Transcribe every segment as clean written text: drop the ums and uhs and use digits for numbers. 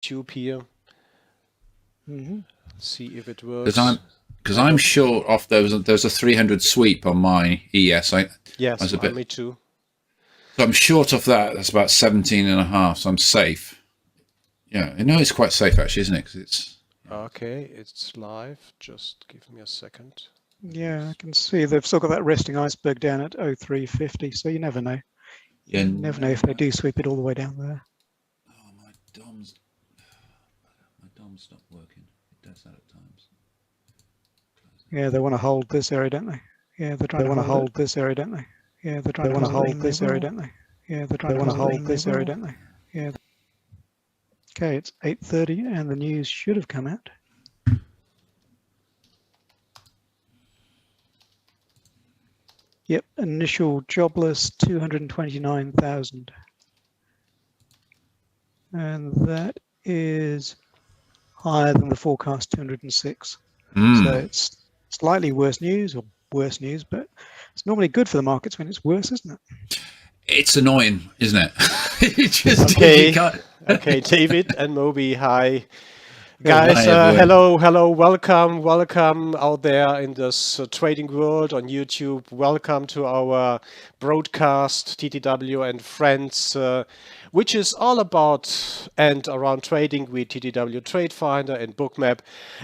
YouTube here. See if it works. Because I'm short off. There's a 300 sweep on my ES. Yes, me too. So I'm short off that. That's about 17.5. So I'm safe. Yeah, I know it's quite safe actually, isn't it? 'Cause it's okay. It's live. Just give me a second. Yeah, I can see they've still got that resting iceberg down at 0350. So you never know. Yeah, You never know if they do sweep it all the way down there. Oh, my DOM's not working. It does that at times. Yeah, they want to hold this area, don't they? Yeah, they're trying to hold this area, don't they? Yeah, they're trying to hold this area, don't they? Yeah, they're trying to hold this area, don't they? Yeah. Okay, it's 8:30 and the news should have come out. Yep, initial jobless 229,000. And that is higher than the forecast 206. So it's slightly worse news, but it's normally good for the markets when it's worse, isn't it? It's annoying, isn't it? Okay, David and Moby, hi. Guys, hello, welcome out there in this trading world on YouTube. Welcome to our broadcast, TTW and Friends, which is all about and around trading with TTW-TradeFinder and Bookmap.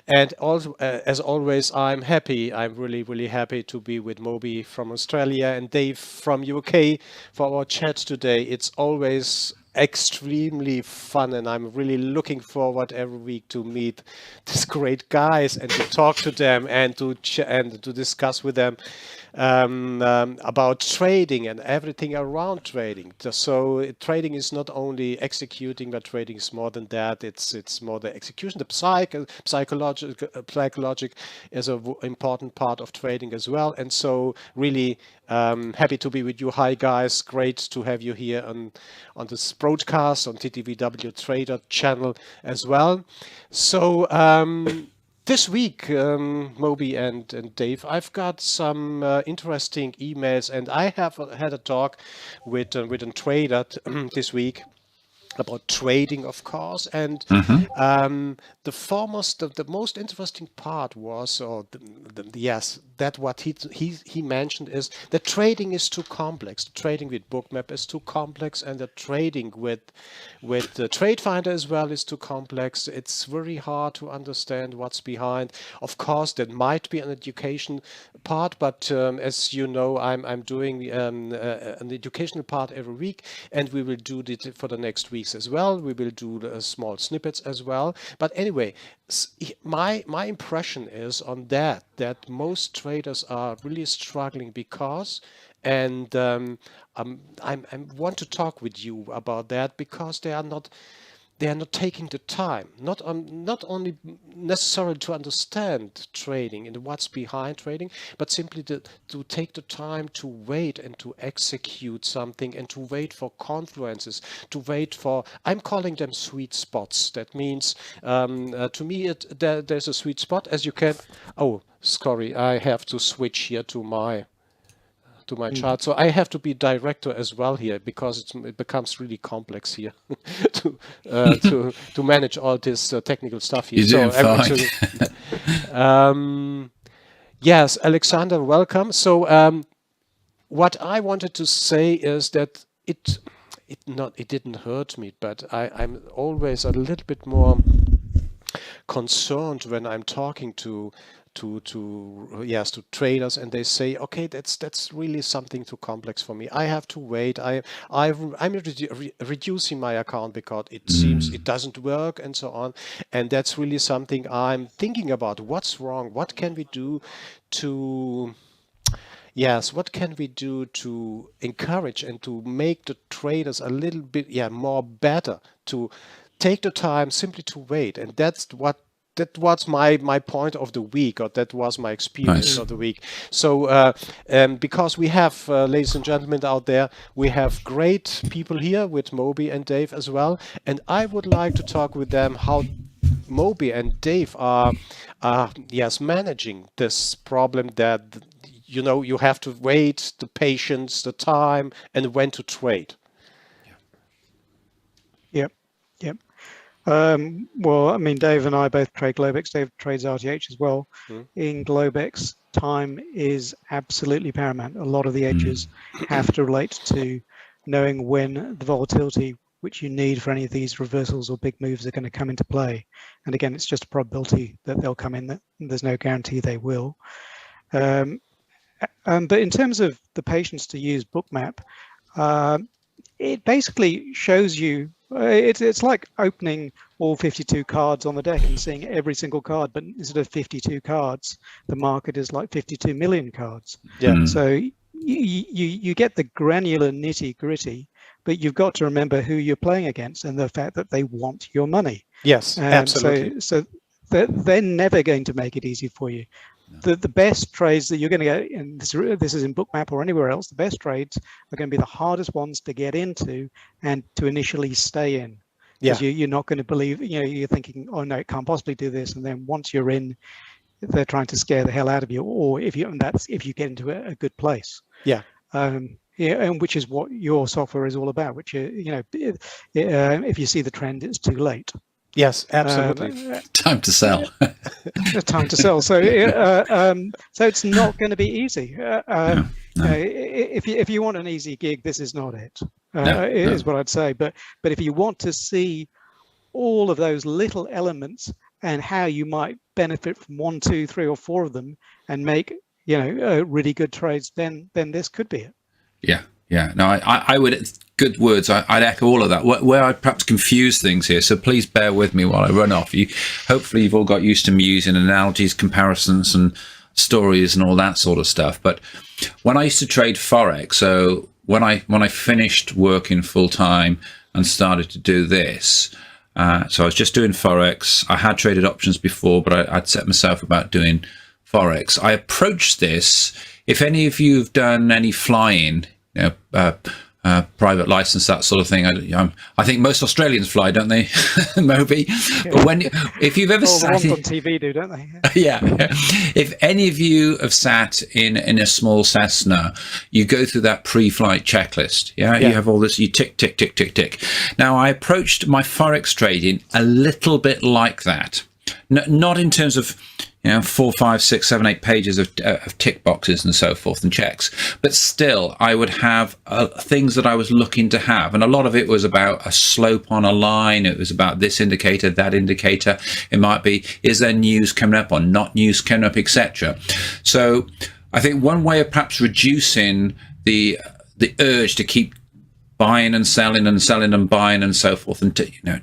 And also, as always, I'm really happy to be with Moby from Australia and Dave from UK for our chat today. It's always extremely fun, and I'm really looking forward every week to meet these great guys and to talk to them and to discuss with them about trading and everything around trading. So trading is not only executing, but trading is more than that. It's more the execution. The psychologic is an important part of trading as well. And so really happy to be with you. Hi guys, great to have you here on this broadcast on TTW Trader channel as well. So this week, Moby and Dave, I've got some interesting emails, and I have had a talk with a trader this week about trading, of course, and the most interesting part was, that what he mentioned is that trading is too complex. The trading with Bookmap is too complex, and the trading with the TradeFinder as well is too complex. It's very hard to understand what's behind. Of course, there might be an education part, but as you know, I'm doing an educational part every week, and we will do it for the next weeks as well. We will do small snippets as well. But anyway, my impression is on that most traders are really struggling because, and I want to talk with you about that because they are not taking the time, not only necessarily to understand trading and what's behind trading, but simply to take the time to wait and to execute something and to wait for confluences, to wait for, I'm calling them sweet spots. That means, to me, there's a sweet spot, as you can, oh, sorry, I have to switch here to my chart. So I have to be director as well here because it becomes really complex here to manage all this technical stuff here. You're doing fine. Yes, Alexander, welcome. So what I wanted to say is that it didn't hurt me, but I'm always a little bit more concerned when I'm talking to traders, and they say, okay, that's really something too complex for me. I have to wait. I'm reducing my account because it seems it doesn't work and so on. And that's really something I'm thinking about. What's wrong? What can we do to what can we do to encourage and to make the traders a little bit more better, to take the time simply to wait? And that was my point of the week, or that was my experience of the week. So because we have, ladies and gentlemen out there, we have great people here with Moby and Dave as well. And I would like to talk with them how Moby and Dave are managing this problem that, you have to wait, the patience, the time, and when to trade. Yep. Well, I mean, Dave and I both trade Globex. Dave trades RTH as well. In Globex, time is absolutely paramount. A lot of the edges have to relate to knowing when the volatility which you need for any of these reversals or big moves are going to come into play. And again, it's just a probability that they'll come in. There's no guarantee they will. But in terms of the patience to use Bookmap, it basically shows you, it's like opening all 52 cards on the deck and seeing every single card, but instead of 52 cards, the market is like 52 million cards. Yeah. So you get the granular nitty gritty, but you've got to remember who you're playing against and the fact that they want your money. Yes, absolutely. So they're never going to make it easy for you. The best trades that you're going to get, and this is in Bookmap or anywhere else, the best trades are going to be the hardest ones to get into and to initially stay in. Because you're not going to believe, you're thinking, oh no, it can't possibly do this. And then once you're in, they're trying to scare the hell out of you, or if you get into a good place. Yeah. And which is what your software is all about, which, if you see the trend, it's too late. Yes, absolutely. Time to sell. Time to sell. So, so it's not going to be easy. No. If you want an easy gig, this is not it. Is what I'd say. But if you want to see all of those little elements and how you might benefit from 1, 2, 3, or 4 of them and make really good trades, then this could be it. Yeah. No, I would. Good words. I'd echo all of that. Where I perhaps confuse things here, so please bear with me while I run off. Hopefully, you've all got used to me using analogies, comparisons, and stories, and all that sort of stuff. But when I used to trade forex, so when I finished working full time and started to do this, so I was just doing forex. I had traded options before, but I'd set myself about doing forex. I approached this. If any of you have done any flying, private license, that sort of thing. I think most Australians fly, don't they, Moby? But if you've ever sat on TV, don't they? Yeah. If any of you have sat in a small Cessna, you go through that pre-flight checklist. Yeah. You have all this. You tick, tick, tick, tick, tick. Now, I approached my forex trading a little bit like that. Not in terms of 4, 5, 6, 7, 8 pages of tick boxes and so forth and checks, but still I would have things that I was looking to have, and a lot of it was about a slope on a line. It was about this indicator, that indicator. It might be, is there news coming up or not news coming up, etc. So I think one way of perhaps reducing the urge to keep buying and selling and buying and so forth, and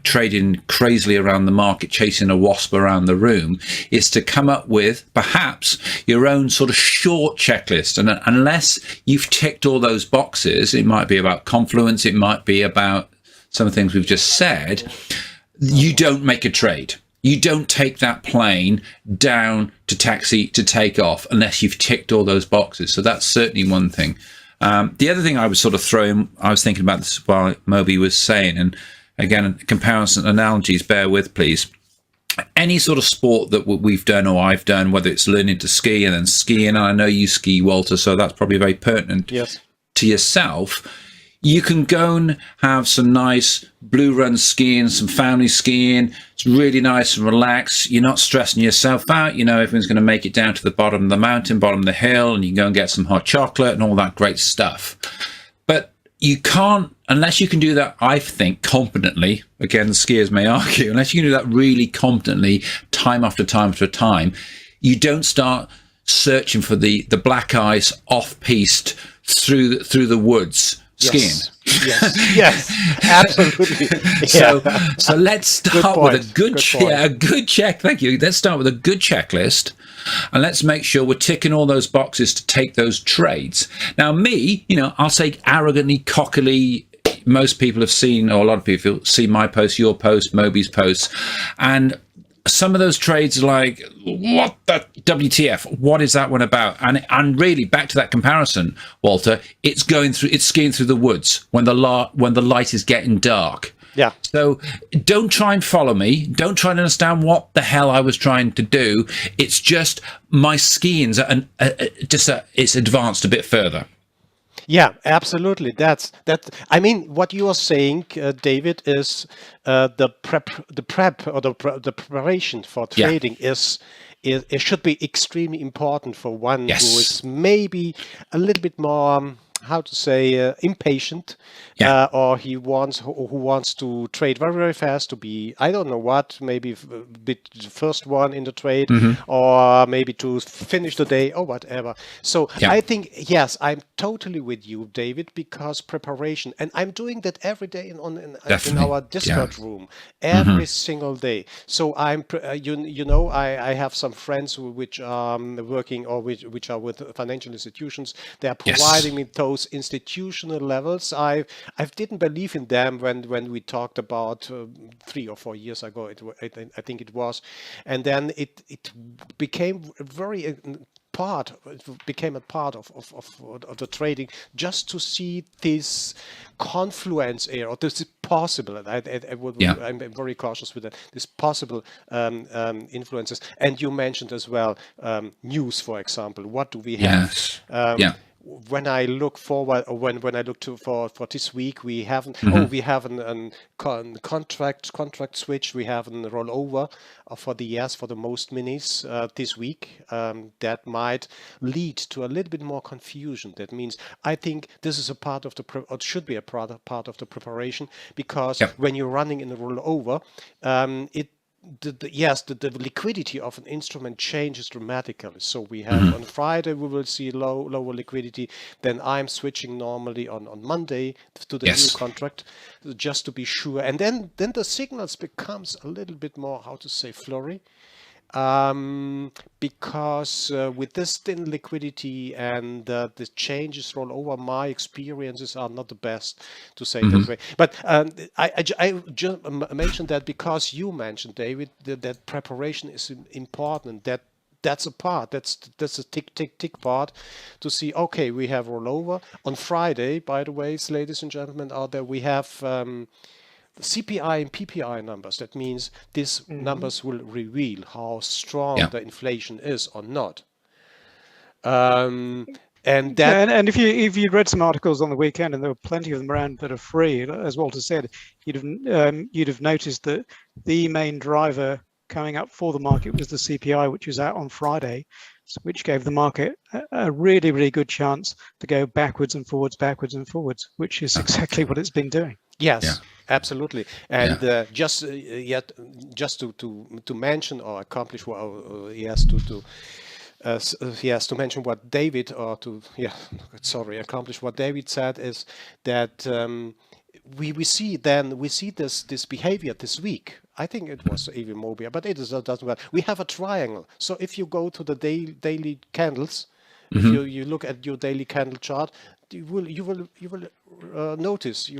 trading crazily around the market, chasing a wasp around the room, is to come up with perhaps your own sort of short checklist. And unless you've ticked all those boxes, it might be about confluence, it might be about some of the things we've just said, you don't make a trade. You don't take that plane down to taxi to take off unless you've ticked all those boxes. So that's certainly one thing. The other thing I was sort of I was thinking about this while Moby was saying, and again, comparison analogies, bear with, please. Any sort of sport that we've done or I've done, whether it's learning to ski and then skiing, and I know you ski, Walter, so that's probably very pertinent to yourself. You can go and have some nice blue run skiing, some family skiing. It's really nice and relaxed. You're not stressing yourself out. Everyone's going to make it down to the bottom of the mountain, bottom of the hill, and you can go and get some hot chocolate and all that great stuff. But you can't, unless you can do that, I think, competently, again, the skiers may argue, unless you can do that really competently, time after time after time, you don't start searching for the black ice off-piste through the woods. Skiing. Yes, absolutely. So let's start with a good check. Thank you. Let's start with a good checklist, and let's make sure we're ticking all those boxes to take those trades. Now, me, I'll say arrogantly, cockily. Most people have seen, or a lot of people see my post, your post, Moby's posts, and some of those trades are like, what the WTF? What is that one about? And really, back to that comparison, Walter, it's skiing through the woods when the light is getting dark. Yeah. So don't try and follow me. Don't try and understand what the hell I was trying to do. It's just my skiing's it's advanced a bit further. Yeah, absolutely. That's that. I mean, what you are saying, David, is the prep or the preparation for Yeah. trading is it should be extremely important for one who Yes. is maybe a little bit more. How to say impatient, Yeah. or who wants to trade very very fast, to be, I don't know what, maybe bit the first one in the trade, or maybe to finish the day or whatever. So Yeah. I think, yes, I'm totally with you, David, because preparation, and I'm doing that every day in our Discord room every single day. So I'm I have some friends which are working, or which are with financial institutions. They are providing me those institutional levels. I didn't believe in them when we talked about 3 or 4 years ago. I think it was, and then it became very it became a part of the trading, just to see this confluence here, or this is possible. And I'm very cautious with that. This possible influences, and you mentioned as well news, for example. What do we have? When I look forward, or when I look for this week, we haven't. We have an contract switch. We have a rollover for the most minis this week. That might lead to a little bit more confusion. That means I think this is a part of or should be a part of the preparation, because when you're running in a rollover, the liquidity of an instrument changes dramatically. So we have on Friday we will see lower liquidity. Then I'm switching normally on Monday to the new contract, just to be sure. And then the signals becomes a little bit more, how to say, flurry. Because with this thin liquidity and the changes roll over, my experiences are not the best, to say that way. But I just mentioned that because you mentioned, David, that preparation is important. That's a part. That's a tick part to see. Okay, we have rollover on Friday. By the way, ladies and gentlemen out there, we have CPI and PPI numbers. That means these numbers will reveal how strong the inflation is or not. And if you read some articles on the weekend, and there were plenty of them around that are free, as Walter said, you'd have noticed that the main driver coming up for the market was the CPI, which was out on Friday, which gave the market a really, really good chance to go backwards and forwards, which is exactly what it's been doing. Yes, absolutely. And just to mention or accomplish what to mention what David, accomplish what David said, is that we see this behavior this week. I think it was even Moby, but it doesn't matter. We have a triangle. So if you go to the daily candles, if you look at your daily candle chart, you will notice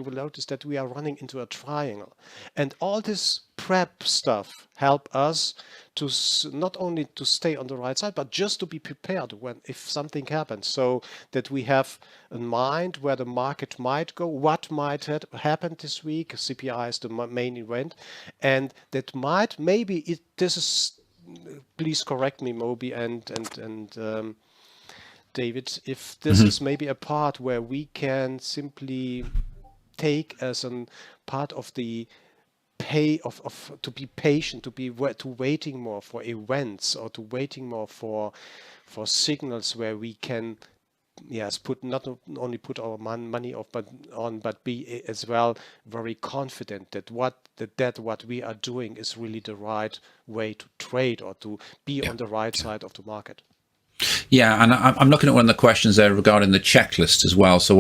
that we are running into a triangle, and all this prep stuff help us to not only to stay on the right side, but just to be prepared if something happens, so that we have in mind where the market might go, what might happen this week. CPI is the main event, and that might this is. Please correct me, Moby and David, if this is maybe a part where we can simply take as a part of the to be patient, to waiting more for events, or to waiting more for signals where we can not only put our money off but be as well very confident that what we are doing is really the right way to trade, or to be on the right side of the market. Yeah, and I'm looking at one of the questions there regarding the checklist as well. So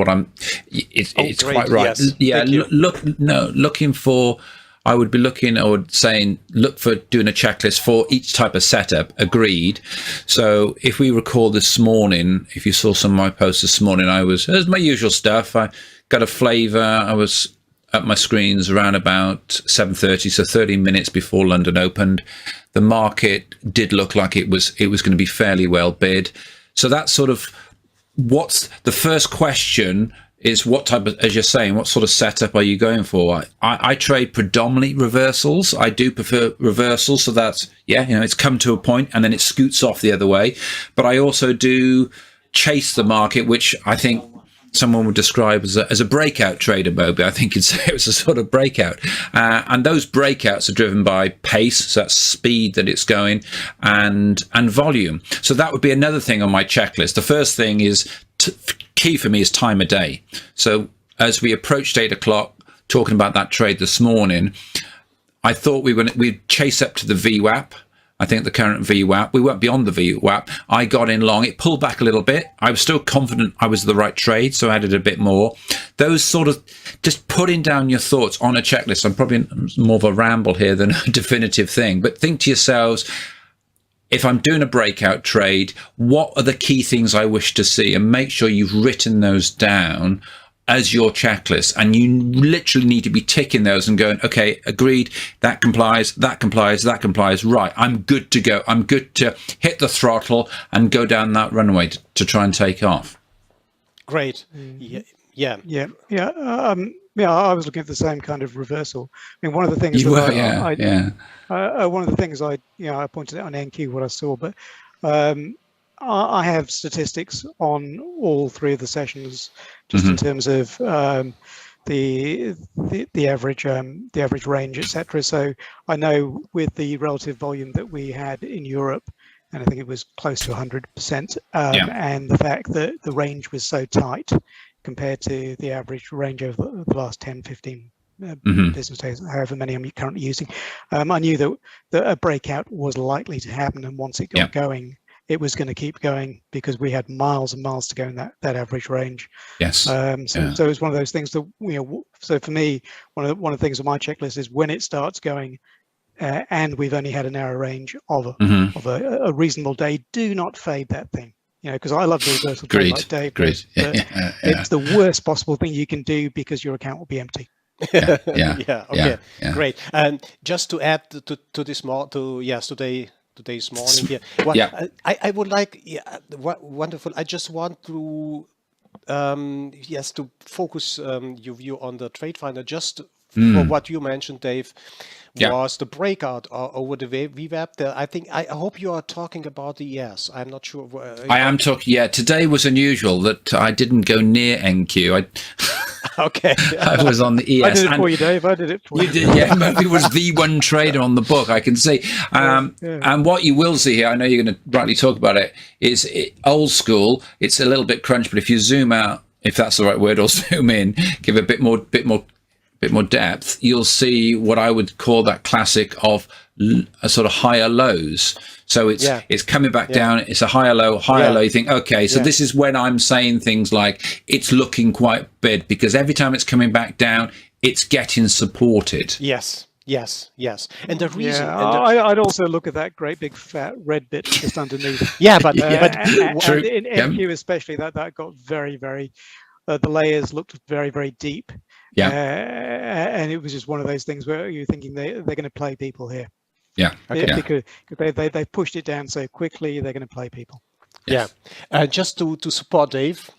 it's quite right. Yes. Looking for. I would be looking, or saying, look for doing a checklist for each type of setup. Agreed. So if we recall this morning, if you saw some of my posts this morning, there's my usual stuff. I got a flavor. I was at my screens around about 7:30, so 30 minutes before London opened. The market did look like it was going to be fairly well bid. So that's sort of what's the first question is, what type of, as you're saying, what sort of setup are you going for? I trade predominantly reversals. I do prefer reversals. So that's, it's come to a point and then it scoots off the other way. But I also do chase the market, which I think someone would describe as a breakout trader, Moby. I think you'd say it was a sort of breakout. And those breakouts are driven by pace, so that's speed that it's going, and volume. So that would be another thing on my checklist. The first thing is, key for me is time of day. So as we approached 8 o'clock, talking about that trade this morning, I thought we'd chase up to the VWAP. I think the current VWAP, we went beyond the VWAP. I got in long, it pulled back a little bit. I was still confident I was the right trade, so I added a bit more. Those sort of, just putting down your thoughts on a checklist. I'm probably more of a ramble here than a definitive thing, but think to yourselves, if I'm doing a breakout trade, what are the key things I wish to see? And make sure you've written those down as your checklist, and you literally need to be ticking those and going, okay, agreed, that complies, that complies, that complies, right, I'm good to go, I'm good to hit the throttle and go down that runway to try and take off. Great. Yeah. I was looking at the same kind of reversal. I mean, one of the things one of the things I pointed out on NQ what I saw, but I have statistics on all 3 of the sessions, just in terms of the average range, etc. So I know with the relative volume that we had in Europe, and I think it was close to 100%, and the fact that the range was so tight compared to the average range over the last 10, 15 business days, however many I'm currently using, I knew that a breakout was likely to happen, and once it got going, it was going to keep going because we had miles and miles to go in that average range. Yes. So it's one of those things that so for me, one of the things on my checklist is when it starts going, and we've only had a narrow range of a reasonable day, do not fade that thing. Because I love the reversal trade like Dave. It's the worst possible thing you can do because your account will be empty. Great. And just to add to this more today's morning here. I would like, wonderful. I just want to, to focus your view on the TradeFinder. Just for what you mentioned, Dave, was the breakout over the VWAP. I hope you are talking about the ES. I'm not sure. I am talking. Yeah, today was unusual that I didn't go near NQ. Okay. I was on the ES. I did it for you, Dave. I did it for you. You did, yeah. Moby was the one trader on the book, I can see. And what you will see here, I know you're going to rightly talk about it, is old school. It's a little bit crunch, but if you zoom out, if that's the right word, or zoom in, give a bit more depth, you'll see what I would call that classic of a sort of higher lows. So it's coming back down. It's a higher low, low. You think, okay, so this is when I'm saying things like it's looking quite bad, because every time it's coming back down, it's getting supported. Yes. And the reason, I'd also look at that great big fat red bit just underneath. But in NQ especially, that got very, very. The layers looked very, very deep. And it was just one of those things where you're thinking they're going to play people here. Because they pushed it down so quickly, they're going to play people. Just to support Dave.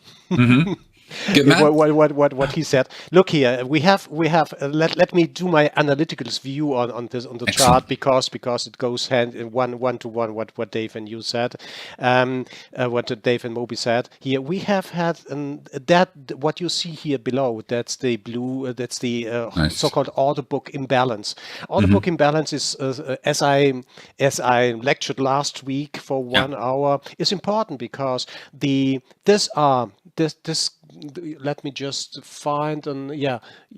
Good man. What he said. Look here, we have. Let me do my analytical view on the chart because it goes hand in one to one. What Dave and you said, what Dave and Moby said. Here we have had that what you see here below. That's the blue. That's the so-called order book imbalance. Order book imbalance is as I lectured last week for 1 hour, is important because this let me just find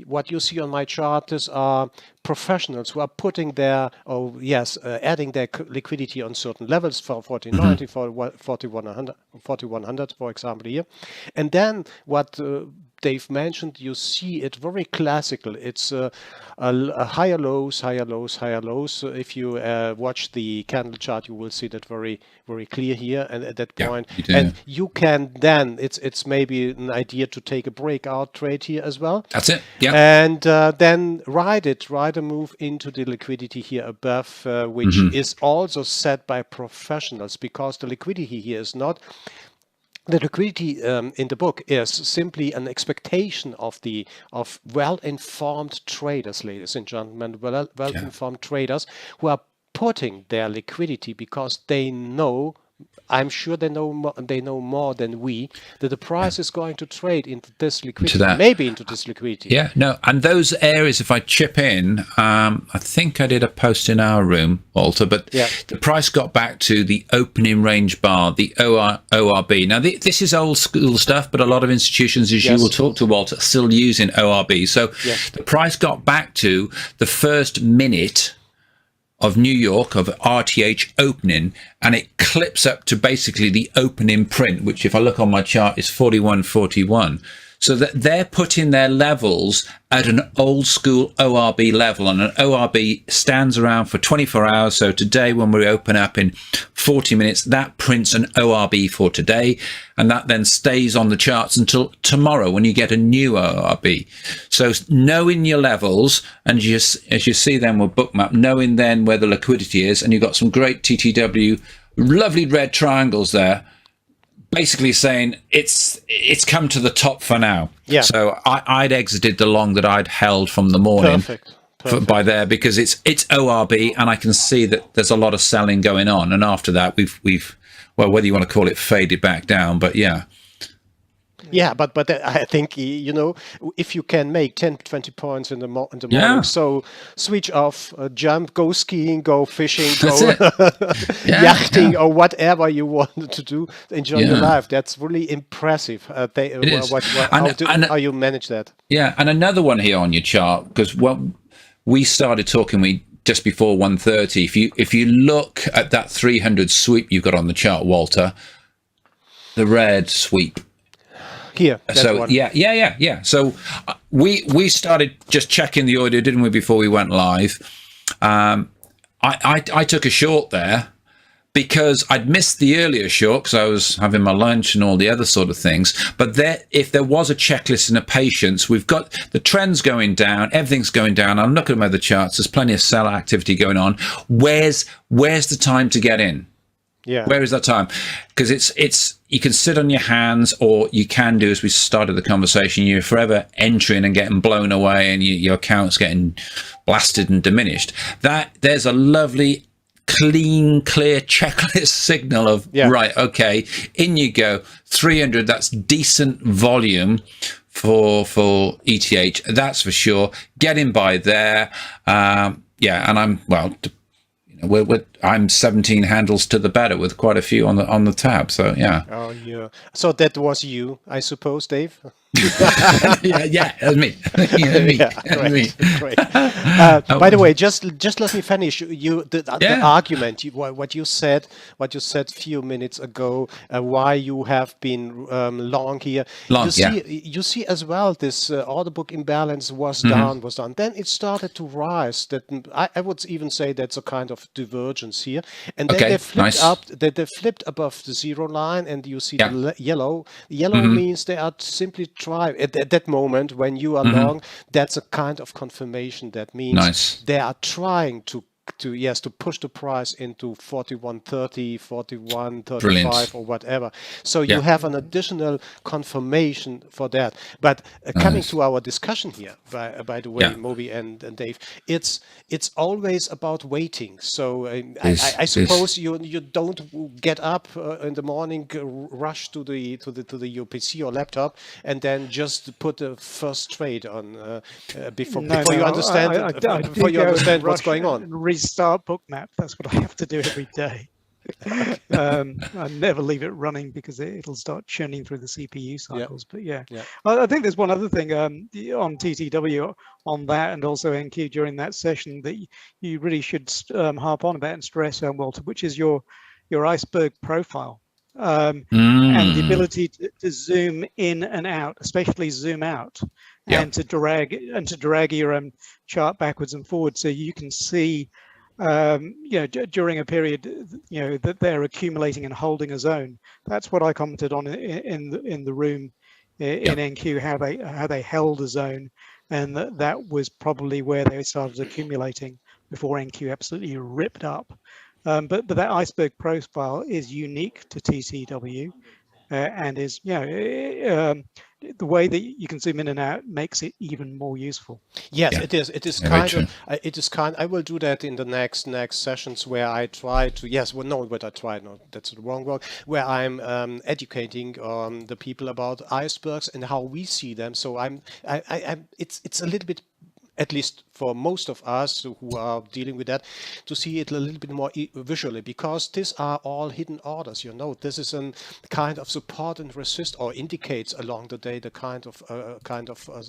what you see on my chart. These are professionals who are putting their adding their liquidity on certain levels for 1490, for 4100, for example here. And then what Dave mentioned, you see it very classical. It's a higher lows. So if you watch the candle chart, you will see that very, very clear here. And at that point, and you can then, it's maybe an idea to take a breakout trade here as well. That's it. Yeah. And then ride a move into the liquidity here above, which is also set by professionals, because the liquidity here is not. The liquidity in the book is simply an expectation of well-informed traders, ladies and gentlemen, well-informed traders who are putting their liquidity because they know I'm sure they know more than we, that the price is going to trade into this liquidity, maybe into this liquidity. Yeah, no, and those areas, if I chip in, I think I did a post in our room, Walter, but the price got back to the opening range bar, the ORB. Now, this is old school stuff, but a lot of institutions, as you will talk to, Walter, are still using ORB. So the price got back to the first minute of New York, of RTH opening, and it clips up to basically the opening print, which if I look on my chart is 41.41. So that they're putting their levels at an old school ORB level, and an ORB stands around for 24 hours. So today, when we open up in 40 minutes, that prints an ORB for today, and that then stays on the charts until tomorrow when you get a new ORB. So knowing your levels, and as you see then with Bookmap, knowing then where the liquidity is, and you've got some great TTW, lovely red triangles there, basically saying it's come to the top for now. Yeah. So I'd exited the long that I'd held from the morning. Perfect. By there, because it's ORB, and I can see that there's a lot of selling going on. And after that, we've well, whether you want to call it faded back down, but yeah. Yeah, but I think, you know, if you can make 10, 20 points in the morning, so switch off, jump, go skiing, go fishing, go yachting, or whatever you want to do, enjoy your life. That's really impressive. How you manage that. Yeah, and another one here on your chart, because we started talking just before 1:30. If you look at that 300 sweep you've got on the chart, Walter, the red sweep. Here. So yeah. So we started just checking the audio, didn't we, before we went live? I took a short there because I'd missed the earlier short because I was having my lunch and all the other sort of things. But if there was a checklist and a patience, we've got the trends going down, everything's going down. I'm looking at the charts. There's plenty of sell activity going on. Where's the time to get in? Yeah. Where is that time? Because it's you can sit on your hands, or you can do, as we started the conversation, you're forever entering and getting blown away, and your account's getting blasted and diminished. There's a lovely, clean, clear checklist signal of right, okay, in you go, 300. That's decent volume for ETH. That's for sure. Get in by there. And I'm I'm 17 handles to the better with quite a few on the tab. So yeah. Oh yeah. So that was you, I suppose, Dave. yeah, that's me. Great. By the way, just let me finish. The argument, what you said a few minutes ago, why you have been long here. You see as well, this order book imbalance was down. Then it started to rise. That I would even say that's a kind of divergence here, and then they flipped up. They flipped above the zero line, and you see the yellow. Yellow means they are simply at that moment when you are long. That's a kind of confirmation. That means they are trying to push the price into 41.30, 41.35, Brilliant. or whatever. So you have an additional confirmation for that. But coming to our discussion here, by the way, Moby and Dave, it's always about waiting. So I suppose you don't get up in the morning, rush to your PC or laptop, and then just put the first trade on before you understand what's going on. Restart Bookmap. That's what I have to do every day. I never leave it running because it'll start churning through the CPU cycles. But I think there's one other thing on TTW on that, and also NQ during that session, that you really should harp on about and stress, Walter, which is your iceberg profile. And the ability to zoom in and out, especially zoom out, and to drag your chart backwards and forwards, so you can see, during a period, that they're accumulating and holding a zone. That's what I commented on in the room in NQ, how they held a zone, and that was probably where they started accumulating before NQ absolutely ripped up. But that iceberg profile is unique to TTW. and is, the way that you can zoom in and out makes it even more useful. Yes, yeah. It is. It is kind of. It is kind. I will do that in the next sessions where I try to. Yes, well, no, but I try. No, that's the wrong word. Where I'm educating the people about icebergs and how we see them. So I'm. It's a little bit, at least for most of us who are dealing with that, to see it a little bit more visually, because these are all hidden orders. You know, this is a kind of support and resist, or indicates along the day the kind of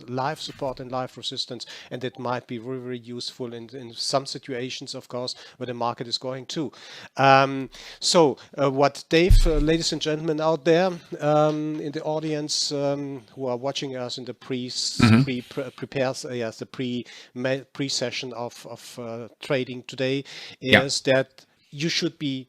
live support and live resistance, and it might be very, very useful in some situations, of course, where the market is going to. So what Dave, ladies and gentlemen out there in the audience who are watching us in the pre-session of trading today, is that you should be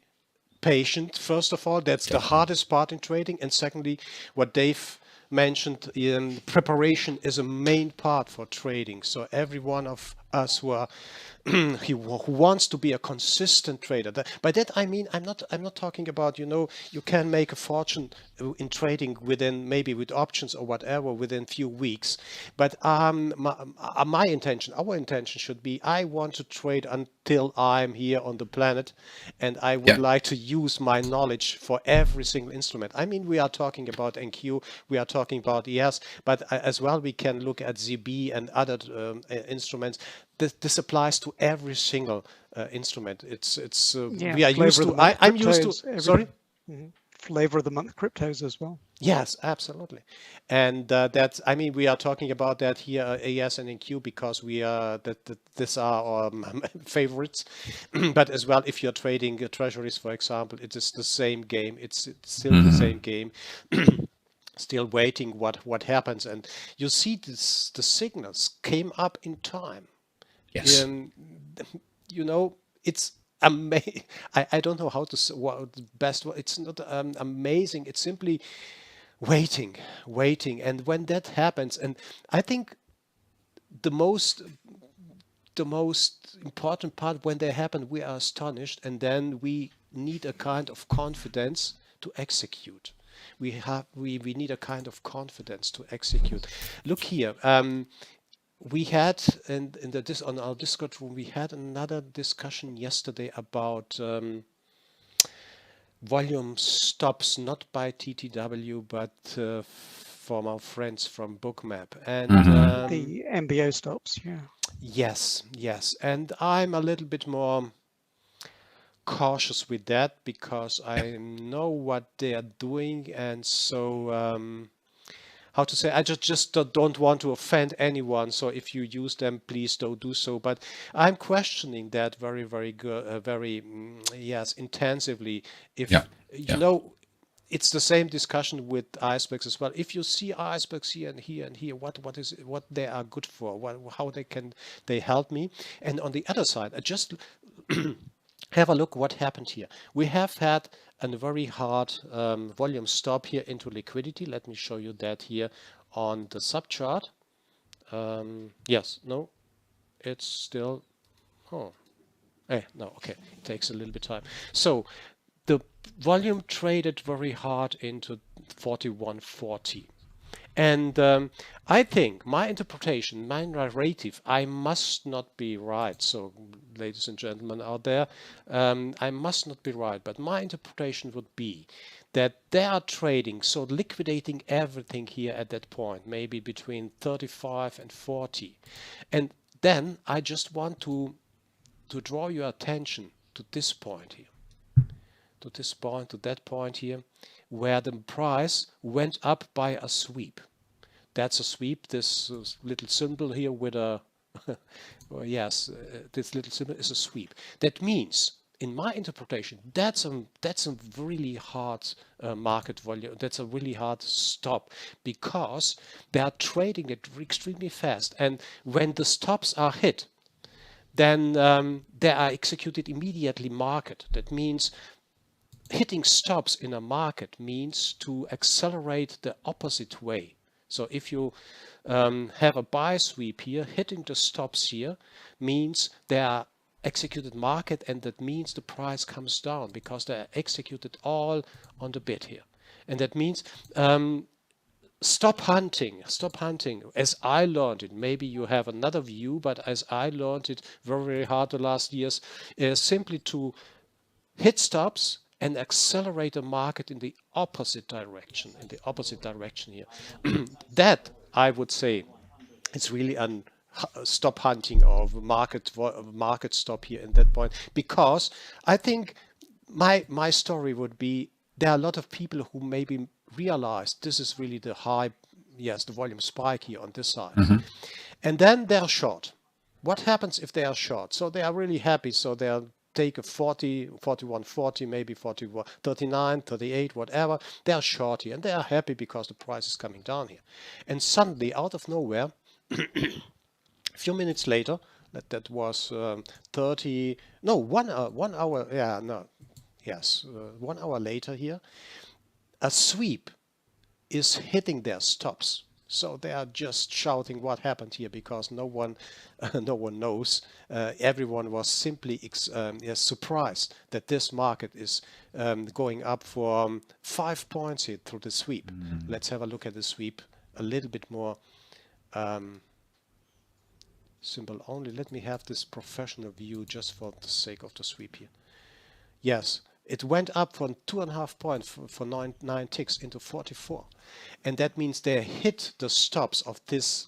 patient. First of all, that's the hardest part in trading, and secondly, what Dave mentioned, in preparation is a main part for trading. So every one of us who are who wants to be a consistent trader. By that I mean I'm not talking about, you know, you can make a fortune in trading within, maybe with options or whatever, within few weeks. But my intention, our intention should be, I want to trade until I'm here on the planet, and I would like to use my knowledge for every single instrument. I mean, we are talking about NQ, we are talking about ES, but as well we can look at ZB and other instruments. This applies to every single instrument. We are used to. I'm used to. Sorry. Flavor of the month cryptos as well. Yes, absolutely. And that's, I mean, we are talking about that here, AS and NQ, because we are these are our favorites. But as well, if you're trading treasuries, for example, it is the same game. It's still the same game. Still waiting what happens, and you see this, the signals came up in time. Yes. You know, it's amazing. I don't know how to say what the best. It's not amazing. It's simply waiting. And when that happens, and I think the most important part, when they happen, we are astonished, and then we need a kind of confidence to execute. We need a kind of confidence to execute. Look here. We had on our Discord room, we had another discussion yesterday about volume stops, not by TTW, but from our friends from Bookmap, and the MBO stops. Yeah. Yes, and I'm a little bit more cautious with that, because I know what they are doing, and so how to say, I just don't want to offend anyone. So if you use them, please don't do so. But I'm questioning that very, very good, yes, intensively. If you know, it's the same discussion with icebergs as well. If you see icebergs here and here and here, what they are good for, how they help me. And on the other side, I just have a look what happened here. We have had a very hard volume stop here into liquidity. Let me show you that here on the subchart. Yes, no, it's still, no, okay, it takes a little bit of time. So the volume traded very hard into 41.40. And I think my interpretation, my narrative, I must not be right. So, ladies and gentlemen out there, I must not be right. But my interpretation would be that they are trading, so liquidating everything here at that point, maybe between 35 and 40. And then I just want to draw your attention to this point here. To this point, to that point here, where the price went up by a sweep. That's a sweep. This little symbol here with a, well, yes, this little symbol is a sweep. That means, in my interpretation, that's a really hard market volume. That's a really hard stop, because they are trading it extremely fast. And when the stops are hit, then they are executed immediately market. That means hitting stops in a market means to accelerate the opposite way. So if you have a buy sweep here, hitting the stops here means they are executed market, and that means the price comes down because they are executed all on the bid here. And that means stop hunting, as I learned it. Maybe you have another view, but as I learned it very, very hard the last years, is simply to hit stops and accelerate the market in the opposite direction, here. That, I would say, it's really a stop hunting or market stop here in that point, because I think my story would be, there are a lot of people who maybe realize this is really the high, yes, the volume spike here on this side. And then they're short. What happens if they are short? So they are really happy. So they'll take a 40, 41.40, maybe 41, 39, 38, whatever. They are short here and they are happy because the price is coming down here. And suddenly, out of nowhere, a few minutes later, that was 1 hour, yeah, no, yes, 1 hour later here, a sweep is hitting their stops. So they are just shouting what happened here, because no one knows. Everyone was simply surprised that this market is going up for 5 points here through the sweep. Let's have a look at the sweep a little bit more simple only. Let me have this professional view just for the sake of the sweep here. Yes, it went up from 2.5 points for 9 ticks into 44, and that means they hit the stops of these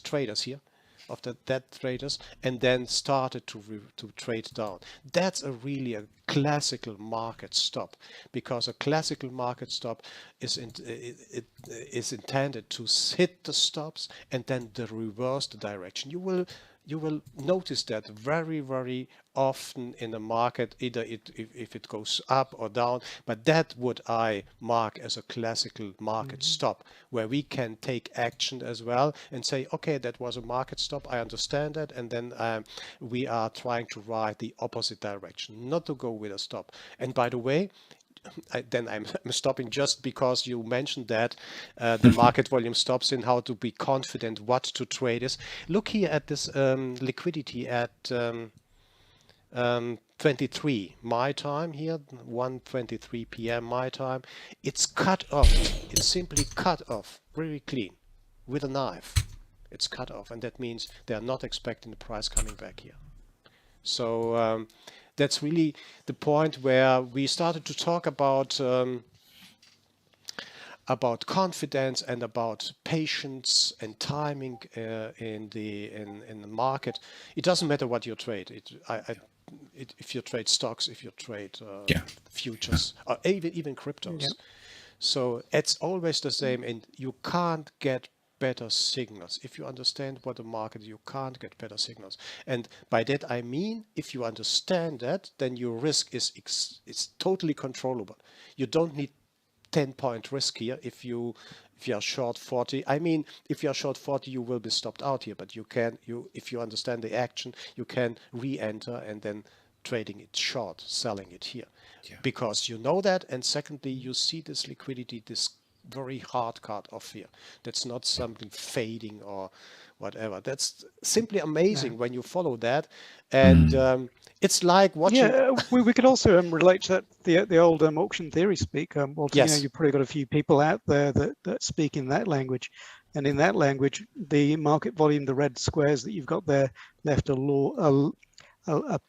traders here, of that traders, and then started to trade down. That's really a classical market stop, because a classical market stop is intended to hit the stops and then reverse the direction. You will notice that very, very often in the market, either if it goes up or down, but that would I mark as a classical market stop, where we can take action as well and say, okay, that was a market stop, I understand that, and then we are trying to ride the opposite direction, not to go with a stop. And by the way, I'm stopping just because you mentioned that the market volume stops in how to be confident what to trade is. Look here at this liquidity at 23 my time here, 1:23 p.m. my time. It's cut off. It's simply cut off, very clean, with a knife. It's cut off, and that means they are not expecting the price coming back here. So that's really the point where we started to talk about confidence and about patience and timing in the market. It doesn't matter what you trade. If you trade stocks, if you trade futures, or even cryptos. Yeah. So it's always the same, and you can't get better signals. If you understand what the market, you can't get better signals. And by that I mean, if you understand that, then your risk is totally controllable. You don't need 10-point risk here if you are short 40. I mean, if you are short 40, you will be stopped out here, but if you understand the action, you can re-enter and then trading it short, selling it here, because you know that. And secondly, you see this liquidity, this very hard card off here. That's not something fading or whatever. That's simply amazing when you follow that. And it's like watching. Yeah, we could also relate to that, the old auction theory speak. Walter, yes. You've probably got a few people out there that speak in that language. And in that language, the market volume, the red squares that you've got there, left a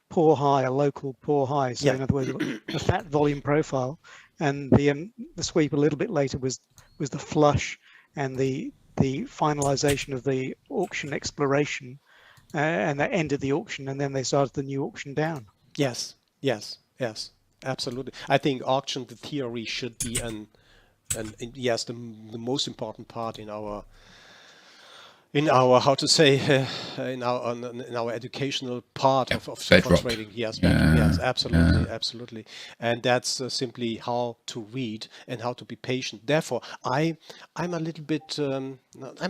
poor high, a local poor high. So in other words, a fat volume profile. And the sweep a little bit later was the flush and the finalization of the auction exploration, and that ended the auction, and then they started the new auction down. Yes, absolutely. I think auction, the theory, should be the most important part in our how to say in our educational part of trading. Yes, absolutely. And that's simply how to read and how to be patient. Therefore, I'm a little bit I'm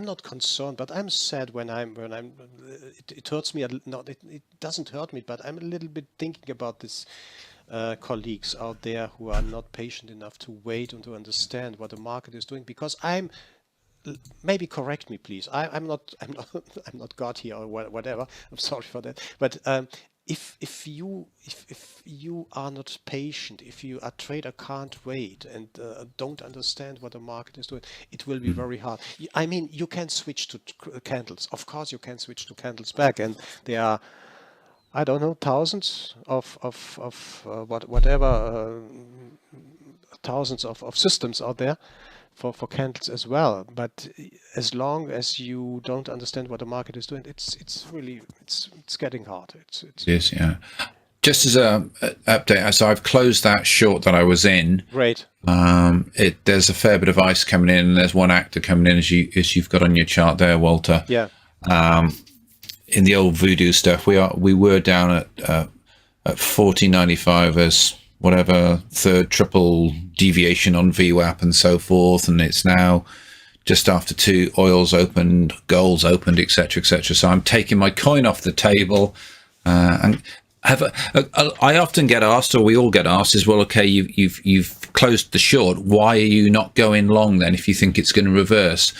not concerned, but I'm sad when it hurts me. It doesn't hurt me, but I'm a little bit thinking about this. Colleagues out there who are not patient enough to wait and to understand what the market is doing, because maybe correct me, please. I'm not God here or whatever. I'm sorry for that. But if you are not patient, if you a trader can't wait and don't understand what the market is doing, it will be very hard. I mean, you can switch to candles. Of course, you can switch to candles back, and there are, I don't know, thousands of thousands of systems out there for candles as well. But as long as you don't understand what the market is doing, it's really getting hard. It is, yeah. Just as a update, so I've closed that short that I was in. Great. There's a fair bit of ice coming in, and there's one actor coming in as you've got on your chart there, Walter. Yeah. In the old voodoo stuff, we were down at 40.95 as whatever third triple deviation on VWAP and so forth, and it's now just after 2 oils opened, golds opened, etc., etc. So I'm taking my coin off the table, and I often get asked, or we all get asked, is, well, okay, you've closed the short. Why are you not going long then if you think it's going to reverse?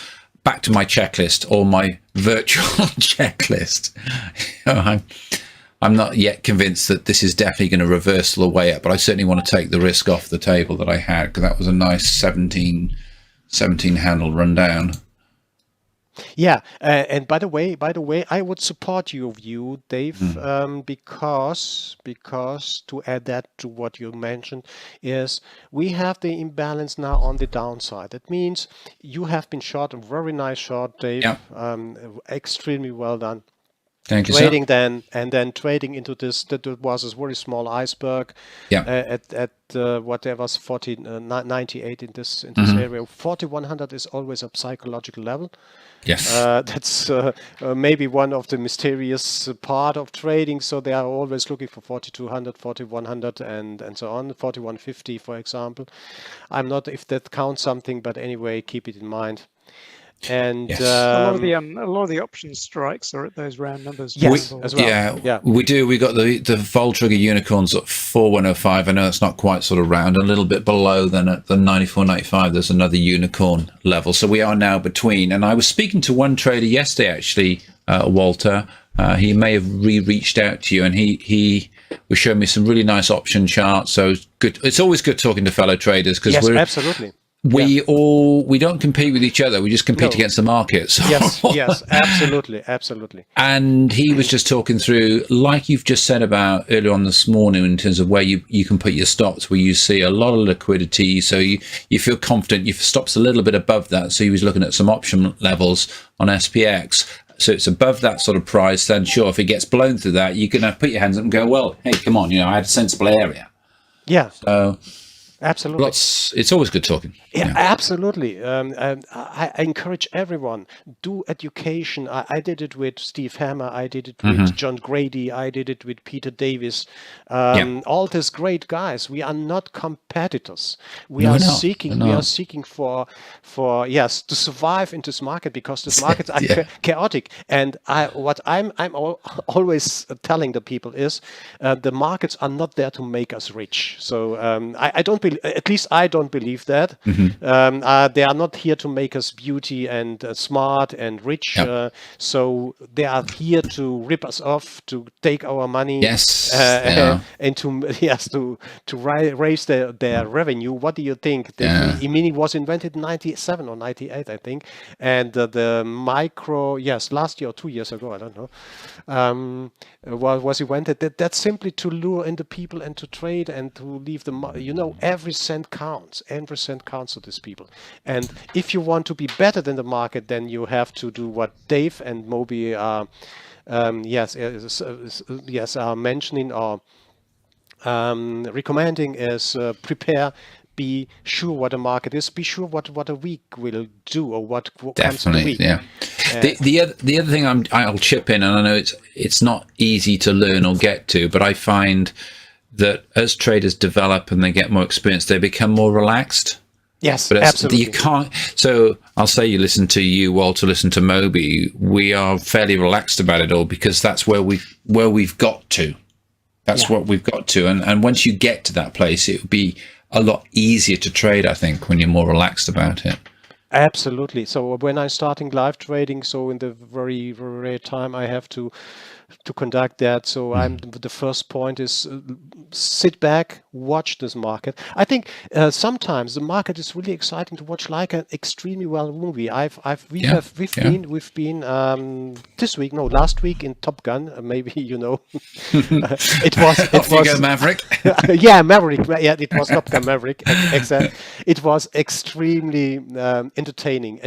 Back to my checklist, or my virtual checklist. I'm not yet convinced that this is definitely going to reverse the way up, but I certainly want to take the risk off the table that I had, because that was a nice 17 handle run down. Yeah, and by the way, I would support your view, Dave, because to add that to what you mentioned is we have the imbalance now on the downside. That means you have been short, a very nice short, Dave. Yeah. Extremely well done. Thank you, trading sir. then trading into this, that was a very small iceberg. Yeah. At whatever 98 in this area. 4100 is always a psychological level. Yes. That's maybe one of the mysterious part of trading. So they are always looking for 4200, 4100, and so on. 4150, for example. I'm not if that counts something, but anyway, keep it in mind. And yes. A lot of the option strikes are at those round numbers. Yes, as well. Yeah, we do. We got the vol trigger unicorns at 4105. I know it's not quite sort of round, a little bit below. Then at the 94.95, there's another unicorn level. So we are now between. And I was speaking to one trader yesterday, actually, Walter. He may have reached out to you, and he was showing me some really nice option charts. So good. It's always good talking to fellow traders, because we're absolutely. We don't compete with each other. We just compete against the market. So. Yes, absolutely. And he was just talking through, like you've just said about earlier on this morning, in terms of where you can put your stops, where you see a lot of liquidity. So you feel confident. Your stops a little bit above that. So he was looking at some option levels on SPX. So it's above that sort of price. Then sure, if it gets blown through that, you can put your hands up and go, well, hey, come on, I had a sensible area. Yeah. So. Absolutely. It's always good talking. Yeah, absolutely. I encourage everyone, do education. I did it with Steve Hammer. I did it with John Grady. I did it with Peter Davis. All these great guys. We are not competitors. We are seeking for to survive in this market, because this markets are chaotic. And what I'm always telling the people is the markets are not there to make us rich. So I don't believe. At least I don't believe that. They are not here to make us beauty and smart and rich. So they are here to rip us off, to take our money, and to raise their revenue. What do you think? The E-mini was invented in 97 or 98, I think, and the micro, last year or 2 years ago, I don't know, was invented. That's simply to lure in the people and to trade and to leave them. Every cent counts. Every cent counts to these people. And if you want to be better than the market, then you have to do what Dave and Moby are mentioning or recommending is prepare. Be sure what the market is. Be sure what a week will do, or what comes in a week. Yeah. The other thing I'll chip in, and I know it's not easy to learn or get to, but I find that as traders develop and they get more experience, they become more relaxed. Yes, but absolutely. You can't. So I'll say you, Walter, listen to Moby. We are fairly relaxed about it all, because that's where we've got to. That's what we've got to. And once you get to that place, it would be a lot easier to trade, I think, when you're more relaxed about it. Absolutely. So when I'm starting live trading, so in the very, very rare time I have to to conduct that. So the first point is sit back, watch this market. I think sometimes the market is really exciting to watch, like an extremely well movie. We've been last week in Top Gun. Maybe you know, it was Maverick. Yeah, Maverick. Yeah, it was Top Gun Maverick. Exactly. It was extremely entertaining.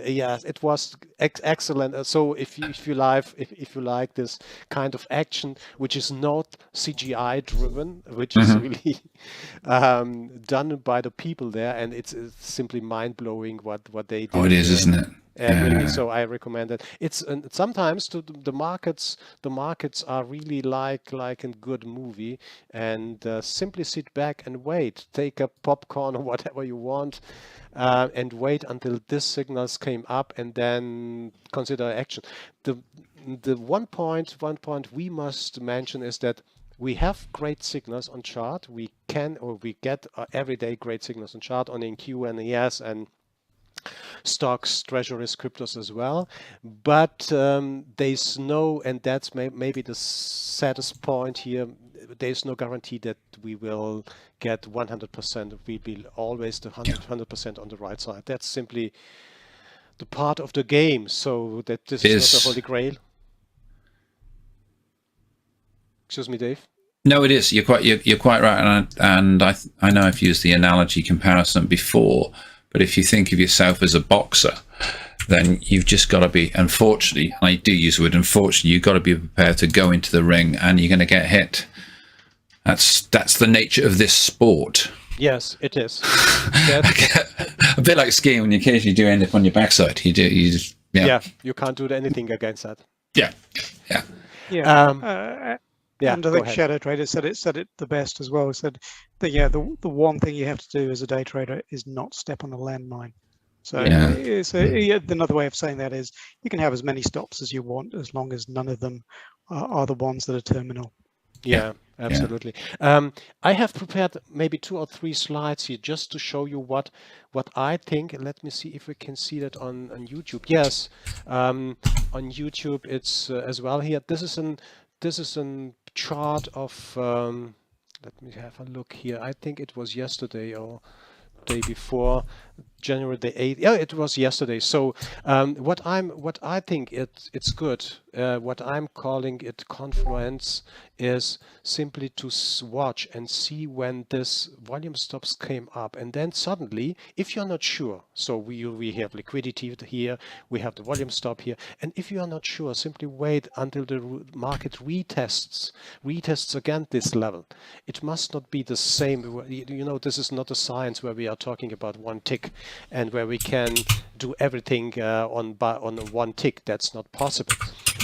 Yes, it was excellent. So if you like this kind of action, which is not CGI driven, which is really done by the people there, and it's simply mind blowing what they did. Oh, it is, isn't it? Really, so I recommend it. It's sometimes the markets are really like a good movie, and simply sit back and wait, take a popcorn or whatever you want, and wait until these signals came up, and then consider action. The one point we must mention is that we have great signals on chart. We get everyday great signals on chart on NQ and ES and stocks, treasuries, cryptos as well, but there's no, and that's maybe the saddest point here, there's no guarantee that we will get 100%. We'll be always the 100% on the right side. That's simply the part of the game, so that this is not the holy grail. Excuse me, Dave? No, it is. You're quite right, and I know I've used the analogy comparison before. But if you think of yourself as a boxer, then you've just got to be, unfortunately, and I do use the word unfortunately, you've got to be prepared to go into the ring and you're going to get hit. That's the nature of this sport. Yes, it is. A bit like skiing, when you occasionally do end up on your backside. You you can't do anything against that. Yeah. And I think Shadow Trader said it the best as well. Said that the one thing you have to do as a day trader is not step on a landmine. So another way of saying that is you can have as many stops as you want as long as none of them are the ones that are terminal. Yeah, absolutely. I have prepared maybe 2 or 3 slides here just to show you what I think. Let me see if we can see that on YouTube. Yes, on YouTube it's as well here. This is a chart of, let me have a look here. I think it was yesterday or day before, January the 8th. Yeah, it was yesterday. So what I think it's good. What I'm calling it confluence is simply to watch and see when this volume stops came up, and then suddenly, if you're not sure, so we have liquidity here, we have the volume stop here, and if you are not sure, simply wait until the market retests again this level. It must not be the same. You know, this is not a science where we are talking about one tick and where we can do everything on one tick. That's not possible.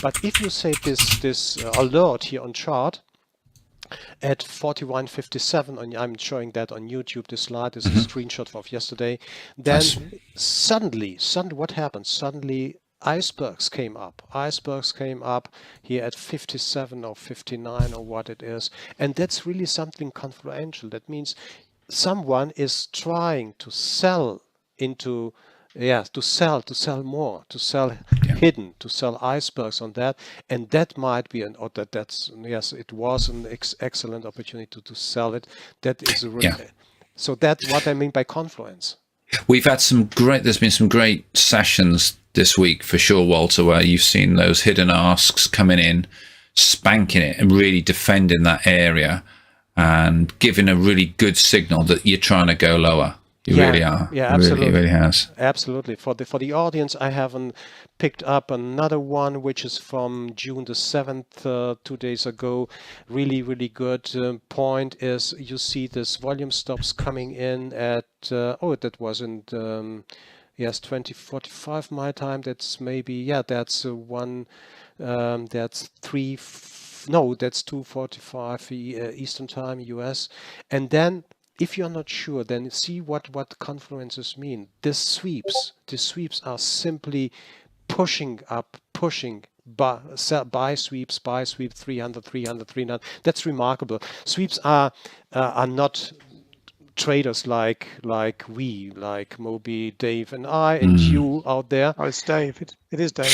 But if you say this alert here on chart at 41.57, I'm showing that on YouTube. This slide is a screenshot of yesterday. Then suddenly what happened? Suddenly icebergs came up. Icebergs came up here at 57 or 59 or what it is, and that's really something confluential. That means someone is trying to sell into. To sell more, to sell hidden, to sell icebergs on that, and that might be it was an excellent opportunity to sell it. That is so that's what I mean by confluence. We've had there's been some great sessions this week for sure, Walter, where you've seen those hidden asks coming in, spanking it and really defending that area and giving a really good signal that you're trying to go lower. You really are. Yeah, absolutely. It really has. Absolutely. For the audience, I haven't picked up another one, which is from June the 7th, 2 days ago. Really, really good. Point is, you see this volume stops coming in at, that wasn't, 20:45 my time. That's maybe, that's that's 2:45 Eastern time, US. And then, if you're not sure, then see what confluences mean. These sweeps are simply pushing up, buy sweep 300, 300. That's remarkable. Sweeps are not traders like Moby, Dave, and I, and you out there. Oh, it's Dave. It is Dave.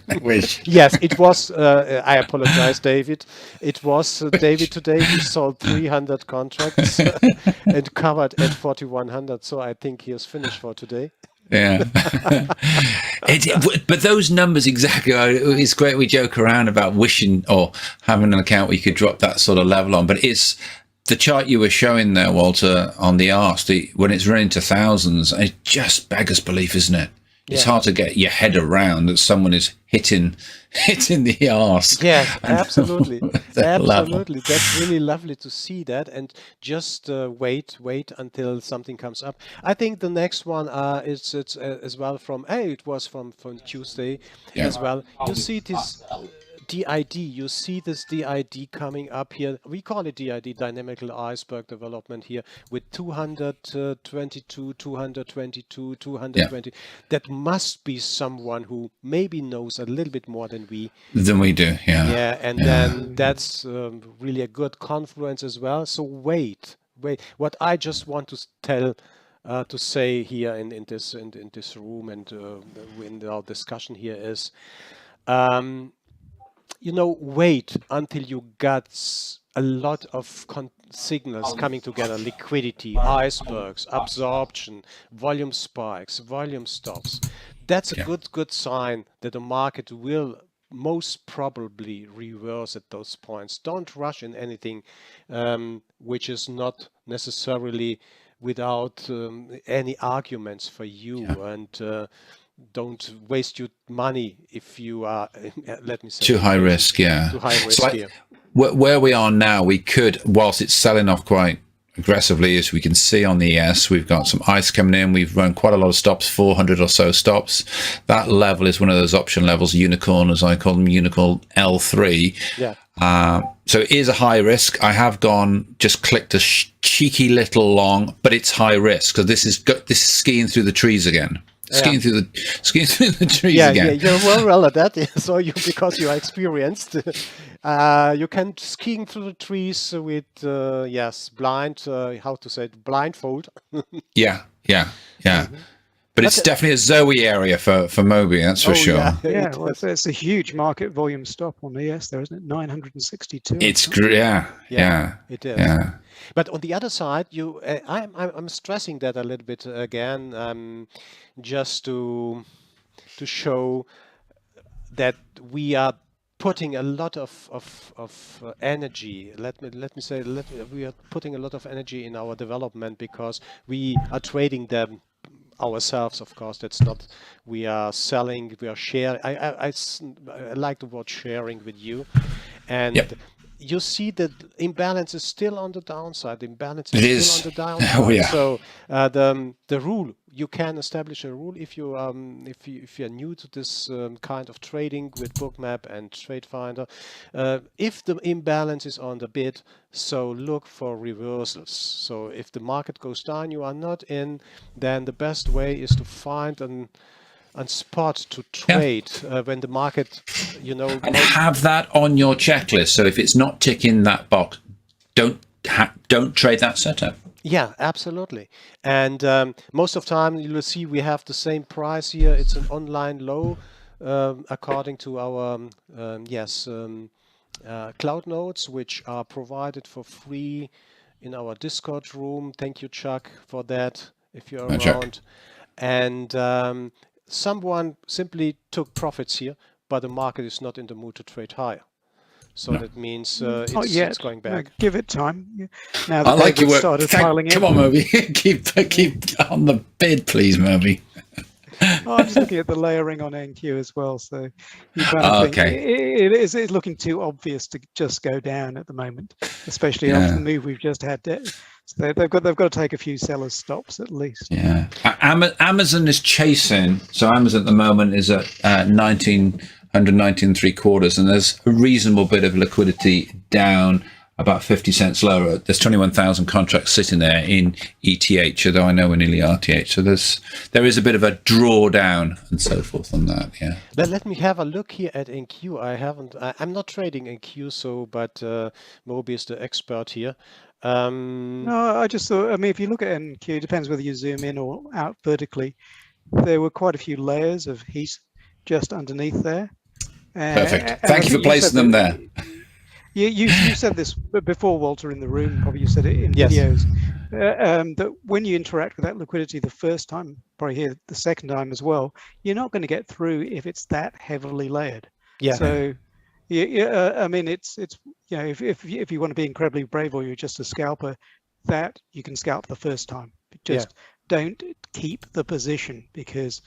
I wish. Yes, it was. I apologize, David. It was David today. He sold 300 contracts and covered at 4,100. So I think he is finished for today. Yeah. But those numbers exactly, it's great we joke around about wishing or having an account where you could drop that sort of level on, but it's the chart you were showing there, Walter, on the arse, when it's running to thousands, it just beggars belief, isn't it? It's hard to get your head around that someone is hitting the arse. Yeah, absolutely. Absolutely. Level. That's really lovely to see that. And just wait until something comes up. I think the next one is as well from, it was from Tuesday as well. You see this DID, you see this DID coming up here. We call it DID, Dynamical Iceberg Development here with 222, 222, 220. That must be someone who maybe knows a little bit more than we do. Yeah, and then that's really a good confluence as well. So wait. What I just want to tell, to say here in this room and in our discussion here is, wait until you got a lot of signals coming together: liquidity, icebergs, absorption, volume spikes, volume stops. That's a good sign that the market will most probably reverse at those points. Don't rush in anything which is not necessarily without any arguments for you, and don't waste your money if you are, let me say, too high risk. Too high risk here. Where we are now, we could, whilst it's selling off quite aggressively, as we can see on the ES, we've got some ice coming in. We've run quite a lot of stops, 400 or so stops. That level is one of those option levels, unicorn, as I call them, unicorn L3. Yeah. So it is a high risk. I have just clicked a cheeky little long, but it's high risk because this is skiing through the trees again. Skiing through the trees again. Yeah, you're well at that. So because you are experienced, you can skiing through the trees with blindfold. Yeah. Mm-hmm. But it's definitely a Zoe area for Moby, that's for sure. Yeah, well, it's a huge market volume stop on ES there, isn't it? 962. It's yeah, it is. Yeah. But on the other side, I'm stressing that a little bit again, just to show that we are putting a lot of energy. Let me say we are putting a lot of energy in our development because we are trading them ourselves. Of course, that's not. We are selling. We are sharing. I like the word sharing with you, and. Yep. You see that imbalance is still on the downside. Imbalance is still on the downside. Oh, yeah. So the rule, you can establish a rule if you are new to this kind of trading with Bookmap and TradeFinder. If the imbalance is on the bid, so look for reversals. So if the market goes down, you are not in. Then the best way is to find a spot to trade when the market, and have that on your checklist. So if it's not ticking that box, don't trade that setup. Yeah, absolutely. And most of the time you will see we have the same price here. It's an online low according to our cloud nodes, which are provided for free in our Discord room. Thank you, Chuck, for that if you're around. Chuck. And someone simply took profits here, but the market is not in the mood to trade higher. So that means it's going back. No, give it time. Now I like your work. Started piling Come on, Moby. keep on the bid, please, Moby. I'm just looking at the layering on NQ as well. So you kind of think it's looking too obvious to just go down at the moment, especially after the move we've just had. So they've got to take a few sellers stops at least. Yeah, Amazon is chasing. So Amazon at the moment is at 1919 3/4, and there's a reasonable bit of liquidity down about 50 cents lower. There's 21,000 contracts sitting there in ETH, although I know we're nearly RTH. So there is a bit of a drawdown and so forth on that. Yeah. Let me have a look here at NQ. I'm not trading NQ, but Moby is the expert here. No, I just thought, if you look at NQ, it depends whether you zoom in or out vertically. There were quite a few layers of heat just underneath there. Perfect. Thank you for placing them there. You said this before, Walter, in the room. Probably you said it in Yes. videos. That when you interact with that liquidity the first time, probably here the second time as well, you're not going to get through if it's that heavily layered. Yeah. So, I mean, it's you know, if you want to be incredibly brave or you're just a scalper, that you can scalp the first time. Just don't keep the position, because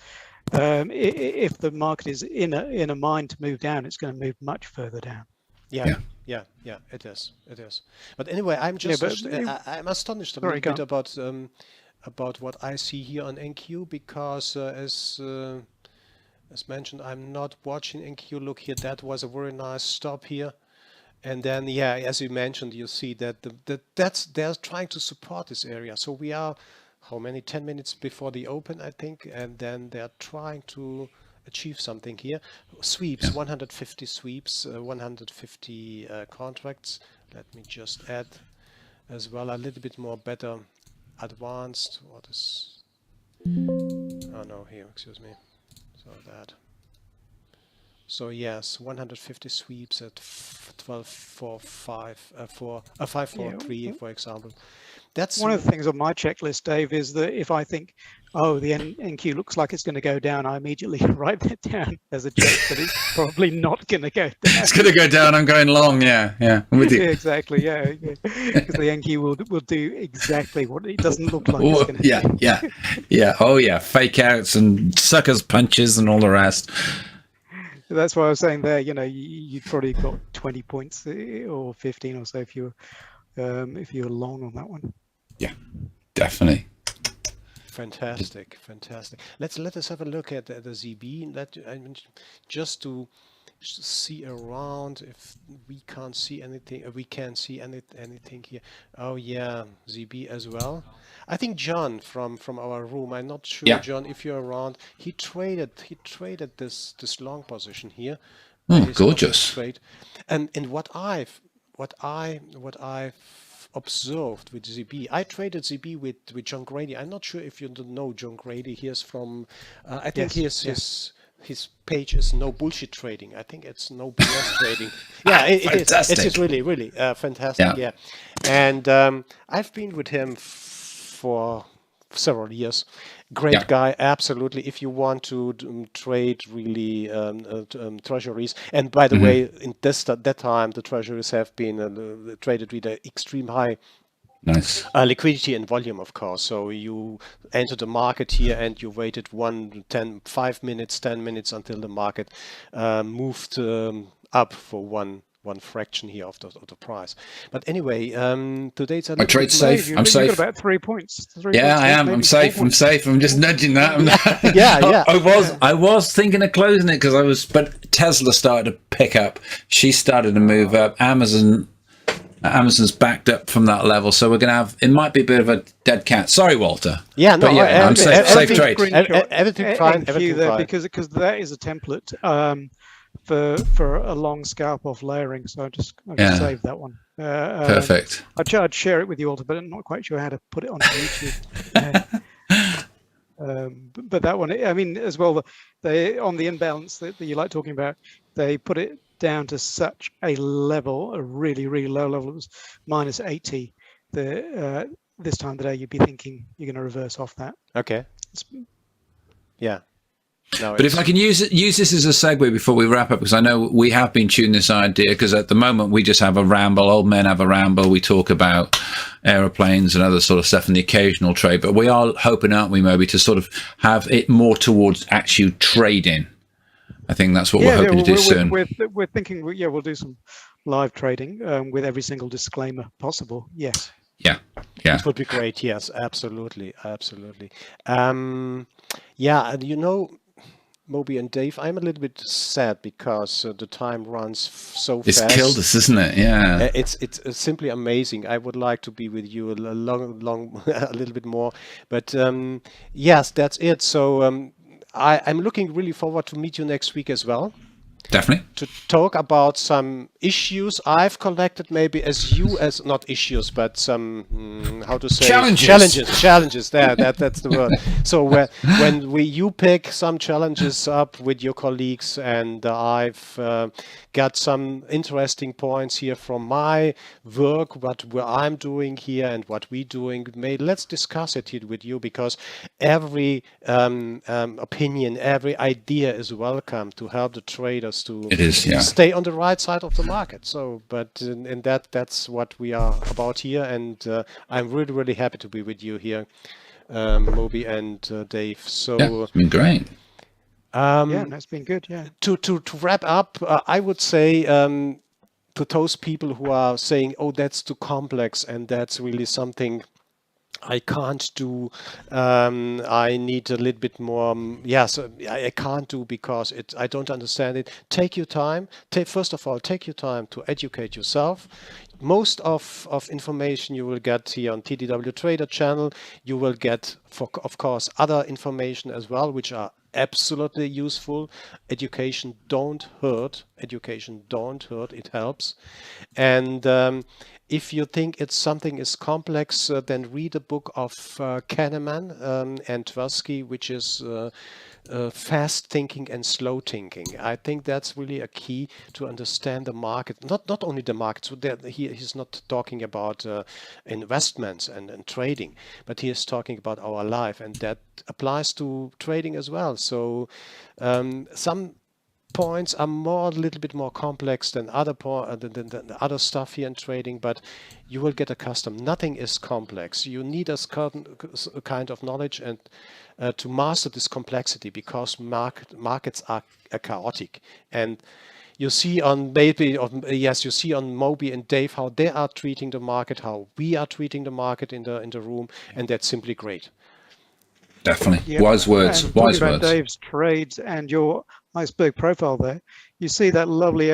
if the market is in a mind to move down, it's going to move much further down. Yeah, it is. But anyway, I'm just I'm astonished a little bit about what I see here on NQ, because as mentioned, I'm not watching NQ. Look here, that was a very nice stop here. And then, yeah, as you mentioned, you see that they're trying to support this area. So we are, how many, 10 minutes before the open, I think, and then they're trying to achieve something here. Sweeps, 150 sweeps, 150 contracts. Let me just add as well a little bit more better advanced. What is, oh no, here, excuse me. So that. So yes, 150 sweeps at 543, for example. That's one of the things on my checklist, Dave, is that if I think, oh, the NQ looks like it's going to go down, I immediately write that down as a check, but it's probably not going to go down. It's going to go down. I'm going long. Yeah, I'm with you. Yeah, exactly. Yeah, because the NQ will do exactly what it doesn't look like it's going to do. Yeah. Oh yeah, fake outs and suckers punches and all the rest. That's why I was saying there. You know, you've probably got 20 points or 15 or so if you're long on that one. Yeah, definitely. Fantastic. Let us have a look at the ZB. Just to see around if we can't see anything. We can see anything here. Oh yeah, ZB as well. I think John from our room. I'm not sure, John, if you're around. He traded this long position here. Oh, gorgeous. Trade. And what I've observed with ZB. I traded ZB with John Grady. I'm not sure if you know John Grady. He is from, I think his page is No Bullshit Trading. I think it's No BS Trading. Yeah, it is really fantastic. Yeah. And I've been with him for several years. Great guy, absolutely. If you want to trade really treasuries, and by the way, in that time the treasuries have been traded with an extreme high liquidity and volume, of course. So you entered the market here and you waited 5 minutes, 10 minutes until the market moved up for one fraction here of the price. But anyway, today's I trade safe. I'm safe. You've got about 3 points. I am. I'm safe. I'm safe. I'm just nudging that. Yeah. I was thinking of closing it but Tesla started to pick up. She started to move up. Amazon's backed up from that level, so we're going to have. It might be a bit of a dead cat. Sorry, Walter. Yeah, no, I'm safe. Safe trade. Everything fine. Because that is a template. For a long scalp off layering, so I just saved that one. Perfect. I'd share it with you, Walter, but I'm not quite sure how to put it onto YouTube. But that one, I mean, as well, they on the imbalance that you like talking about, they put it down to such a level, a really, really low level. It was minus 80. This time of the day, you'd be thinking you're going to reverse off that. Okay. Yeah. No, but if I can use this as a segue before we wrap up, because I know we have been tuning this idea, because at the moment we just have a ramble. Old men have a ramble. We talk about aeroplanes and other sort of stuff in the occasional trade, but we are hoping, aren't we, Moby, to sort of have it more towards actual trading. I think that's what we're hoping to do soon. We're thinking, we'll do some live trading with every single disclaimer possible. Yes. Yeah. It would be great. Yes, absolutely. And you know, Moby and Dave, I'm a little bit sad because the time runs so fast. It's killed us, isn't it? Yeah. It's simply amazing. I would like to be with you a little bit more, but yes, that's it. So I'm looking really forward to meet you next week as well. Definitely. To talk about some issues I've collected, maybe as not issues, but some how to say challenges. That's the word. So when you pick some challenges up with your colleagues, and I've got some interesting points here from my work, what I'm doing here and what we're doing. Let's discuss it here with you, because every opinion, every idea is welcome to help the traders to stay on the right side of the market. So, but in that's what we are about here, and I'm really happy to be with you here, Moby and Dave. So yeah, it's been great. Yeah, that's been good. Yeah. To wrap up, I would say to those people who are saying, "Oh, that's too complex, and that's really something I can't do. I need a little bit more. Yes, I can't do because I don't understand it." Take your time. First of all, take your time to educate yourself. Most of information you will get here on TTW Trader channel. You will get, of course, other information as well, which are absolutely useful. Education don't hurt. Education don't hurt. It helps. And if you think something is complex, then read a book of Kahneman and Tversky, which is fast thinking and slow thinking. I think that's really a key to understand the market. Not only the market. So he's not talking about investments and trading, but he is talking about our life, and that applies to trading as well. So some points are a little bit more complex than than other stuff here in trading, but you will get accustomed. Nothing is complex. You need a kind of knowledge and to master this complexity, because markets are chaotic. And you see on you see on Moby and Dave how they are treating the market, how we are treating the market in the room, and that's simply great. Definitely. Yep. Wise words. And wise talking words. About Dave's trades and your iceberg profile there, you see that lovely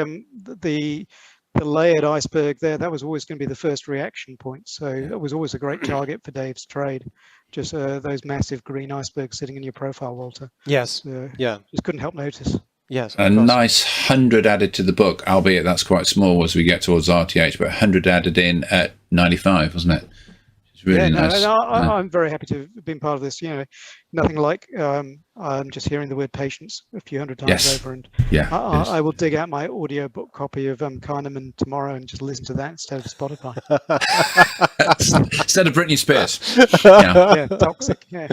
the layered iceberg there. That was always going to be the first reaction point. So that was always a great target for Dave's trade. Just those massive green icebergs sitting in your profile, Walter. Yes. Yeah. Just couldn't help notice. Yes. A nice 100 added to the book, albeit that's quite small as we get towards RTH, but 100 added in at 95, wasn't it? Really nice. I'm very happy to have been part of this. You know, nothing like I'm just hearing the word patience a few hundred times over, and I will dig out my audiobook copy of Kahneman tomorrow and just listen to that instead of Spotify. Instead of Britney Spears. Yeah, toxic. Yeah.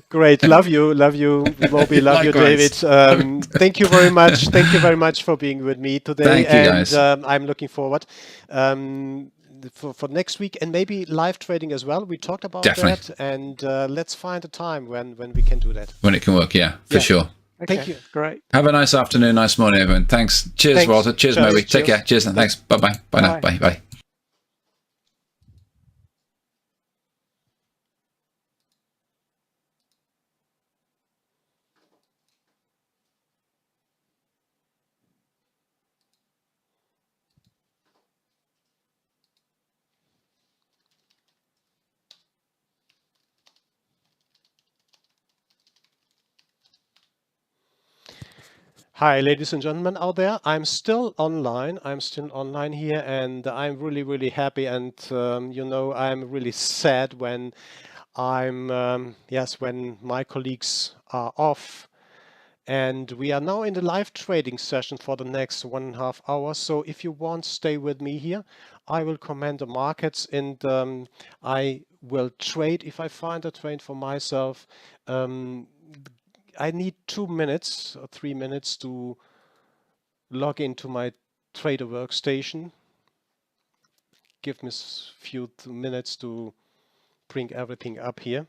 Great, love you, Moby, love you, David. Thank you very much. Thank you very much for being with me today. Thank you, guys. I'm looking forward. For next week, and maybe live trading as well. We talked about that, and let's find a time when we can do that. When it can work, for sure. Okay, thank you. Great. Have a nice afternoon, nice morning, everyone. Thanks. Cheers, Walter. Cheers, Moby. Take care. Cheers, and thanks. Bye-bye. Bye now. Bye. Hi, ladies and gentlemen out there. I'm still online. I'm still online here, and I'm really happy. And I'm really sad when when my colleagues are off. And we are now in the live trading session for the next 1.5 hours. So if you want, stay with me here. I will comment the markets, and I will trade if I find a trade for myself. I need 2 minutes or 3 minutes to log into my trader workstation. Give me a few minutes to bring everything up here.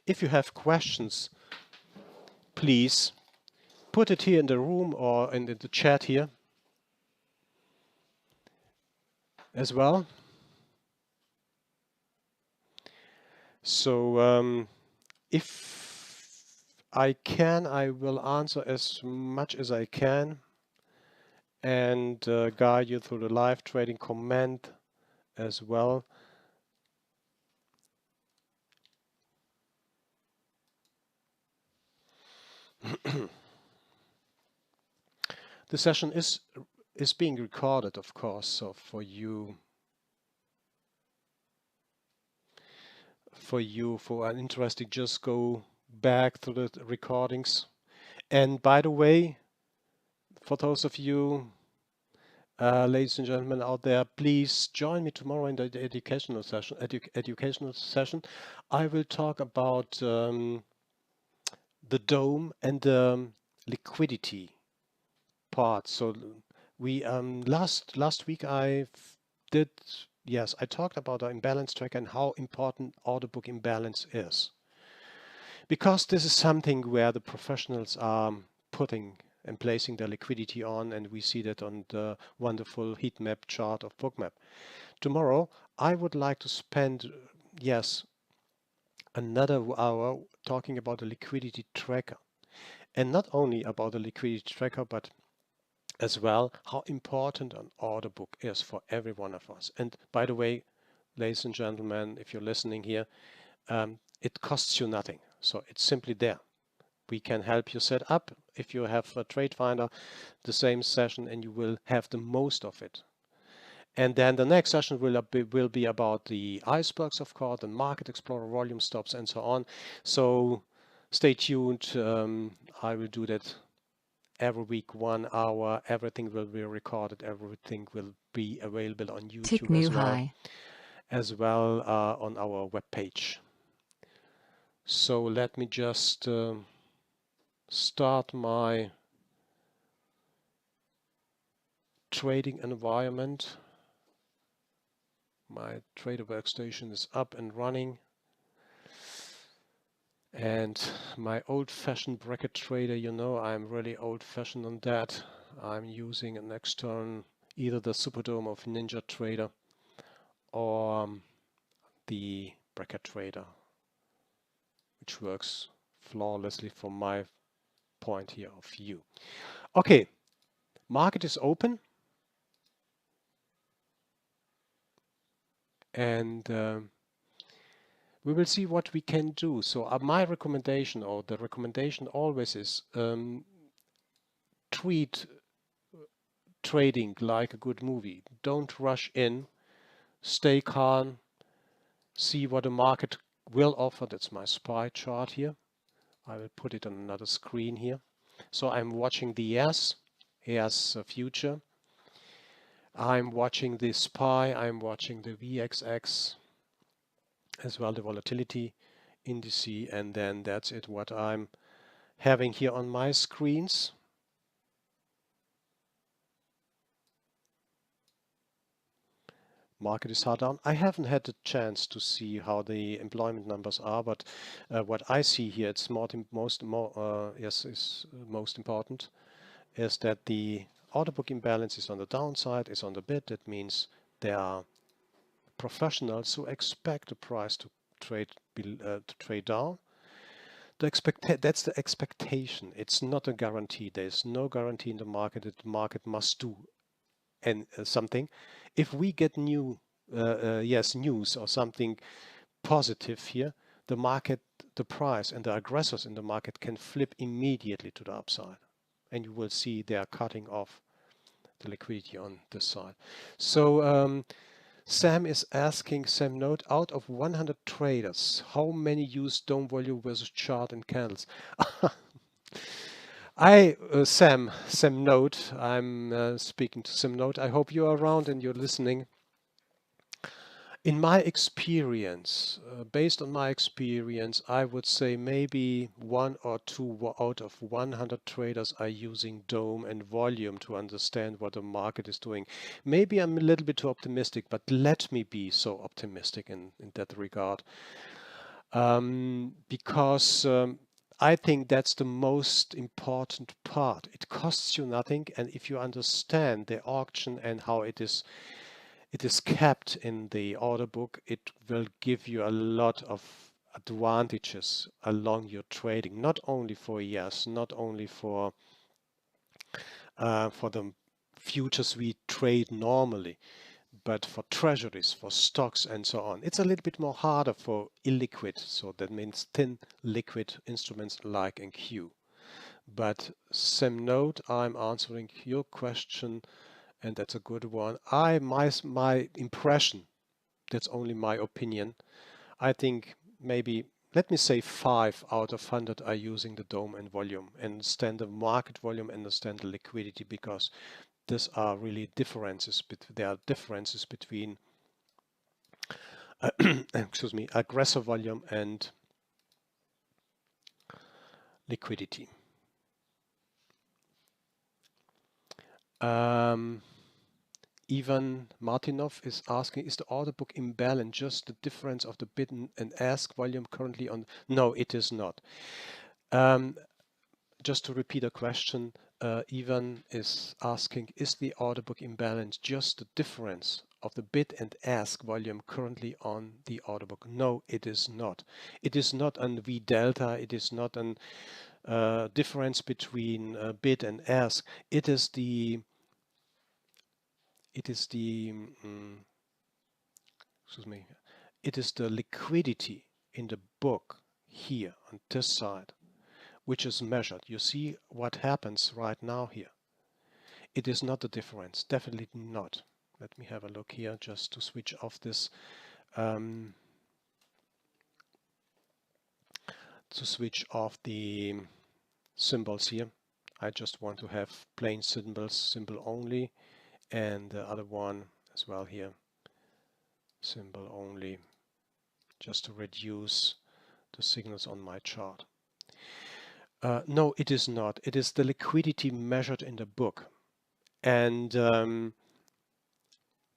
If you have questions, please put it here in the room or in the chat here as well. So if I can, I will answer as much as I can and guide you through the live trading comment as well. The session is being recorded, of course, so for an interesting, just go back to the recordings. And by the way, for those of you ladies and gentlemen out there, please join me tomorrow in the educational session. I will talk about the DOM and the liquidity part. So we last week I talked about the imbalance tracker and how important order book imbalance is, because this is something where the professionals are putting and placing their liquidity on, and we see that on the wonderful heat map chart of Bookmap. Tomorrow I would like to spend another hour talking about the liquidity tracker, and not only about the liquidity tracker, but as well how important an order book is for every one of us. And by the way, ladies and gentlemen, if you're listening here, it costs you nothing, so it's simply there. We can help you set up, if you have a TradeFinder, the same session, and you will have the most of it. And then the next session will be about the icebergs, of course, the Market Explorer, volume stops, and so on. So stay tuned. I will do that every week, 1 hour. Everything will be recorded. Everything will be available on YouTube as well on our webpage. So let me just start my trading environment. My trader workstation is up and running, and my old-fashioned bracket trader, you know, I'm really old-fashioned on that. I'm using an external, either the Superdome of Ninja Trader or the bracket trader, which works flawlessly from my point here of view. Okay, market is open, and we will see what we can do. So my recommendation, or the recommendation always is, treat trading like a good movie. Don't rush in, stay calm, see what the market will offer. That's my SPY chart here. I will put it on another screen here. So I'm watching the ES future. I'm watching the SPY, I'm watching the VXX, as well the volatility indice, and then that's it what I'm having here on my screens. Market is hard down. I haven't had the chance to see how the employment numbers are, but what I see here, it's most important, is that the order book imbalance is on the downside, is on the bid. That means there are professionals who expect the price to trade down. That's the expectation. It's not a guarantee. There's no guarantee in the market that the market must do something. If we get news or something positive here, the market, the price, and the aggressors in the market can flip immediately to the upside, and you will see they are cutting off the liquidity on this side. So Sam is asking, Sam Note, out of 100 traders, how many use DOM volume versus chart and candles? Sam Note, I'm speaking to Sam Note. I hope you're around and you're listening. In my experience, based on my experience, I would say maybe 1 or 2 out of 100 traders are using DOM and volume to understand what the market is doing. Maybe I'm a little bit too optimistic, but let me be so optimistic in that regard. Because I think that's the most important part. It costs you nothing, and if you understand the auction and how it is kept in the order book, it will give you a lot of advantages along your trading, not only for ES, not only for the futures we trade normally, but for treasuries, for stocks, and so on. It's a little bit more harder for illiquid, so that means thin liquid instruments like NQ. But same note, I'm answering your question, and that's a good one. My impression, that's only my opinion. I think maybe, let me say 5 out of 100 are using the DOM and volume, and understand the market volume, understand the liquidity, because these are really differences. There are differences between excuse me, aggressor volume and liquidity. Ivan Martinov is asking, is the order book imbalance just the difference of the bid and ask volume currently on? No, it is not. Just to repeat a question, Ivan is asking, is the order book imbalance just the difference of the bid and ask volume currently on the order book? No, it is not. It is not an V delta. It is not an difference between bid and ask. It is the excuse me, it is the liquidity in the book here on this side, which is measured. You see what happens right now here. It is not the difference, definitely not. Let me have a look here just to switch off this the symbols here. I just want to have plain symbols, symbol only, and the other one as well here, symbol only, just to reduce the signals on my chart. No, it is not. It is the liquidity measured in the book. And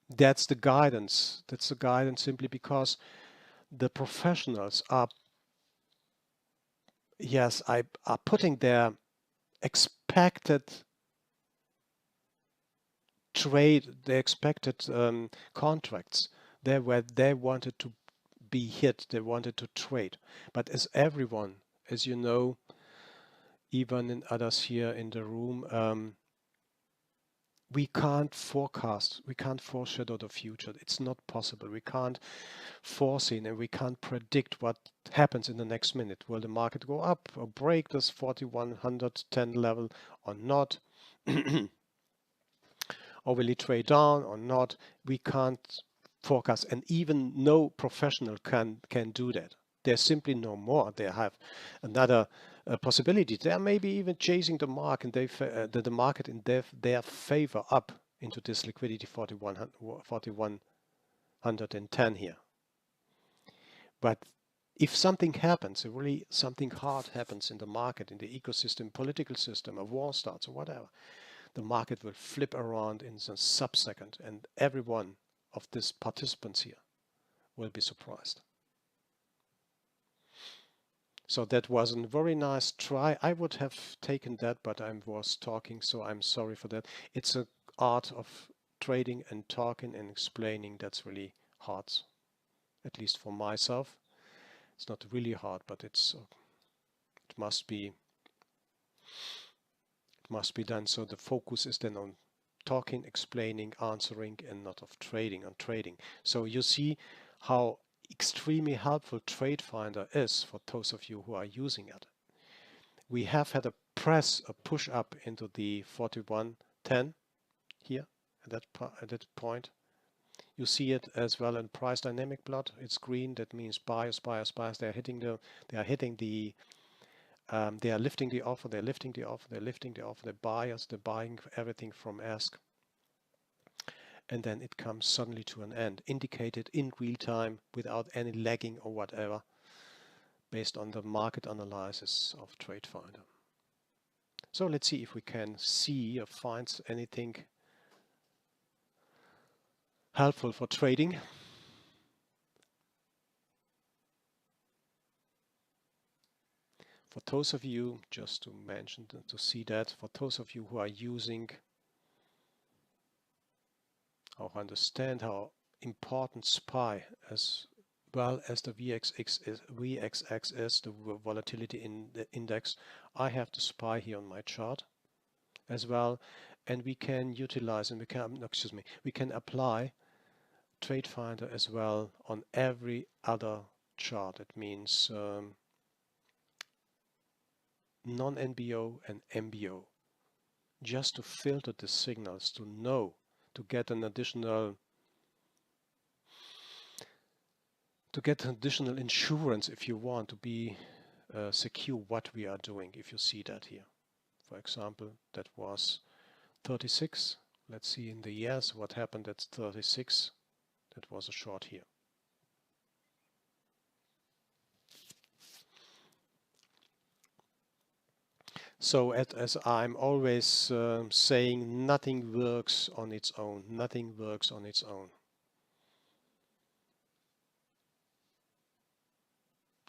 that's the guidance. That's the guidance simply because the professionals are, yes, are putting their expected trade, their expected contracts there where they wanted to be hit, they wanted to trade. But as everyone, as you know, even in others here in the room, we can't forecast, we can't foreshadow the future. It's not possible. We can't foresee and we can't predict what happens in the next minute. Will the market go up or break this 4110 level or not? Or will it trade down or not? We can't forecast, and even no professional can do that. There's simply no more. They have another possibility. They are maybe even chasing the market, and the market in their favor up into this liquidity 4110 here. But if something happens, if really something hard happens in the market, in the ecosystem, political system, a war starts or whatever, the market will flip around in a sub-second, and every one of these participants here will be surprised. So that was a very nice try. I would have taken that, but I was talking, so I'm sorry for that. It's an art of trading and talking and explaining that's really hard, at least for myself. It's not really hard, but it must be done. So the focus is then on talking, explaining, answering, and not of trading, on trading. So you see how extremely helpful TradeFinder is for those of you who are using it. We have had a push up into the 4110 here at that point. You see it as well in price dynamic plot. It's green. That means buyers, buyers, buyers. They are lifting the offer, they're lifting the offer, they're lifting the offer, the buyers, they're buying everything from ask. And then it comes suddenly to an end, indicated in real time without any lagging or whatever, based on the market analysis of TradeFinder. So let's see if we can see or find anything helpful for trading. For those of you, just to mention, to see that, for those of you who are using or understand how important SPY as well as the VXX is, the volatility in the index, I have the SPY here on my chart as well, and we can utilize and we can apply TradeFinder as well on every other chart. It means non-NBO and MBO, just to filter the signals, to know, to get an additional insurance if you want to be secure what we are doing. If you see that here, for example, that was 36. Let's see in the years what happened at 36. That was a short here. So as I'm always saying, nothing works on its own. Nothing works on its own.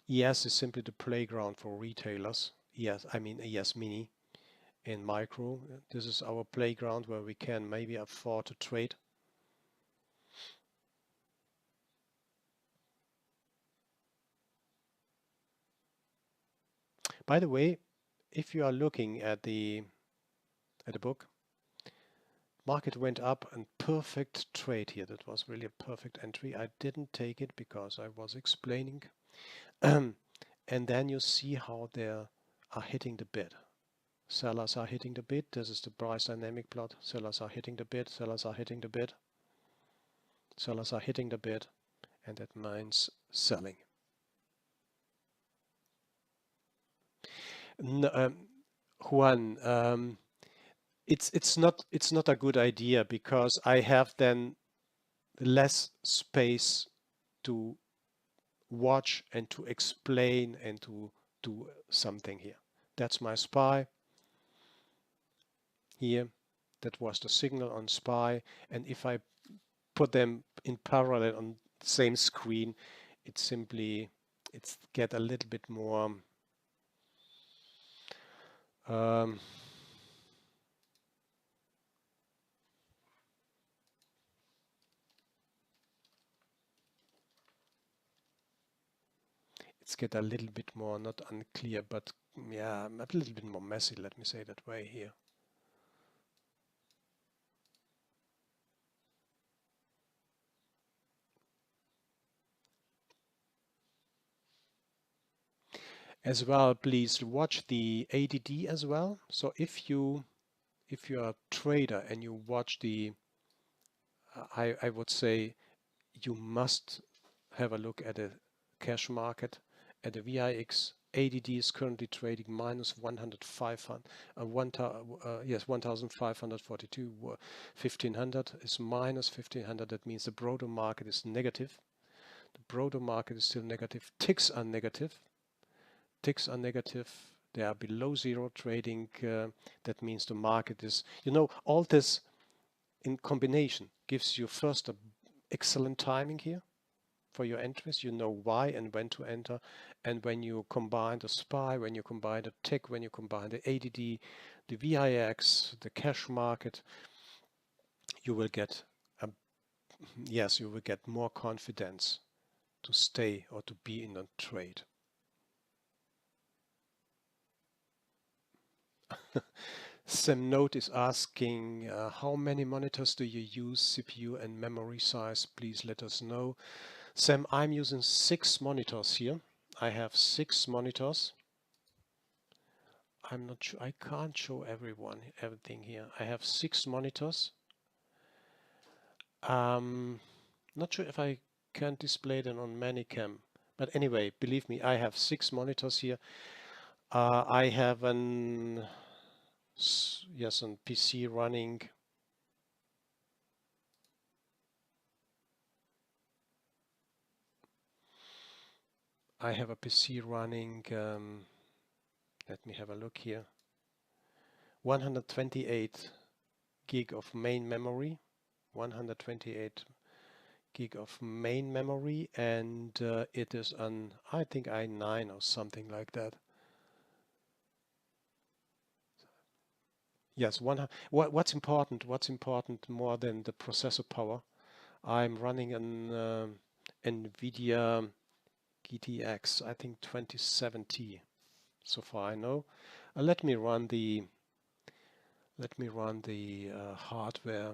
ES is simply the playground for retailers. Yes, I mean ES Mini in micro. This is our playground where we can maybe afford to trade. By the way, if you are looking at the book, market went up and perfect trade here. That was really a perfect entry. I didn't take it because I was explaining. And then you see how they are hitting the bid. Sellers are hitting the bid. This is the price dynamic plot. Sellers are hitting the bid. Sellers are hitting the bid. Sellers are hitting the bid. And that means selling. Juan, it's not a good idea because I have then less space to watch and to explain and to do something here. That's my SPY here. That was the signal on SPY, and if I put them in parallel on the same screen, it's get a little bit more it's get a little bit more, not unclear, but yeah, a little bit more messy, let me say that way here. As well, please watch the ADD as well. So if you are a trader and you watch the, I would say you must have a look at the cash market, at the VIX. ADD is currently trading minus 1,542. 1500 is minus 1500. That means the broader market is negative. The broader market is still negative. Ticks are negative. Ticks are negative. They are below zero trading. That means the market is, all this in combination gives you first a excellent timing here for your entries. You know why and when to enter. And when you combine the SPY, when you combine the tick, when you combine the ADD, the VIX, the cash market, you will get you will get more confidence to stay or to be in a trade. Sam Note is asking, how many monitors do you use, CPU and memory size? Please let us know. Sam, I'm using 6 monitors here. I have 6 monitors. I'm not sure, I can't show everything here. I have 6 monitors. Not sure if I can display them on Manicam, but anyway, believe me, I have 6 monitors here. I have an PC running. I have a PC running, let me have a look here, 128 gig of main memory, 128 gig of main memory, and it is an, I think i9 or something like that. Yes, what's important more than the processor power, I'm running an NVIDIA GTX, I think 2070 so far I know. Let me run the hardware.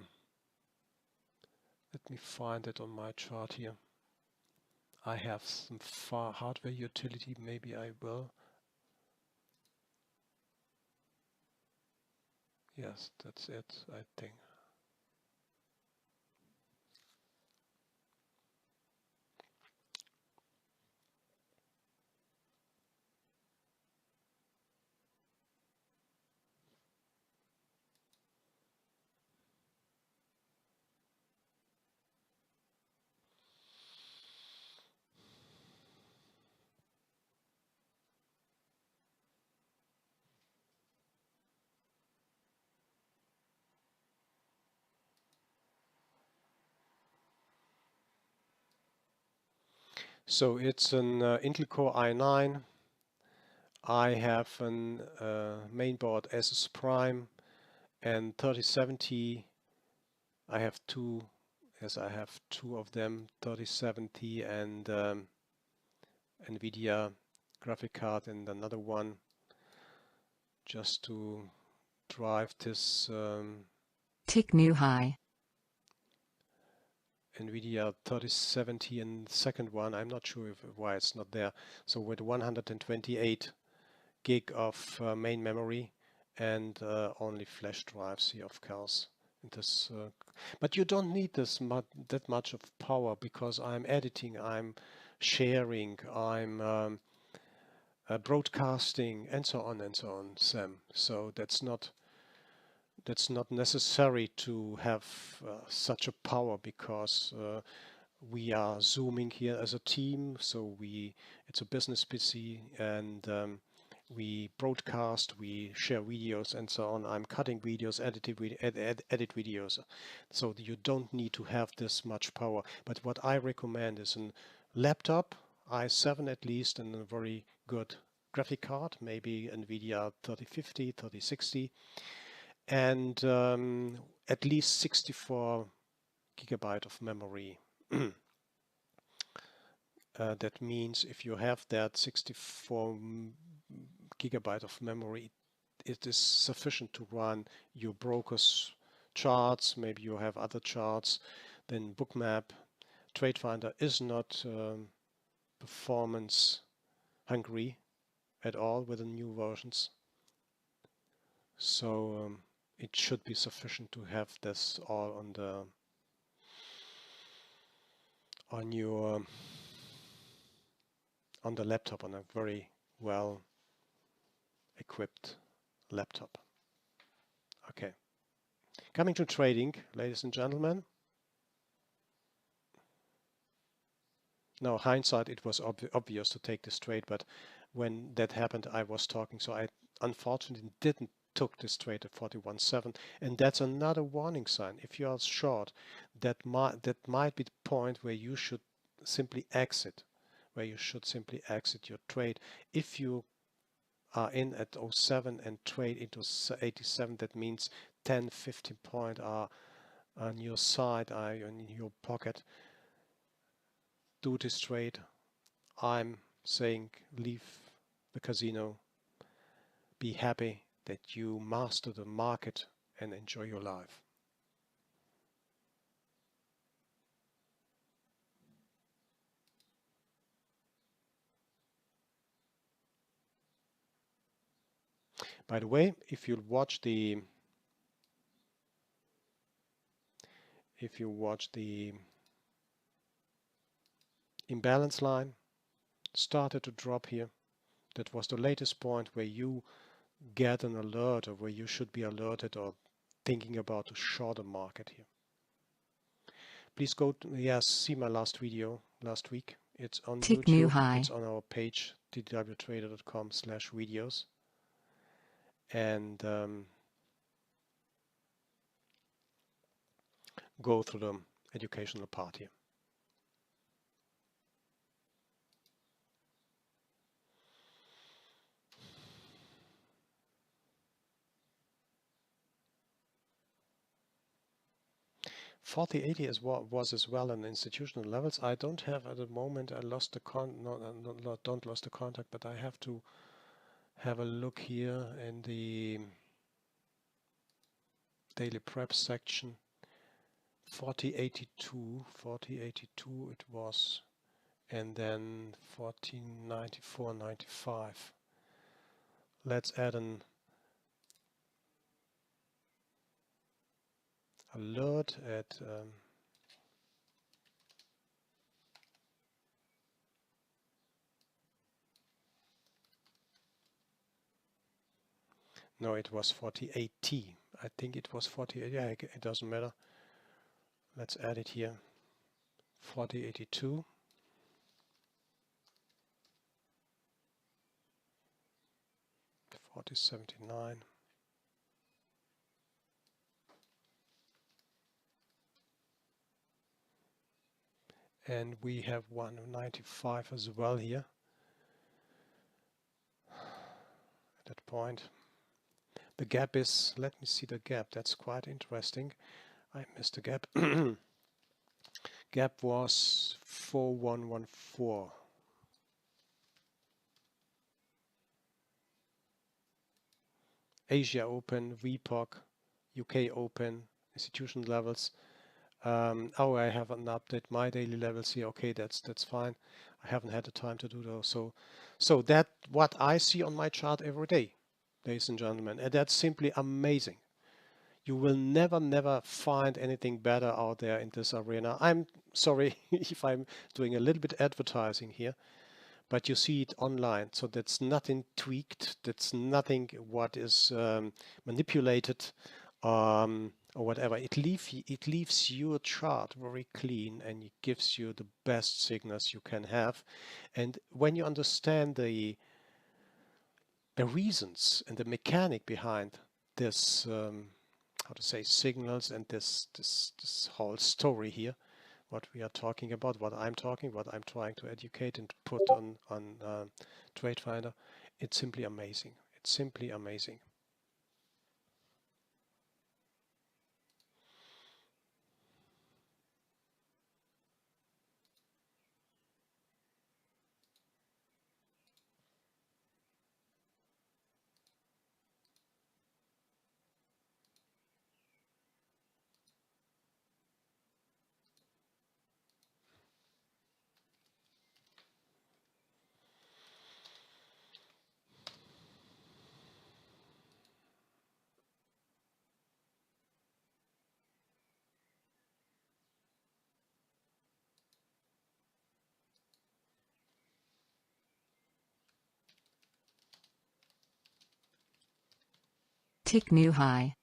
Let me find it on my chart here. I have some hardware utility, maybe I will. Yes, that's it, I think. So it's an Intel Core i9. I have an mainboard Asus Prime and 3070. I have two, yes, I have two of them, 3070 and NVIDIA graphic card, and another one just to drive this tick new high. NVIDIA 3070, and the second one, I'm not sure why it's not there. So with 128 gig of main memory and only flash drives here, of course. This, but you don't need that much of power, because I'm editing, I'm sharing, I'm broadcasting, and so on, Sam. So that's not necessary to have such a power, because we are zooming here as a team. So it's a business PC, and we broadcast, we share videos, and so on. I'm cutting videos, edit videos, so you don't need to have this much power. But what I recommend is a laptop, i7 at least, and a very good graphic card, maybe NVIDIA 3050, 3060, and at least 64 gigabyte of memory. That means if you have that 64 gigabyte of memory, it is sufficient to run your broker's charts. Maybe you have other charts. Then Bookmap, TradeFinder is not performance hungry at all with the new versions. So it should be sufficient to have this all on the laptop, on a very well equipped laptop. Okay, coming to trading, ladies and gentlemen. Now, hindsight, it was obvious to take this trade, but when that happened, I was talking, so I unfortunately didn't took this trade at 41.7, and that's another warning sign. If you are short, that might be the point where you should simply exit, your trade. If you are in at 07 and trade into 87, that means 10-15 points are on your side, are in your pocket. Do this trade. I'm saying leave the casino. Be happy that you master the market and enjoy your life. By the way, if you watch the imbalance line started to drop here, that was the latest point where you get an alert, or where you should be alerted or thinking about a shorter market here. Please go to, see my last video last week. It's on tick YouTube. New high. It's on our page, TTW-TradeFinder.com/videos. And go through the educational part here. $40.80 was as well on institutional levels. I don't have at the moment. I lost the don't lost the contact, but I have to have a look here in the daily prep section. 40.82 it was, and then 14.94.95. Let's add an alert at no, it was 48T. I think it was 48. Yeah, it doesn't matter. Let's add it here. 4082. $40.79. And we have 195 as well here. At that point, the gap is, let me see the gap, that's quite interesting. I missed the gap. Gap was 4114. Asia Open, VPOC, UK Open, institution levels. Oh, I haven't updated my daily levels here. Okay, that's fine. I haven't had the time to do those. So that what I see on my chart every day, ladies and gentlemen, and that's simply amazing. You will never find anything better out there in this arena. I'm sorry if I'm doing a little bit advertising here, but you see it online. So that's nothing tweaked. That's nothing what is manipulated or whatever. It leaves your chart very clean, and it gives you the best signals you can have. And when you understand the reasons and the mechanic behind this, how to say, signals and this whole story here, what we are talking about, what I'm trying to educate and put on TradeFinder, it's simply amazing. It's simply amazing. Tick new high.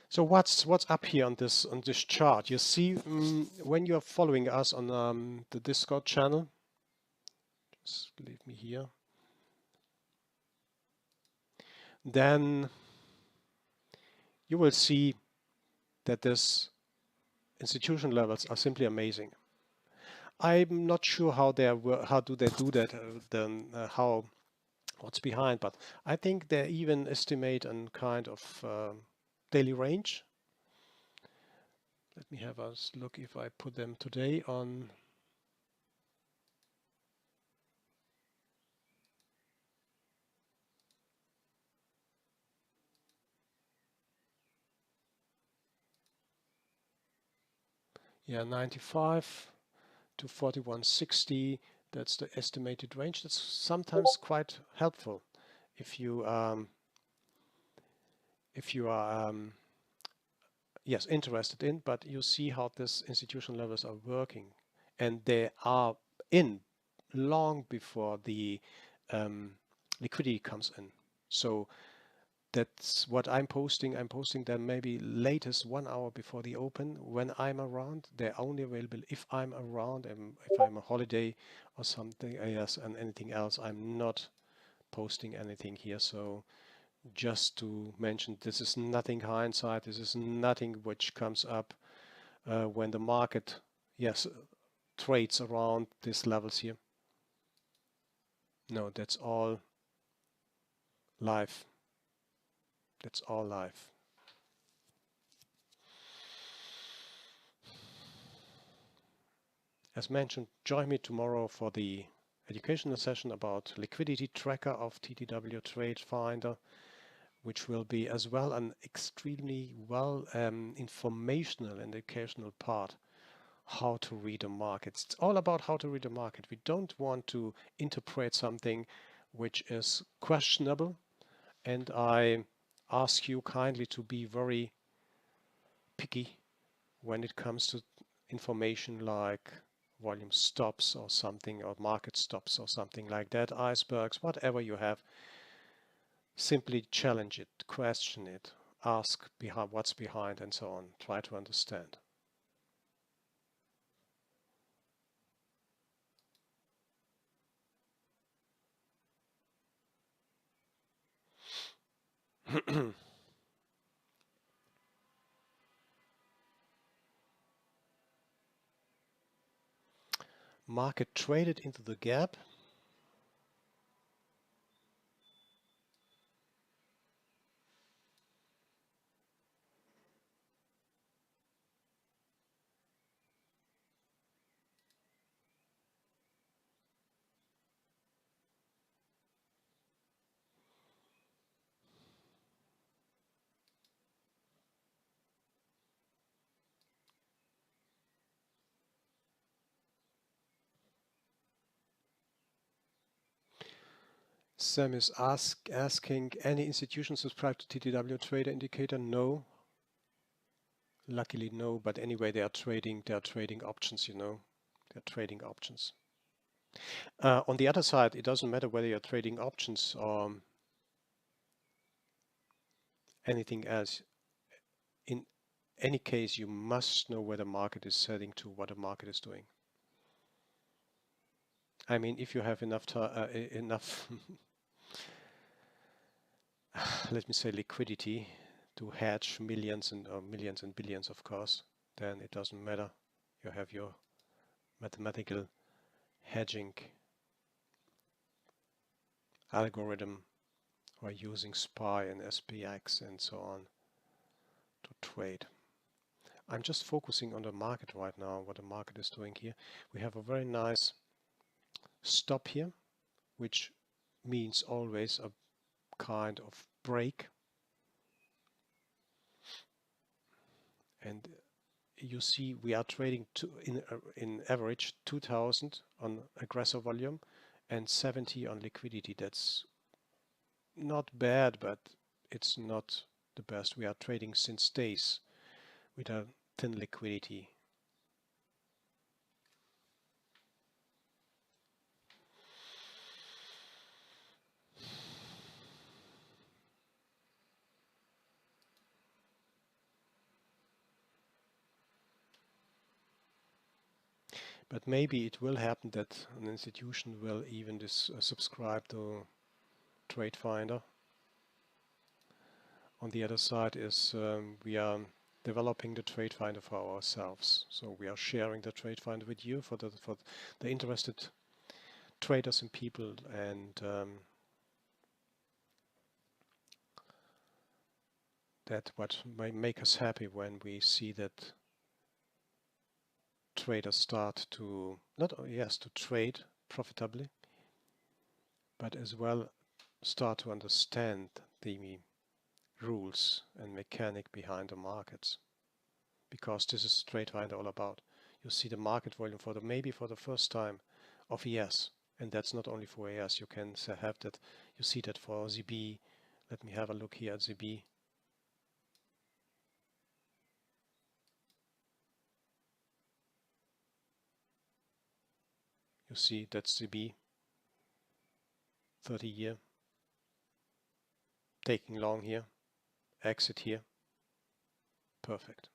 So what's up here on this chart? You see, when you're following us on the Discord channel, just leave me here, then you will see that this institution levels are simply amazing. I'm not sure how do they do that, what's behind, but I think they even estimate a kind of daily range. Let me have a look if I put them today on. Yeah, 95 to 4160. That's the estimated range. That's sometimes quite helpful if you are yes, interested in, but you see how this institution levels are working, and they are in long before the liquidity comes in. So that's what I'm posting. I'm posting them maybe latest 1 hour before the open. When I'm around, they're only available if I'm around, and if I'm on holiday or something. Yes, and anything else, I'm not posting anything here. So just to mention, this is nothing hindsight. This is nothing which comes up when the market, yes, trades around these levels here. No, that's all live. That's all live. as mentioned, join me tomorrow for the educational session about liquidity tracker of TTW-TradeFinder, which will be as well an extremely well informational and educational part. How to read a market. It's all about how to read a market. We don't want to interpret something which is questionable, and I ask you kindly to be very picky when it comes to information like volume stops or something, or market stops or something like that, icebergs, whatever you have. Simply challenge it, question it, ask behind what's behind, and so on. Try to understand. Market traded into the gap. Sam is asking, any institution subscribe to TTW Trader Indicator? No. Luckily, no. But anyway, they are trading options. You know, they're trading options. On the other side, it doesn't matter whether you're trading options or anything else. In any case, you must know where the market is heading to, what the market is doing. I mean, if you have enough let me say liquidity to hedge millions and billions, of course, then it doesn't matter. You have your mathematical hedging algorithm, or using SPY and SPX and so on to trade. I'm just focusing on the market right now, what the market is doing here. We have a very nice stop here, which means always a kind of break. And you see we are trading in average 2000 on aggressor volume and 70 on liquidity. That's not bad, but it's not the best. We are trading since days with a thin liquidity. But maybe it will happen that an institution will even subscribe to TradeFinder. On the other side is we are developing the TradeFinder for ourselves. So we are sharing the TradeFinder with you for the interested traders and people, and that what might make us happy when we see that traders start to to trade profitably, but as well start to understand the rules and mechanic behind the markets, because this is TradeFinder all about. You see the market volume maybe for the first time of ES, and that's not only for ES. You can have that. You see that for ZB. Let me have a look here at ZB. You see that's ZB 30-year, taking long here, exit here, perfect.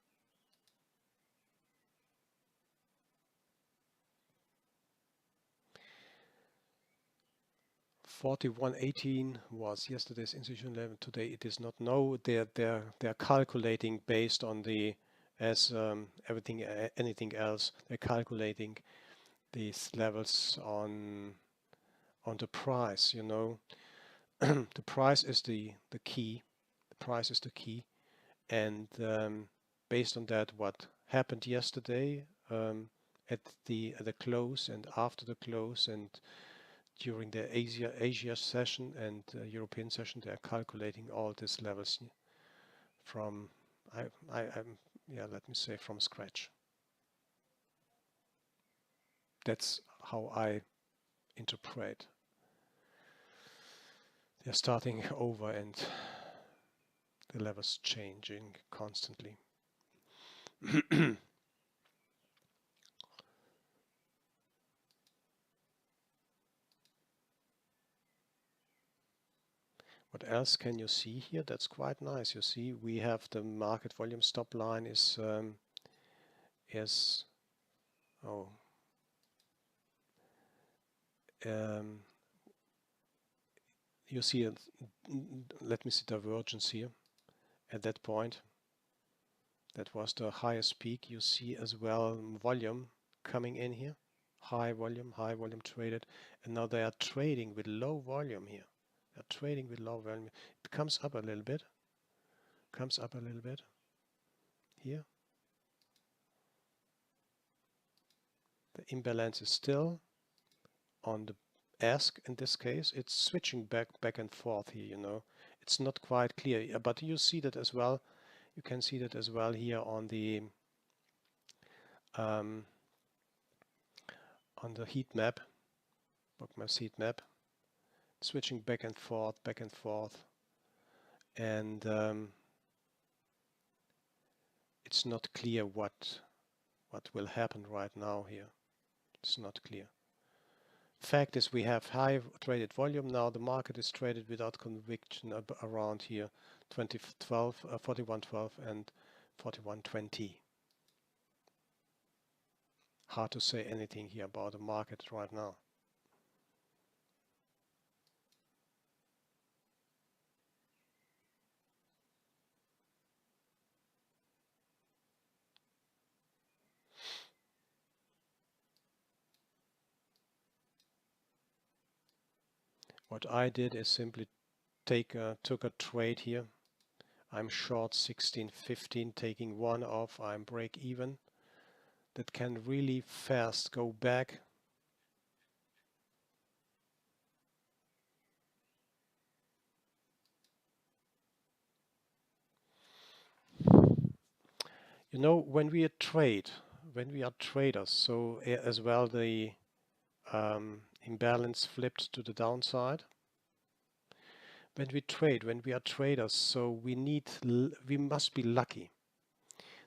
$41.18 was yesterday's institution level. Today it is not. No, they're calculating based on the anything else. They're calculating these levels on the price. You know, the price is the key. The price is the key, and based on that, what happened yesterday at the close and after the close and during the Asia session and European session. They are calculating all these levels from let me say from scratch. That's how I interpret. They're starting over and the levels changing constantly. What else can you see here? That's quite nice. You see, we have the market volume stop line is you see, let me see divergence here. At that point, that was the highest peak. You see as well volume coming in here, high volume traded, and now they are trading with low volume here. They're trading with low volume. It comes up a little bit. Here. The imbalance is still on the ask in this case. It's switching back and forth here, you know. It's not quite clear, but you see that as well. You can see that as well here on the heat map, Bookmap's heat map, switching back and forth, and it's not clear what will happen right now here. It's not clear. Fact is, we have high traded volume now. The market is traded without conviction around here, 41.12 and 41.20. Hard to say anything here about the market right now. What I did is simply took a trade here. I'm short 16.15, taking one off. I'm break even. That can really fast go back. You know, when we are traders, so as well the imbalance flipped to the downside. When we are traders, so we must be lucky.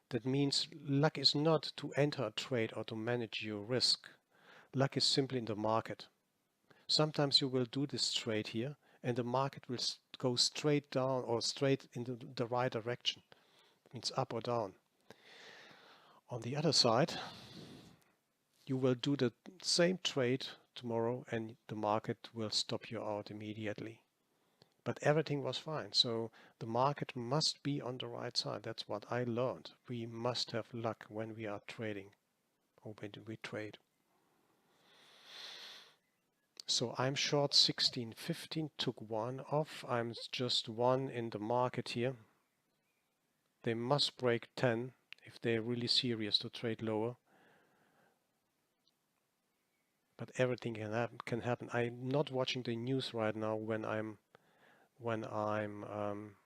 That means luck is not to enter a trade or to manage your risk. Luck is simply in the market. Sometimes you will do this trade here and the market will go straight down or straight in the right direction. It means up or down. On the other side, you will do the same trade tomorrow and the market will stop you out immediately. But everything was fine. So the market must be on the right side. That's what I learned. We must have luck when we are trading or when we trade. So I'm short 16.15, took one off. I'm just one in the market here. They must break 10 if they're really serious to trade lower. But everything can happen. I'm not watching the news right now when I'm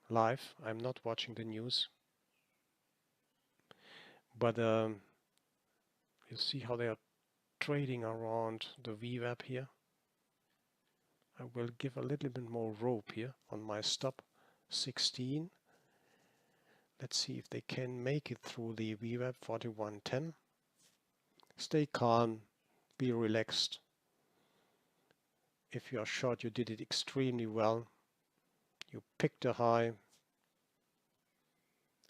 live. I'm not watching the news. But you see how they are trading around the VWAP here. I will give a little bit more rope here on my stop 16. Let's see if they can make it through the VWAP 41.10. Stay calm, be relaxed. If you are short, you did it extremely well. You picked a high.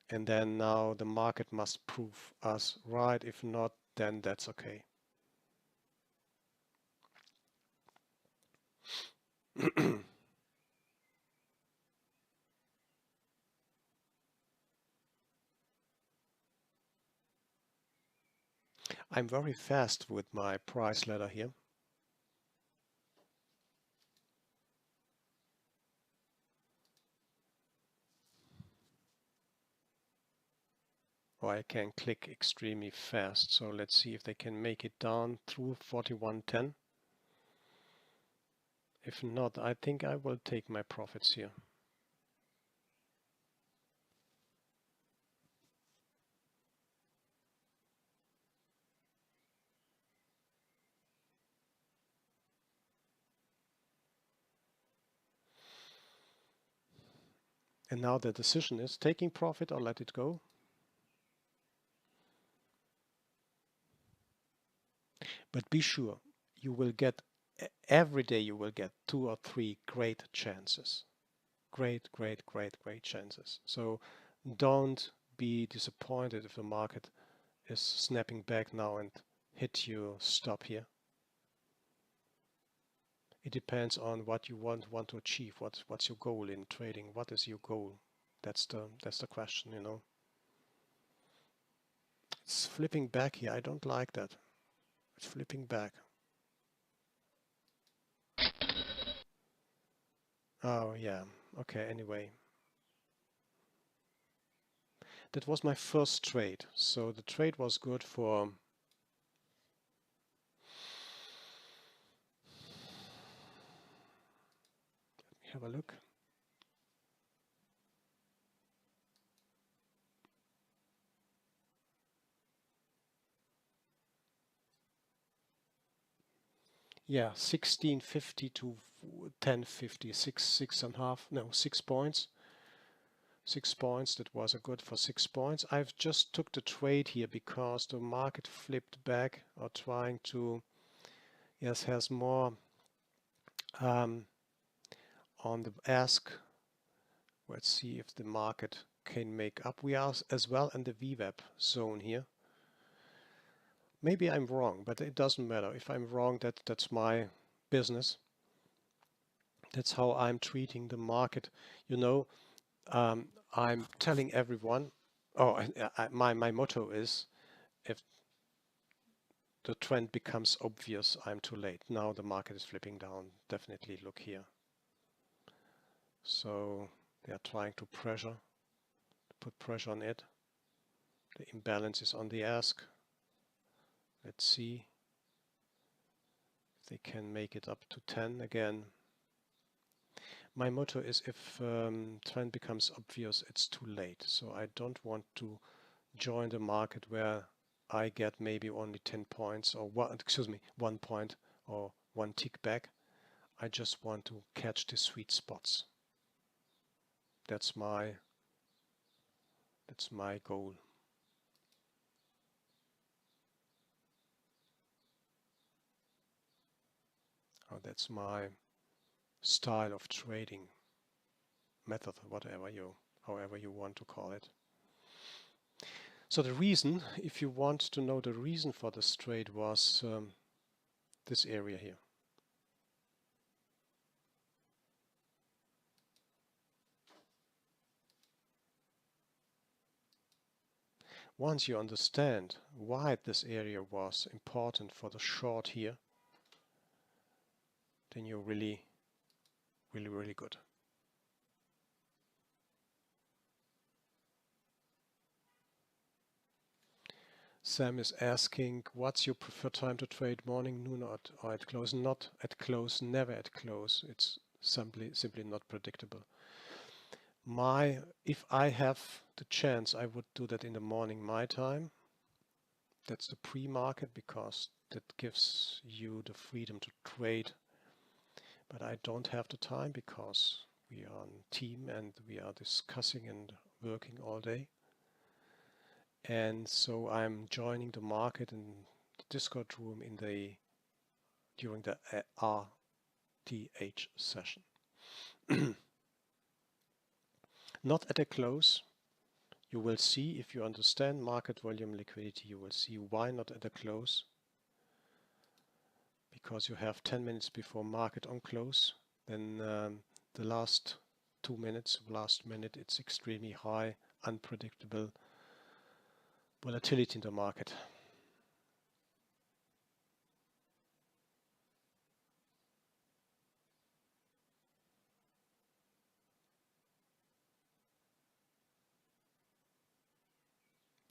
And then now the market must prove us right. If not, then that's okay. I'm very fast with my price ladder here. or I can click extremely fast. So let's see if they can make it down through 41.10. If not, I think I will take my profits here. And now the decision is taking profit or let it go. But be sure, you will get, every day you will get 2 or 3 great chances. Great chances. So don't be disappointed if the market is snapping back now and hit your stop here. It depends on what you want to achieve. What's your goal in trading? What is your goal? That's the question, you know. It's flipping back here. I don't like that. It's flipping back. Oh yeah. Okay, anyway. That was my first trade. So the trade was good for let me have a look. Yeah, 1650 to 1050, 6 points. 6 points, that was a good for 6 points. I've just took the trade here because the market flipped back or trying to, yes, has more on the ask. Let's see if the market can make up. We are as well in the VWAP zone here. Maybe I'm wrong, but it doesn't matter. If I'm wrong, that's my business. That's how I'm treating the market. You know, I'm telling everyone, my motto is, if the trend becomes obvious, I'm too late. Now the market is flipping down. Definitely look here. So they are trying to put pressure on it. The imbalance is on the ask. Let's see if they can make it up to 10 again. My motto is, if trend becomes obvious, it's too late. So I don't want to join the market where I get maybe only 10 points or 1 point or 1 tick back. I just want to catch the sweet spots. That's my goal. Oh, that's my style of trading method, however you want to call it. So the reason, if you want to know the reason for this trade, was this area here. Once you understand why this area was important for the short here, then you're really good. Sam is asking, what's your preferred time to trade, morning, noon, or at close? Not at close, never at close. It's simply not predictable. If I have the chance, I would do that in the morning my time. That's the pre-market, because that gives you the freedom to trade. But I don't have the time because we are on team and we are discussing and working all day. And so I'm joining the market in the Discord room during the RTH session. Not at a close. You will see, if you understand market volume liquidity, you will see why not at a close. Because you have 10 minutes before market on close. Then the last 2 minutes, last minute, it's extremely high, unpredictable volatility in the market.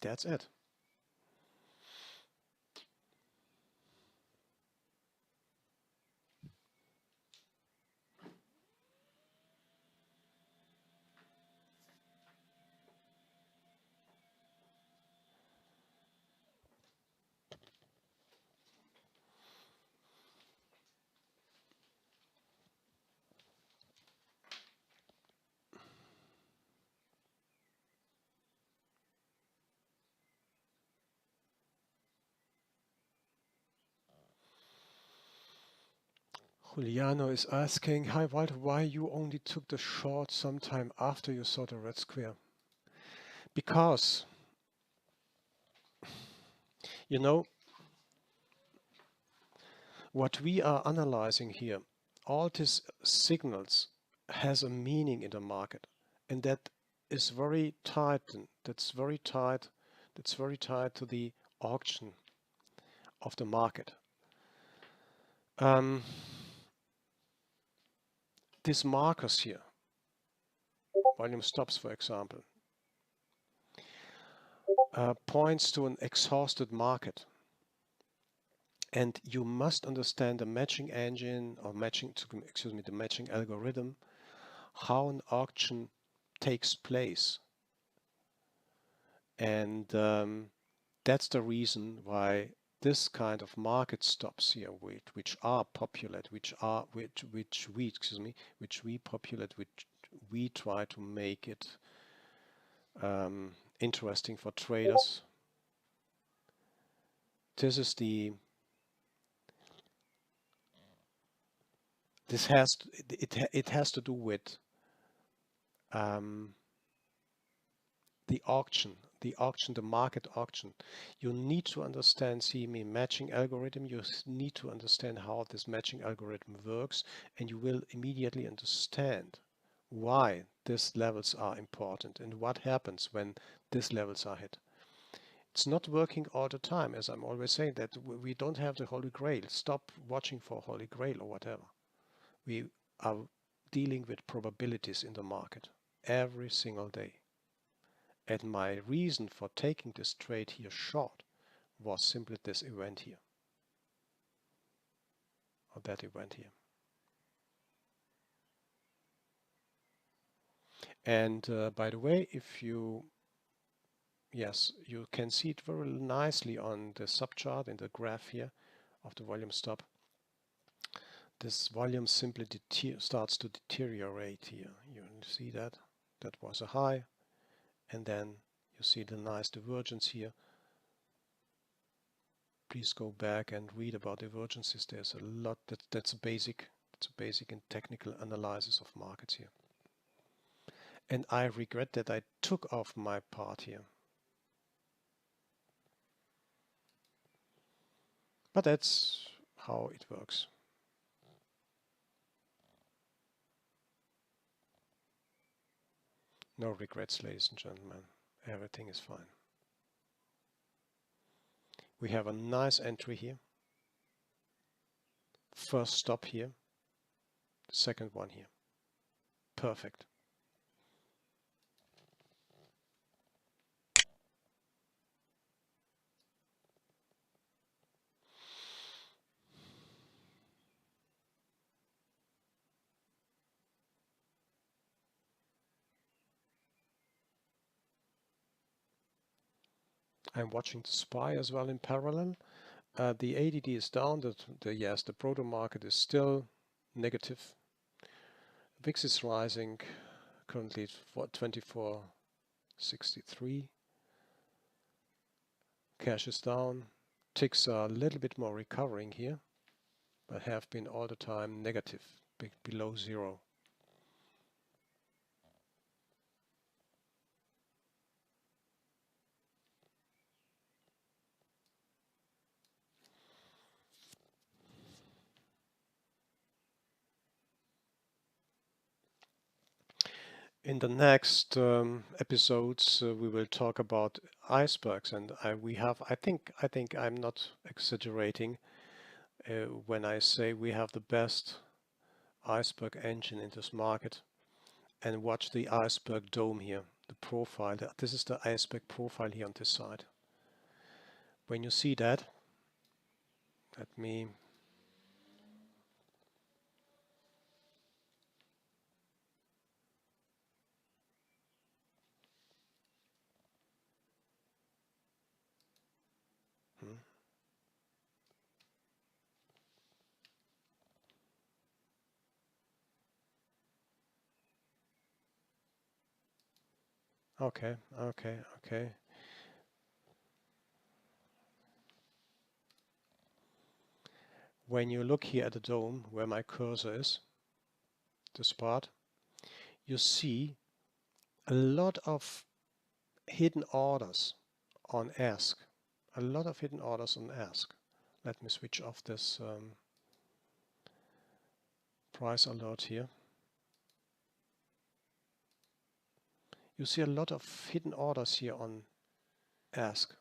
that's it. Juliano is asking, hi Walter, why you only took the short sometime after you saw the red square? Because, you know, what we are analyzing here, all these signals has a meaning in the market, and that is very tied, that's very tied to the auction of the market. These markers here, volume stops for example, points to an exhausted market. And you must understand the matching engine or the matching algorithm, how an auction takes place. And that's the reason why this kind of market stops here, which we populate, which we try to make it interesting for traders. This has to do with the market auction. You need to understand CME matching algorithm. You need to understand how this matching algorithm works, and you will immediately understand why these levels are important and what happens when these levels are hit. It's not working all the time, as I'm always saying, that we don't have the Holy Grail. Stop watching for Holy Grail or whatever. We are dealing with probabilities in the market every single day. And my reason for taking this trade here short was simply this event here, or that event here. And by the way, if you can see it very nicely on the subchart in the graph here of the volume stop. This volume simply starts to deteriorate here. You see that? That was a high, and then you see the nice divergence here. Please go back and read about divergences. There's a lot that's a basic and technical analysis of markets here. And I regret that I took off my part here. But that's how it works. No regrets, ladies and gentlemen. Everything is fine. We have a nice entry here. First stop here. Second one here. Perfect. I'm watching the SPY as well in parallel. The ADD is down. The proto market is still negative. VIX is rising, currently at 24.63. Cash is down. Ticks are a little bit more recovering here, but have been all the time negative, below zero. In the next episodes, we will talk about icebergs, and I think I'm not exaggerating when I say we have the best iceberg engine in this market. And watch the iceberg dome here. the profile. This is the iceberg profile here on this side. When you see that, let me okay. When you look here at the dome where my cursor is, this part, you see a lot of hidden orders on ask. A lot of hidden orders on ask. Let me switch off this price alert here. You see a lot of hidden orders here on ask.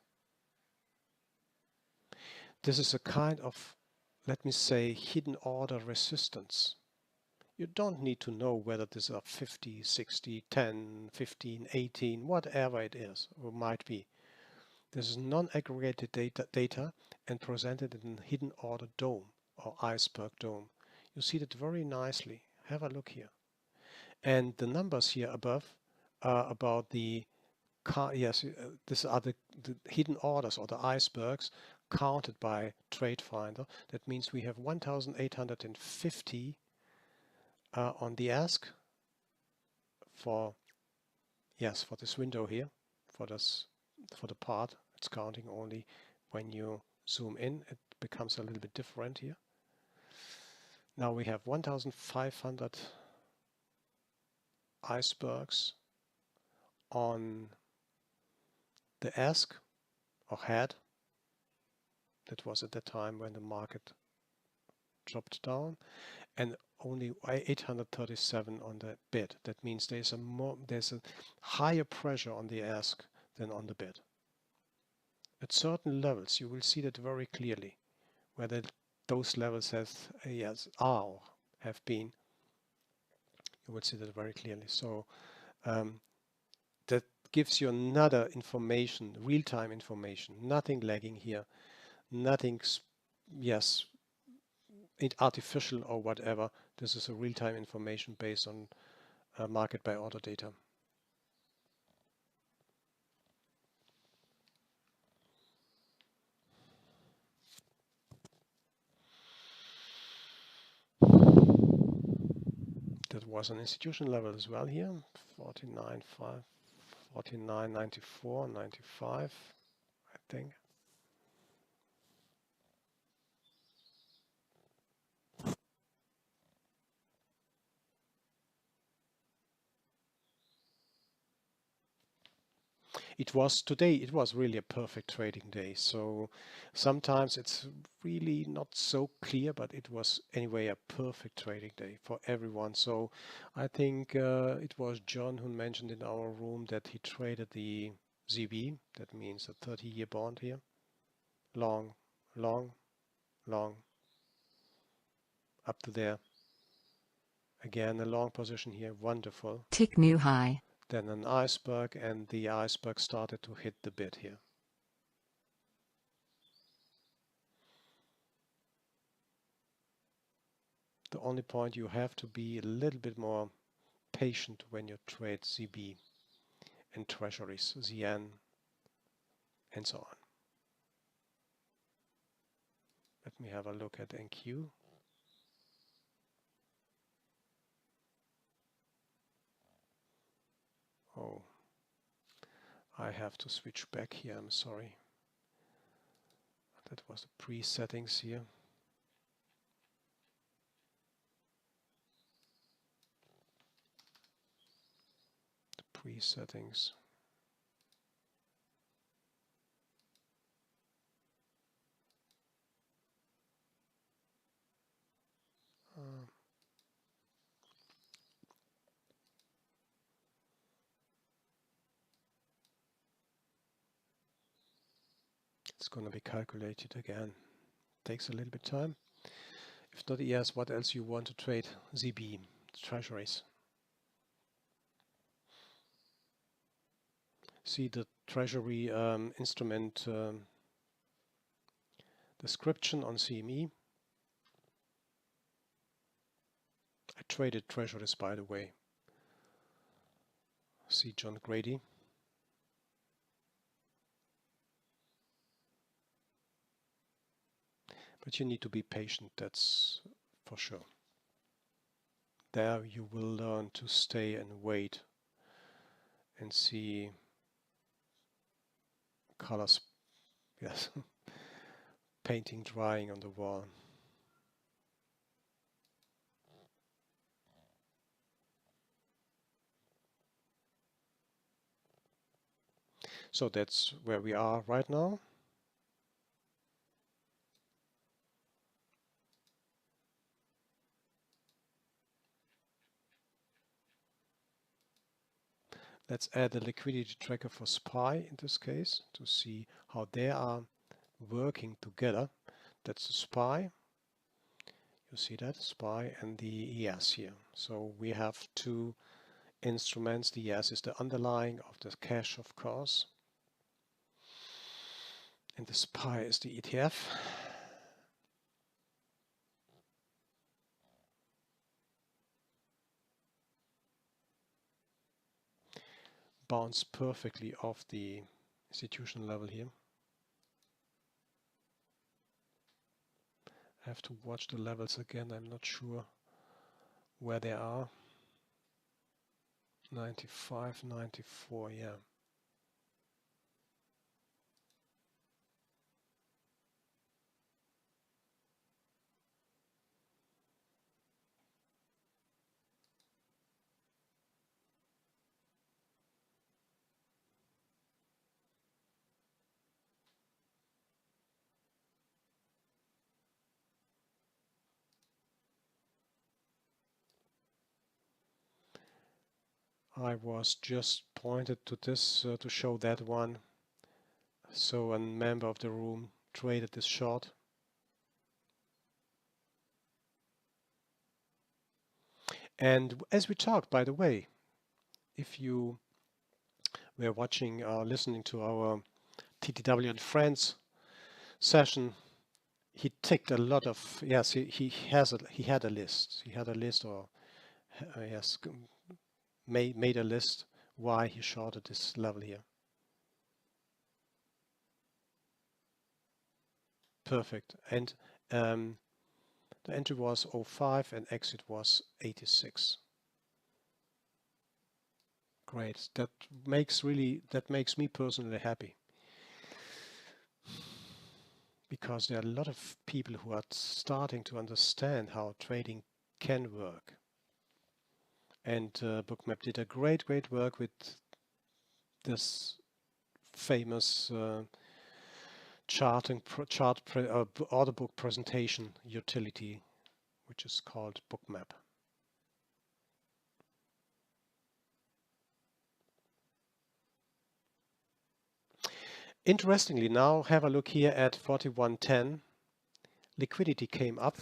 This is a kind of, let me say, hidden order resistance. You don't need to know whether these are 50, 60, 10, 15, 18, whatever it is or might be. This is non-aggregated data and presented in a hidden order dome or iceberg dome. You see that very nicely. Have a look here. And the numbers here above are about the these are the hidden orders or the icebergs counted by TradeFinder. That means we have 1,850 on the ask for this window here, for the part. It's counting only when you zoom in. It becomes a little bit different here. Now we have 1,500 icebergs on the ask or head. That was at the time when the market dropped down, and only 837 on the bid. That means there's a higher pressure on the ask than on the bid. At certain levels, you will see that very clearly, whether those levels have been. You will see that very clearly. So that gives you another information, real-time information, nothing lagging here, nothing, artificial or whatever. This is a real-time information based on market-by-order data. That was an institution level as well here, 49.5, 49.94, 95, I think. It was really a perfect trading day. So sometimes it's really not so clear, but it was anyway a perfect trading day for everyone. So I think it was John who mentioned in our room that he traded the ZB, that means a 30-year bond here. Long, long, long, up to there. Again, a long position here, wonderful. Tick new high. Then an iceberg, and the iceberg started to hit the bid here. The only point, you have to be a little bit more patient when you trade ZB and treasuries, ZN, and so on. Let me have a look at NQ. Oh, I have to switch back here, I'm sorry. That was the pre-settings here. The pre-settings. It's going to be calculated again. Takes a little bit of time. If not, yes, what else you want to trade? ZB, treasuries. See the treasury instrument description on CME. I traded treasuries, by the way. See John Grady. But you need to be patient, that's for sure. There you will learn to stay and wait and see colors, yes, painting drying on the wall. So that's where we are right now. Let's add a liquidity tracker for SPY in this case to see how they are working together. That's the SPY. You see that SPY and the ES here. So we have two instruments. The ES is the underlying of the cash, of course, and the SPY is the ETF. Bounce perfectly off the institutional level here. I have to watch the levels again. I'm not sure where they are. 95, 94, yeah. I was just pointed to this to show that one. So a member of the room traded this short. And as we talked, by the way, if you were watching or listening to our TTW and Friends session, he ticked a lot of, yes, he had a list. He had a list, or yes, made a list why he shorted this level here. Perfect. And the entry was 05 and exit was 86. Great. That makes me personally happy, because there are a lot of people who are starting to understand how trading can work. And Bookmap did a great work with this famous order book presentation utility, which is called Bookmap. Interestingly, now have a look here at 41.10. Liquidity came up,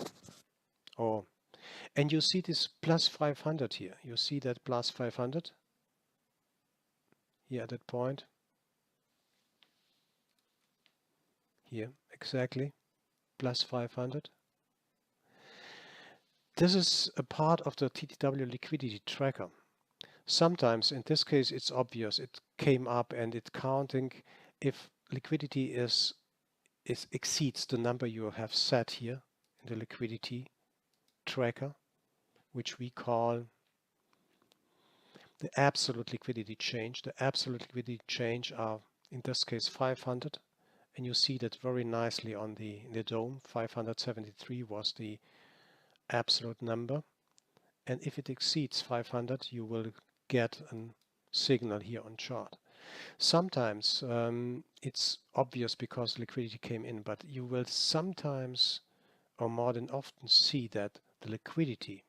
and you see this plus 500 here. You see that plus 500 here at that point. Here, exactly, plus 500. This is a part of the TTW liquidity tracker. Sometimes, in this case, it's obvious. It came up and it's counting if liquidity exceeds the number you have set here in the liquidity tracker, which we call the absolute liquidity change. The absolute liquidity change are, in this case, 500. And you see that very nicely on the dome. 573 was the absolute number. And if it exceeds 500, you will get a signal here on chart. Sometimes it's obvious because liquidity came in, but you will sometimes, or more than often, see that the liquidity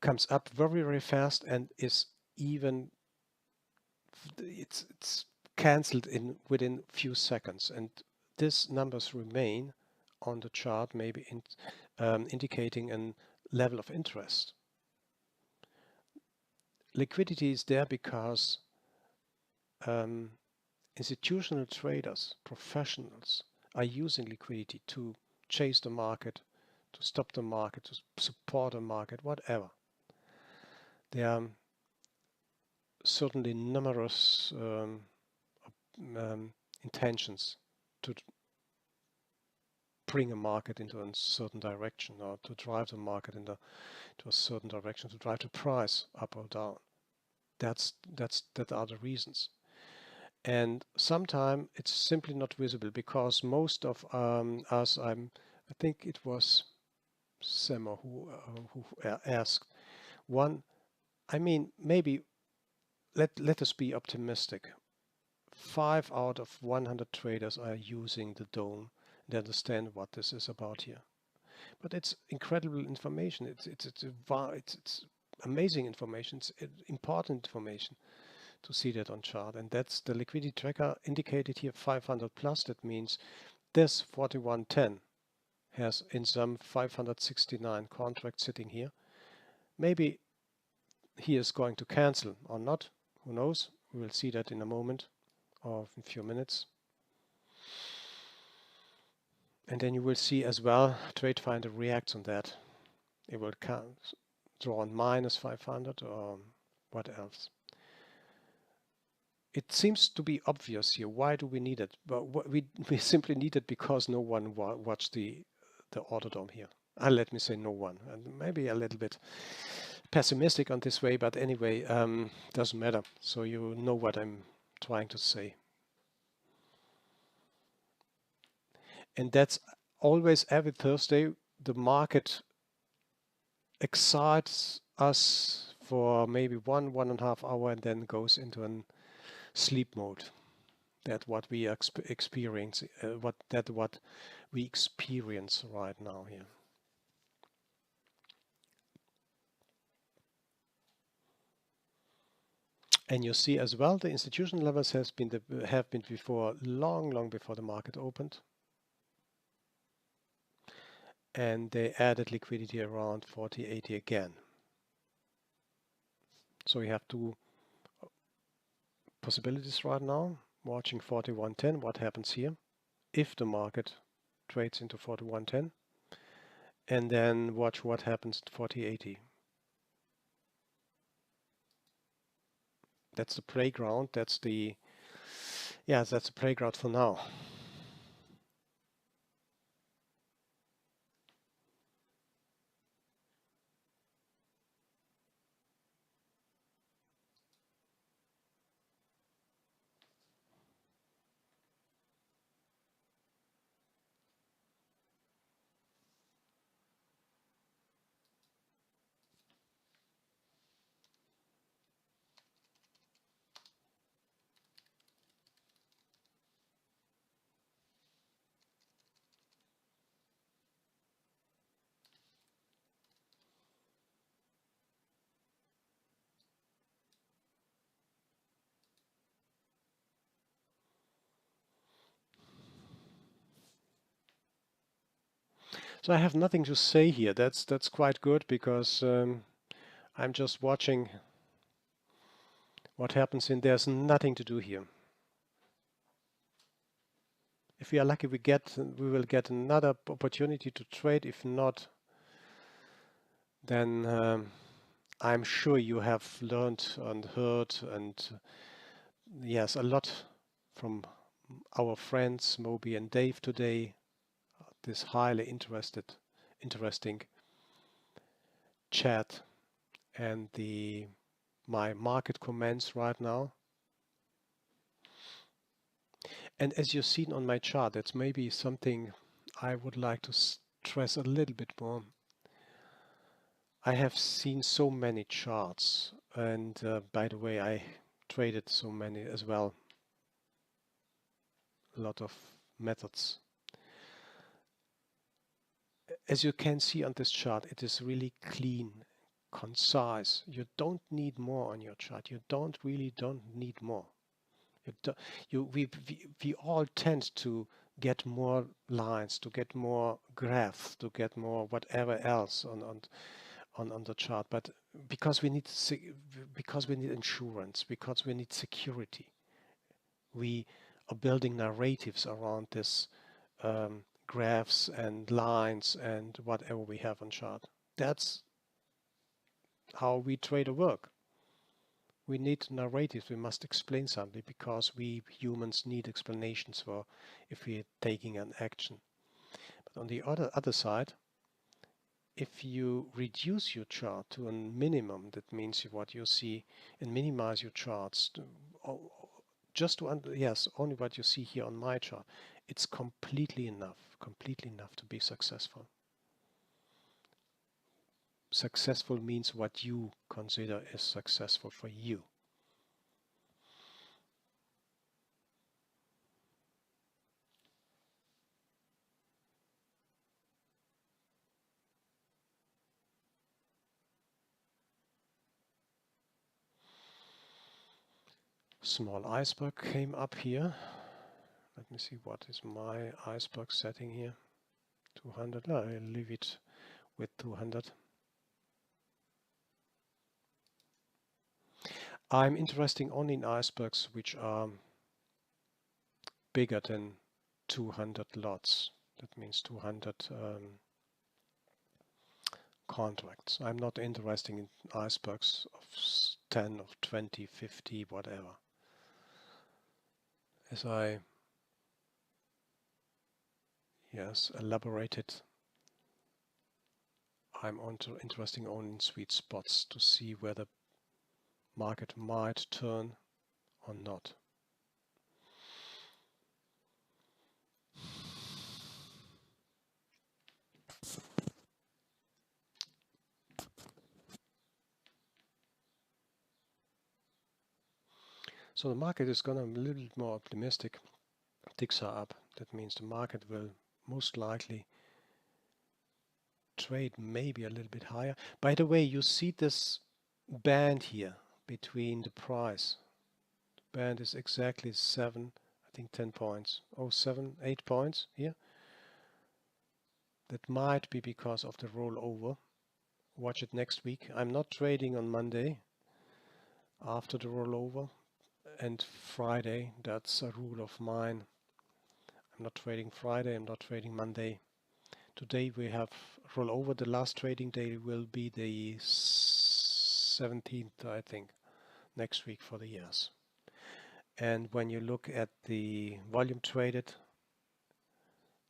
comes up very fast and is even, it's cancelled within few seconds, and these numbers remain on the chart, maybe indicating a level of interest. liquidity is there because institutional traders, professionals, are using liquidity to chase the market, to stop the market, to support the market, whatever. There are certainly numerous intentions to bring a market into a certain direction, or to drive the market into a certain direction, to drive the price up or down. That are the reasons. And sometimes it's simply not visible because most of us, I think it was Semmer who asked one. I mean, maybe let us be optimistic. 5 out of 100 traders are using the dome. They understand what this is about here. But it's incredible information. It's amazing information. It's important information to see that on chart, and that's the liquidity tracker indicated here 500 plus. That means this 4110 has in some 569 contracts sitting here. Maybe he is going to cancel or not, who knows. We will see that in a moment or in a few minutes. And then you will see as well TradeFinder reacts on that. It will draw on minus 500 or what else. It seems to be obvious here. Why do we need it? But we simply need it because no one watched the order dome here. Let me say no one. And maybe a little bit pessimistic on this way, but anyway, doesn't matter. So you know what I'm trying to say. And that's always every Thursday. The market excites us for maybe 1.5 hours and then goes into a sleep mode. That's what we experience. What we experience right now here. And you see as well the institutional levels have been before long before the market opened. And they added liquidity around 40-80 again. So we have two possibilities right now. Watching 4110, what happens here if the market trades into 4110, and then watch what happens at 40-80. That's the playground. That's the playground for now. So I have nothing to say here. That's quite good because I'm just watching what happens in there's nothing to do here. If we are lucky, we will get another opportunity to trade. If not, then I'm sure you have learned and heard and yes, a lot from our friends Moby and Dave today. This highly interesting chat and my market comments right now. And as you've seen on my chart, that's maybe something I would like to stress a little bit more. I have seen so many charts, and by the way, I traded so many as well. A lot of methods. As you can see on this chart, it is really clean, concise. You don't need more on your chart. You really don't need more. We all tend to get more lines, to get more graphs, to get more whatever else on on the chart, but because we need insurance, because we need security, we are building narratives around this graphs and lines and whatever we have on chart. That's how we trader work. We need narratives. We must explain something because we humans need explanations for if we're taking an action. But on the other side, if you reduce your chart to a minimum, that means what you see, and minimize your charts just to yes, only what you see here on my chart, it's completely enough to be successful. Successful means what you consider is successful for you. Small iceberg came up here. Let me see, what is my iceberg setting here? 200. No, I'll leave it with 200. I'm interested only in icebergs which are bigger than 200 lots. That means 200 contracts. I'm not interested in icebergs of 10, of 20, 50, whatever. As I elaborated, I'm interested only in sweet spots to see where the market might turn or not. So the market is going to be a little bit more optimistic. Ticks are up. That means the market will most likely trade maybe a little bit higher. By the way, you see this band here between the price. The band is exactly 7, I think 10 points. Oh, 7, 8 points here. That might be because of the rollover. Watch it next week. I'm not trading on Monday after the rollover, and Friday, that's a rule of mine. I'm not trading Friday, I'm not trading Monday. Today we have rollover. The last trading day will be the 17th, I think, next week for the years. And when you look at the volume traded,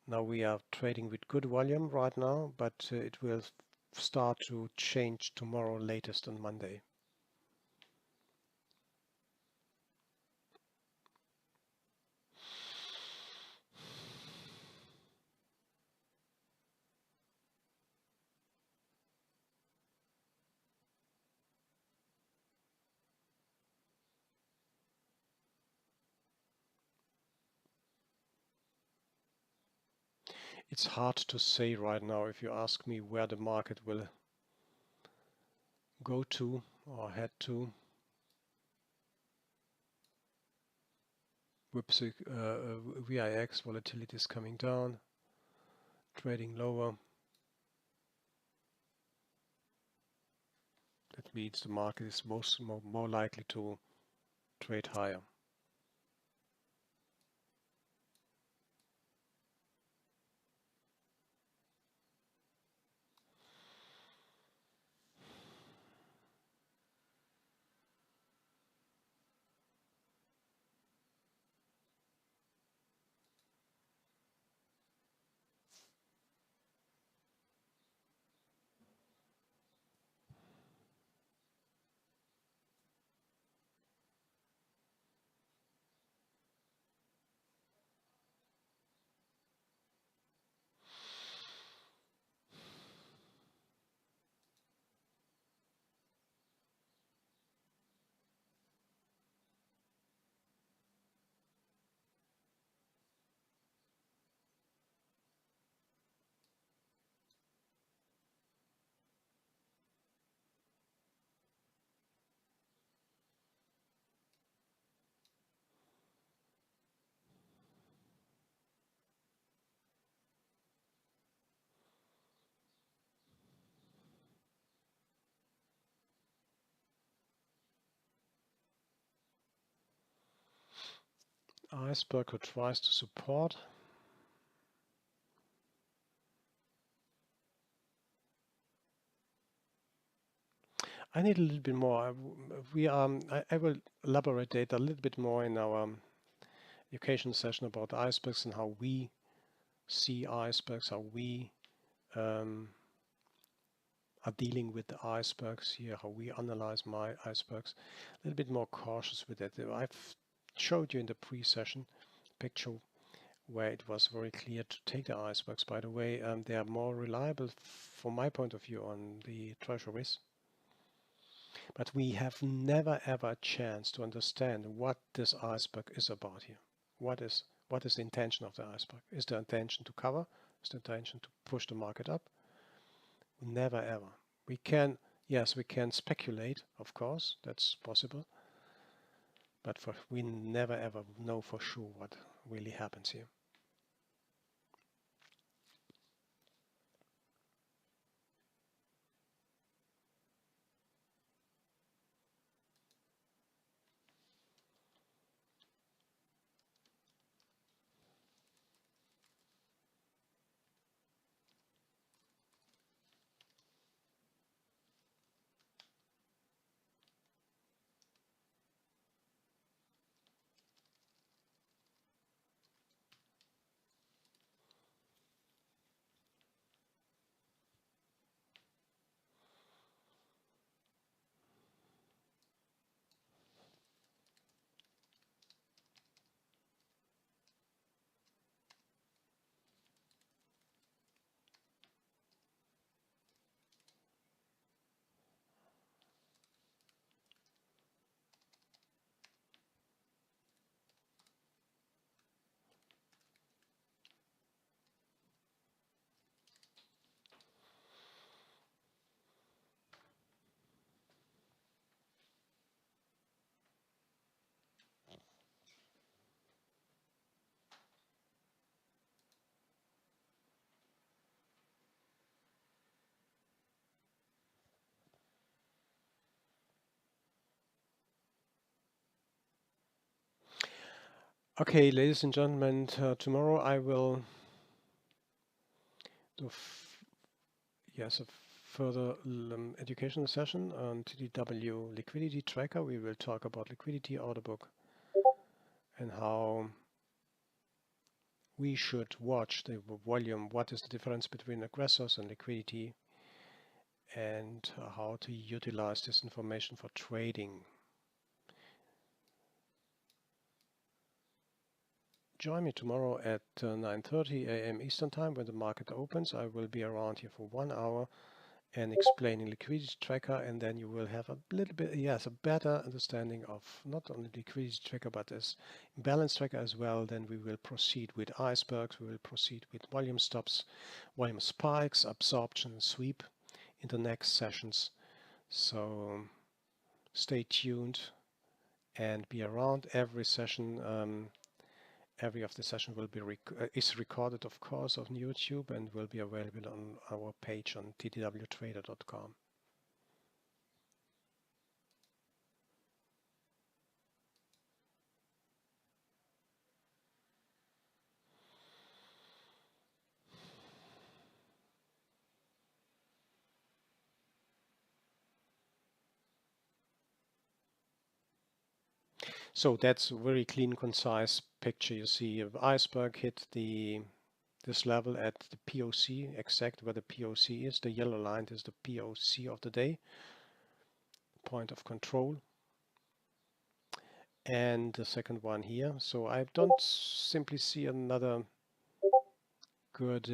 now we are trading with good volume right now, but it will start to change tomorrow, latest on Monday. It's hard to say right now if you ask me where the market will go to or head to. VIX volatility is coming down, trading lower. That means the market is more likely to trade higher. iceberg who tries to support. I need a little bit more. I will elaborate data a little bit more in our education session about icebergs and how we see icebergs, how we are dealing with the icebergs here, how we analyze my icebergs. A little bit more cautious with it. I've showed you in the pre-session picture where it was very clear to take the icebergs. By the way, they are more reliable from my point of view on the treasuries. But we have never ever a chance to understand what this iceberg is about here. What is the intention of the iceberg? Is the intention to cover? Is the intention to push the market up? Never ever. We can speculate, of course, that's possible. But we never ever know for sure what really happens here. Okay, ladies and gentlemen, tomorrow I will do a further educational session on TTW liquidity tracker. We will talk about liquidity order book and how we should watch the volume, what is the difference between aggressors and liquidity, and how to utilize this information for trading. Join me tomorrow at 9:30 a.m. Eastern Time when the market opens. I will be around here for 1 hour and explaining liquidity tracker, and then you will have a little bit, a better understanding of not only liquidity tracker but as imbalance tracker as well. Then we will proceed with icebergs, we will proceed with volume stops, volume spikes, absorption, and sweep in the next sessions. So stay tuned and be around. Every session, every of the session will be is recorded, of course, on YouTube and will be available on our page on TTW-TradeFinder.com. So that's a very clean, concise picture. You see an iceberg hit this level at the POC, exact where the POC is. The yellow line is the POC of the day, point of control. And the second one here. So I don't simply see another good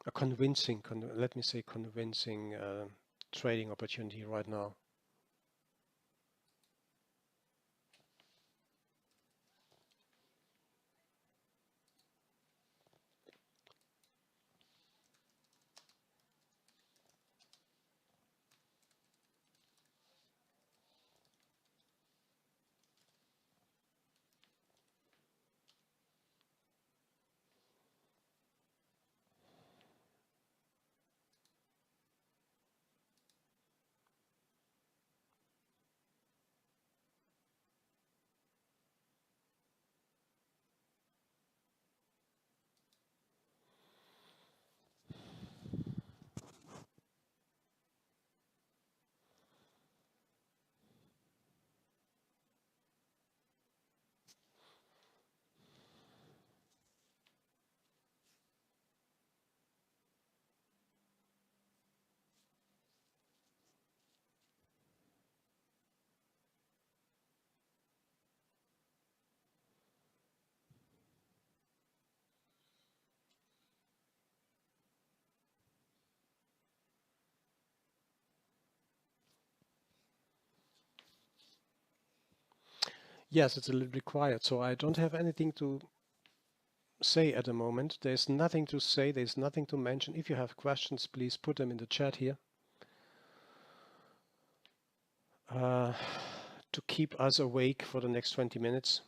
a convincing, let me say convincing trading opportunity right now. Yes, it's a little bit quiet, so I don't have anything to say at the moment. There's nothing to say, there's nothing to mention. If you have questions, please put them in the chat here. To keep us awake for the next 20 minutes.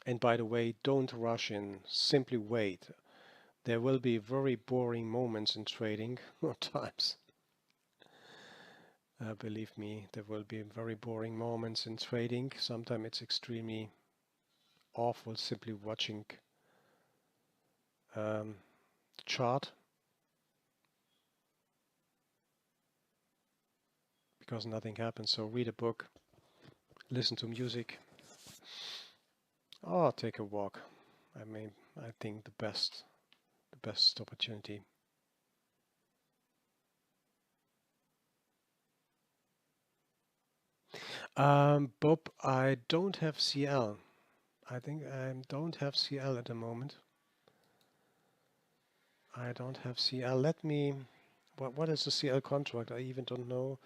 And by the way, don't rush in, simply wait. There will be very boring moments in trading at times. Believe me, there will be very boring moments in trading. Sometimes it's extremely awful simply watching the chart, because nothing happens. So read a book, listen to music, or take a walk. I think the best opportunity. Bob, I don't have CL. I think I don't have CL at the moment. I don't have CL. Let me. What is the CL contract? I even don't know.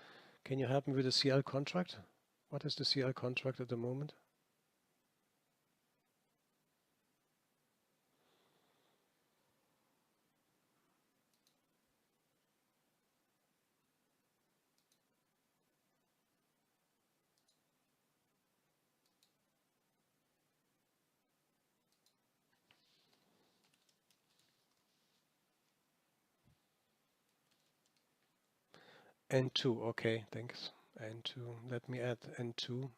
Can you help me with the CL contract? What is the CL contract at the moment? N2, okay, thanks. N2, let me add N2.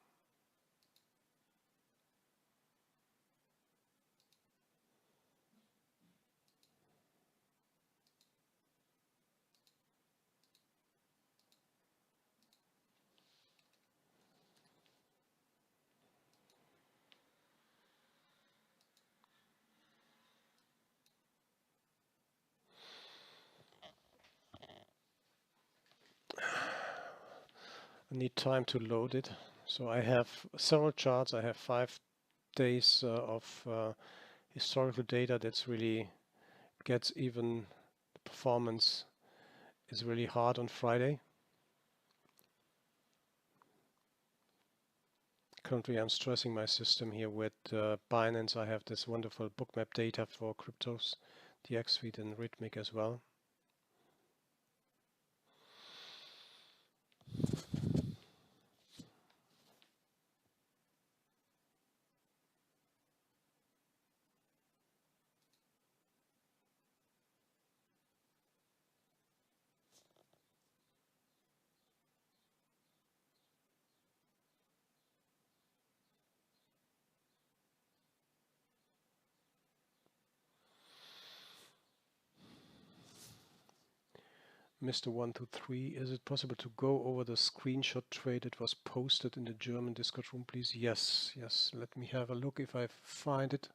I need time to load it. So I have several charts. I have 5 days of historical data. That's really gets even the performance is really hard on Friday. Currently I'm stressing my system here with Binance. I have this wonderful Bookmap data for cryptos, dxFeed and Rithmic as well. Mr. 123, is it possible to go over the screenshot trade that was posted in the German Discord room, please? Yes, yes. Let me have a look if I find it.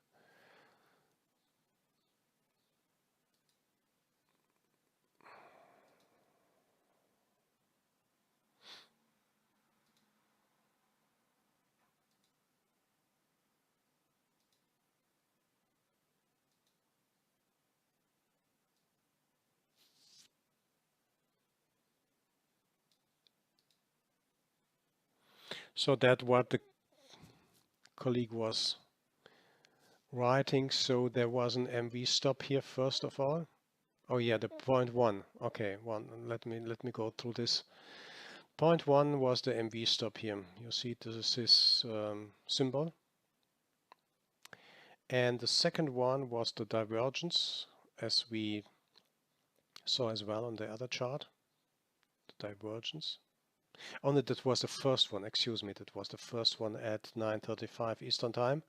So that's what the colleague was writing. So there was an MV stop here first of all. Oh yeah, the point 1. Okay, one. Let me go through this. Point 1 was the MV stop here. You see this is this symbol. And the second one was the divergence, as we saw as well on the other chart. The divergence. Only that was the first one, excuse me, that was the first one at 9:35 Eastern Time.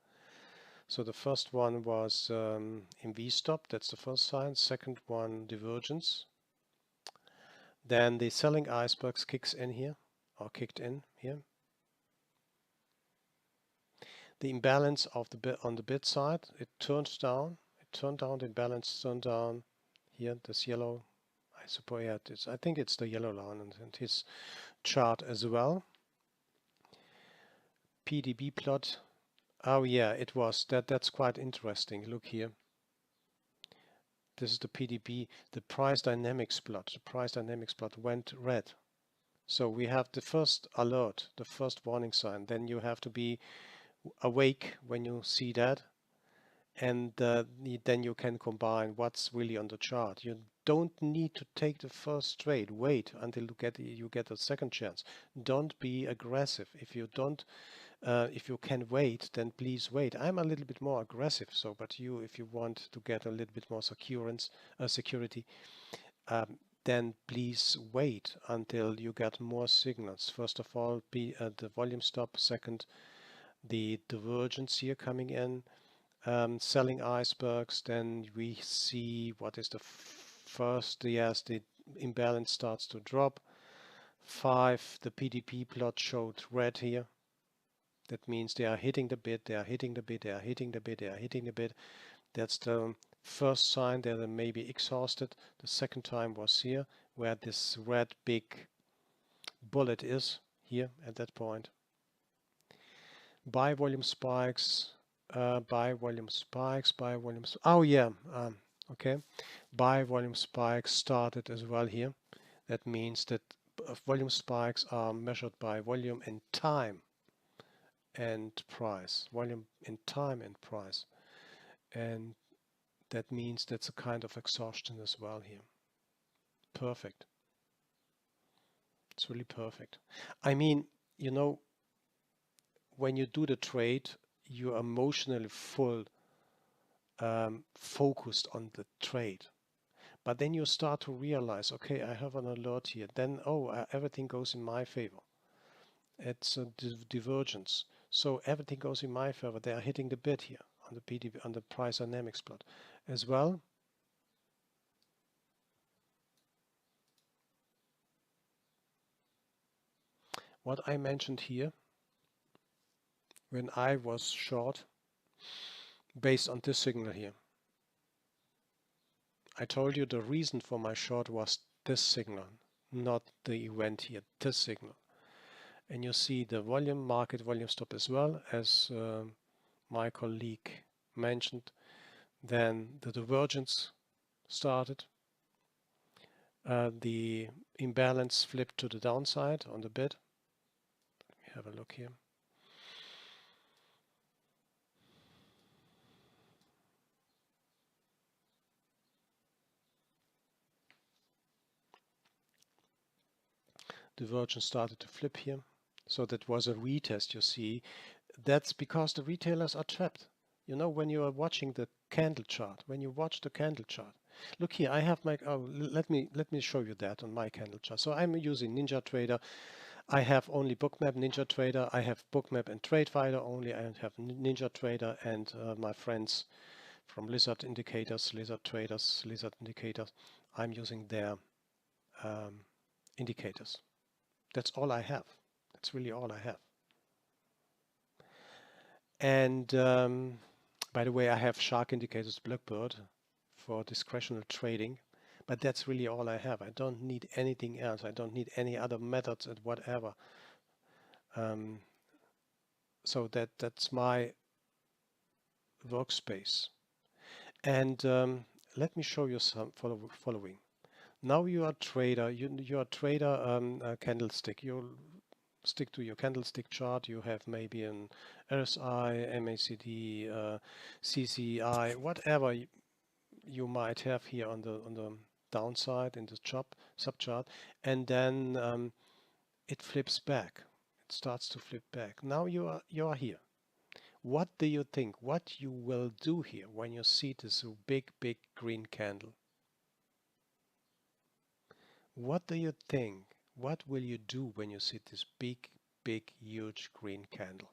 So the first one was MV stop, that's the first sign. Second one, divergence. Then the selling icebergs kicks in here, or kicked in here. The imbalance of the bid on the bid side, it turned down. It turned down, the imbalance turned down here, this yellow. I suppose, yeah, I think it's the yellow line and his chart as well. PDB plot. Oh yeah, it was. That's quite interesting. Look here. this is the PDB, the price dynamics plot. The price dynamics plot went red. So we have the first alert, the first warning sign. Then you have to be awake when you see that, and then you can combine what's really on the chart. You don't need to take the first trade. Wait until you get a second chance. Don't be aggressive. If you can wait, then please wait. I'm a little bit more aggressive. So, but if you want to get a little bit more security, then please wait until you get more signals. First of all, the volume stop. Second, the divergence here coming in, selling icebergs. Then we see what is the first. Yes, the imbalance starts to drop. 5, the PDP plot showed red here. That means they are hitting the bid, they are hitting the bid, they are hitting the bid, they are hitting the bid. That's the first sign that they may be exhausted. The second time was here, where this red big bullet is, here at that point. Buy volume spikes, buy volume spikes, buy volume. Oh yeah, okay. Buy volume spikes started as well here. That means that volume spikes are measured by volume in time and price. Volume in time and price. And that means that's a kind of exhaustion as well here. Perfect. It's really perfect. I mean, you know, when you do the trade, you're emotionally focused on the trade. But then you start to realize, okay, I have an alert here. Then, everything goes in my favor. It's a divergence. So everything goes in my favor. They are hitting the bid here on the PDB, on the price dynamics plot as well. What I mentioned here, when I was short, based on this signal here, I told you the reason for my short was this signal, not the event here, this signal. And you see the market volume stop as well, as my colleague mentioned. Then the divergence started. The imbalance flipped to the downside on the bid. Let me have a look here. Divergence started to flip here. So that was a retest, you see. That's because the retailers are trapped. You know, when you are watching the candle chart, when you watch the candle chart, look here, I have my, let me show you that on my candle chart. So I'm using NinjaTrader. I have only Bookmap, NinjaTrader. I have Bookmap and TradeFinder only. I have NinjaTrader and my friends from Lizard Indicators, Lizard Traders, Lizard Indicators. I'm using their indicators. That's all I have. That's really all I have. And by the way, I have Shark Indicators Blackbird for discretionary trading, but that's really all I have. I don't need anything else. I don't need any other methods and whatever. So that's my workspace. And let me show you some following. Now you are a trader. You are a trader candlestick. You'll stick to your candlestick chart. You have maybe an RSI, MACD, CCI, whatever you might have here on the downside in the subchart, and then it flips back. It starts to flip back. Now you are here. What do you think? What you will do here when you see this big green candle? What do you think? What will you do when you see this big, huge green candle?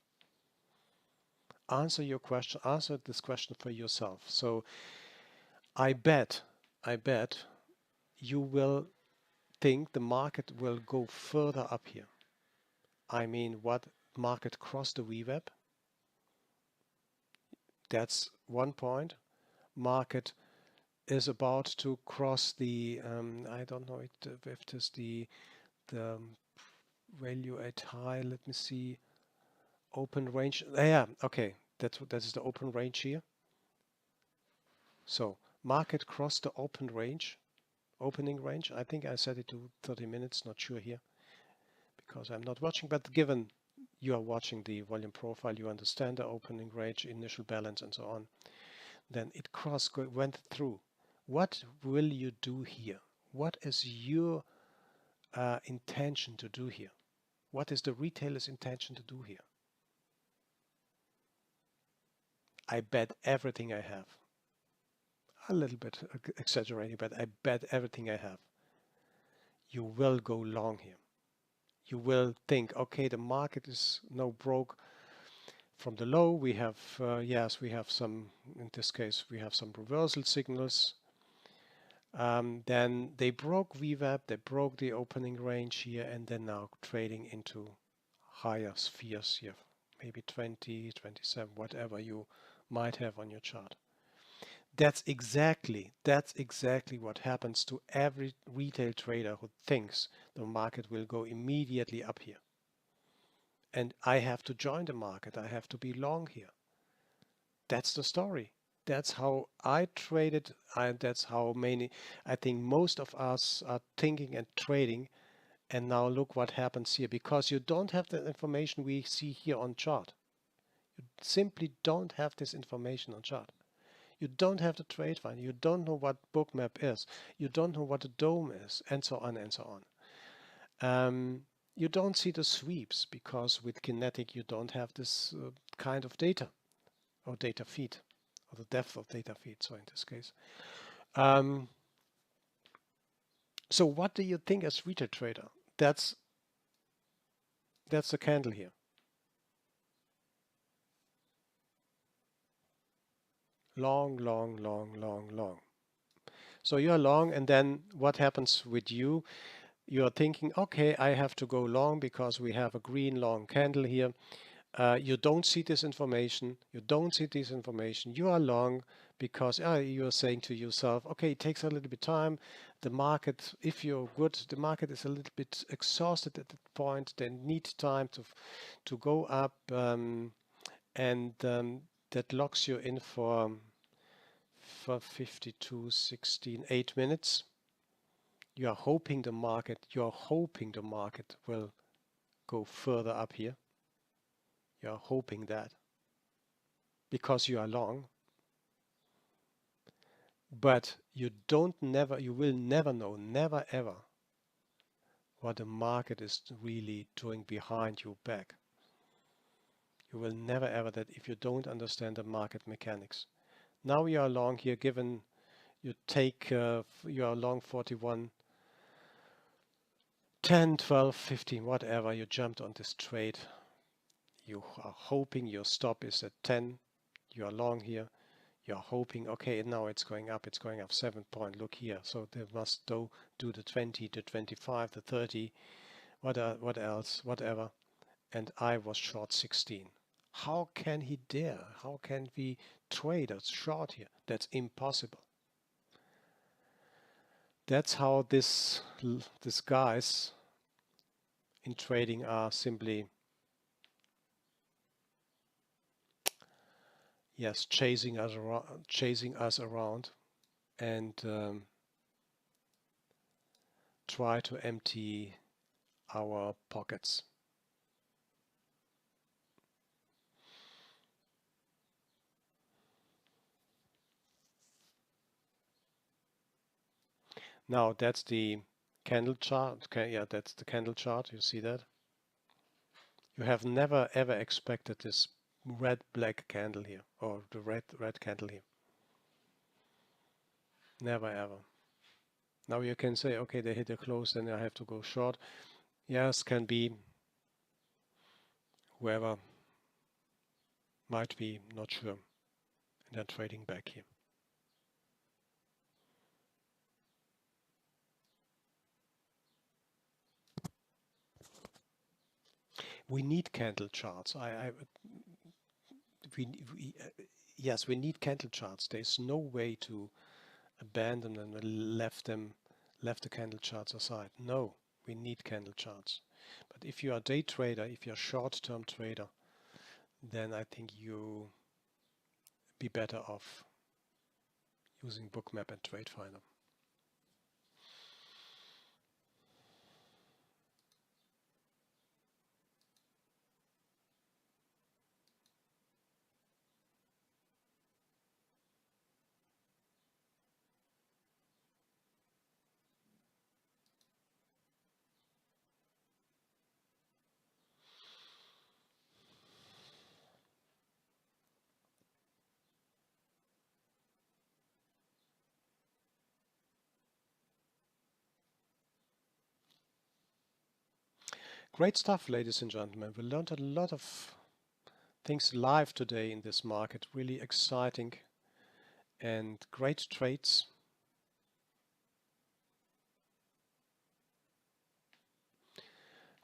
Answer your question. Answer this question for yourself. So I bet you will think the market will go further up here. I mean, what market crossed the VWAP? That's one point. Market is about to cross the I don't know if it is the value at high. Let me see. Open range. Yeah, okay. That is the open range here. So market crossed the opening range. I think I set it to 30 minutes, not sure here because I'm not watching, but given you are watching the volume profile, you understand the opening range, initial balance, and so on. Then it went through. What will you do here? What is your intention to do here? What is the retailer's intention to do here? I bet everything I have. A little bit exaggerating, but I bet everything I have. You will go long here. You will think, okay, the market is now broke from the low. We have, yes, we have some, in this case, we have some reversal signals. Then they broke VWAP, they broke the opening range here, and then now trading into higher spheres here, maybe 20, 27, whatever you might have on your chart. That's exactly what happens to every retail trader who thinks the market will go immediately up here. And I have to join the market. I have to be long here. That's the story. That's how I traded. And that's how I think most of us are thinking and trading. And now look what happens here, because you don't have the information we see here on chart. You simply don't have this information on chart. You don't have the TradeFinder. You don't know what Bookmap is. You don't know what the dome is, and so on and so on. You don't see the sweeps because with Kinetic you don't have this kind of data or data feed, or the depth of data feed. So in this case, so what do you think as retail trader? That's the candle here. Long, long, long, long, long. So you're long, and then what happens with you? You're thinking, okay, I have to go long because we have a green long candle here. You don't see this information. You don't see this information. You are long because you're saying to yourself, okay, it takes a little bit of time. The market, if you're good, the market is a little bit exhausted at that point. They need time to go up, and that locks you in for 52, 16, 8 minutes. You are hoping the market will go further up here. You are hoping that because you are long, but you will never know, never ever, what the market is really doing behind your back. You will never ever that if you don't understand the market mechanics. Now you are long here, given you take, you are long 41, 10, 12, 15, whatever, you jumped on this trade. You are hoping your stop is at 10. You are long here. You are hoping, okay, now it's going up 7 point. Look here. So they must do the 20, the 25, the 30, what else, whatever. And I was short 16. How can he dare? How can we trade us short here? That's impossible. That's how these guys in trading are simply, yes, chasing us around, and try to empty our pockets. Now that's the candle chart. Okay, yeah, that's the candle chart. You see that? You have never ever expected this red-black candle here, or the red candle here. Never ever. Now you can say, okay, they hit a close, then I have to go short. Yes, can be. Whoever might be, not sure. And then trading back here. We need candle charts. Yes, we need candle charts. There's no way to abandon them and left the candle charts aside. No, we need candle charts. But if you are a day trader, if you're a short-term trader, then I think you be better off. using Bookmap and TradeFinder. Great stuff, ladies and gentlemen. We learned a lot of things live today in this market. Really exciting and great trades.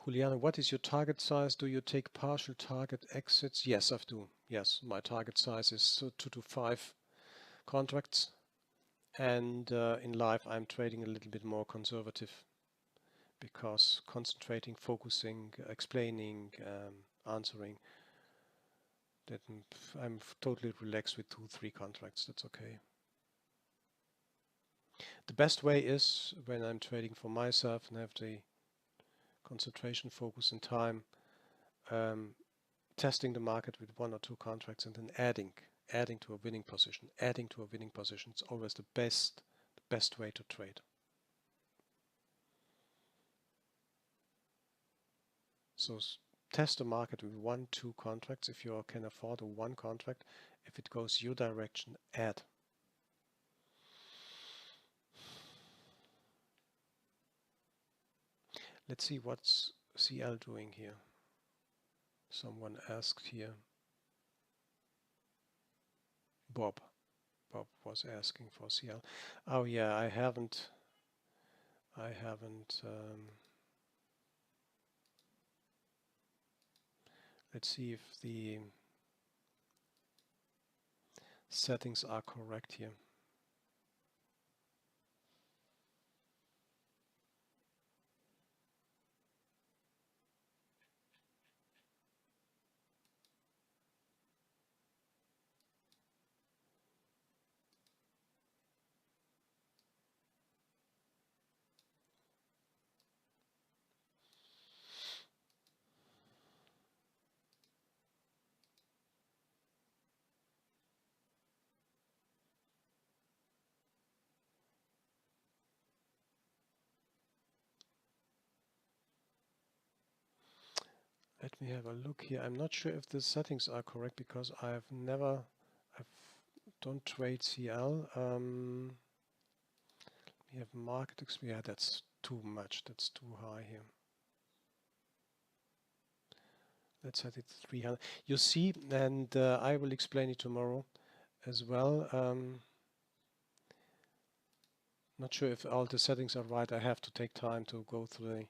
Juliana, what is your target size? Do you take partial target exits? Yes, I do. Yes, my target size is 2 to 5 contracts. And in live, I'm trading a little bit more conservative, because concentrating, focusing, explaining, answering, that I'm totally relaxed with 2-3 contracts. That's okay. The best way is when I'm trading for myself and have the concentration, focus, and time, testing the market with 1 or 2 contracts and then adding to a winning position. Adding to a winning position. It's always the best way to trade. So test the market with 1-2 contracts. If you can afford a 1 contract, if it goes your direction, add. Let's see what's CL doing here. Someone asked here. Bob was asking for CL. Oh yeah, I haven't let's see if the settings are correct here. Let me have a look here. I'm not sure if the settings are correct because I don't trade CL. We have market experience. Yeah, that's too much. That's too high here. Let's set it 300. You see, and I will explain it tomorrow as well. Not sure if all the settings are right. I have to take time to go through a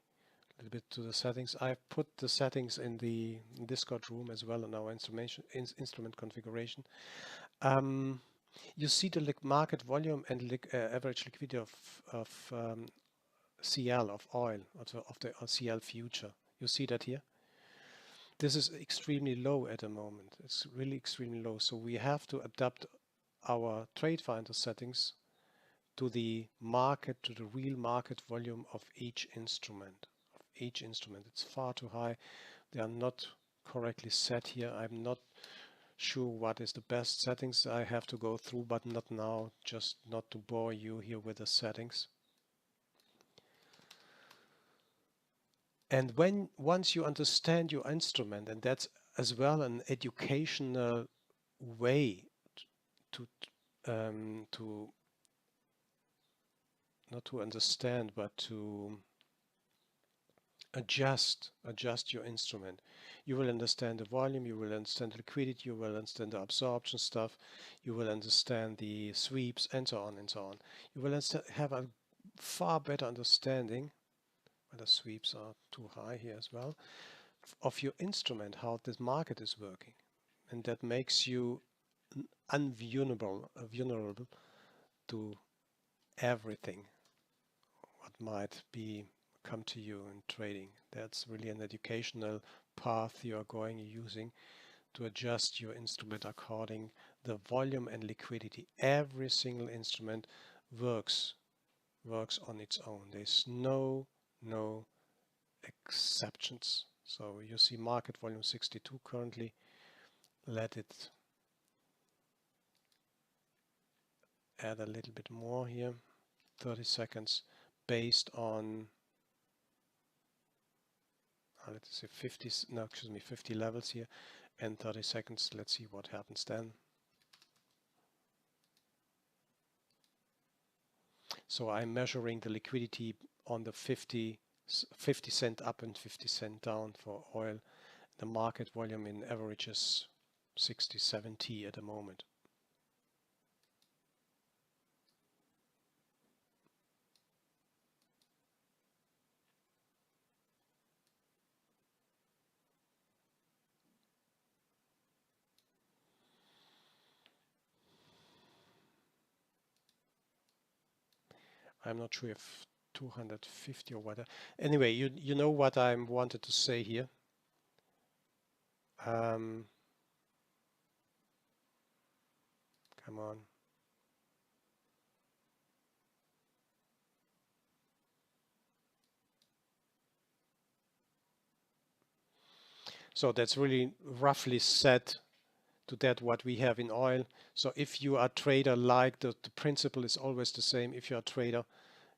little bit to the settings. I've put the settings in the Discord room as well in our instrument configuration. You see the market volume and average liquidity of CL, of oil, of the CL future. You see that here? This is extremely low at the moment. It's really extremely low. So we have to adapt our TradeFinder settings to the market, to the real market volume of each instrument. It's far too high. They are not correctly set here. I'm not sure what is the best settings. I have to go through, but not now, just not to bore you here with the settings. And once you understand your instrument, and that's as well an educational way to not to understand, but to adjust your instrument. You will understand the volume, you will understand the liquidity, you will understand the absorption stuff, you will understand the sweeps, and so on and so on. You will have a far better understanding, well, the sweeps are too high here as well, of your instrument, how this market is working. And that makes you vulnerable to everything what might come to you in trading. That's really an educational path you are using to adjust your instrument according the volume and liquidity. Every single instrument works on its own. There's no exceptions. So you see market volume 62 currently. Let it add a little bit more here, 30 seconds, based on let's say 50 levels here, and 30 seconds. Let's see what happens then. So I'm measuring the liquidity on the 50 cent up and 50 cent down for oil. The market volume in average is 67T at the moment. I'm not sure if 250 or whatever. Anyway, you know what I wanted to say here. Come on. So that's really roughly set to that what we have in oil. So if you are a trader, like the principle is always the same. If you're a trader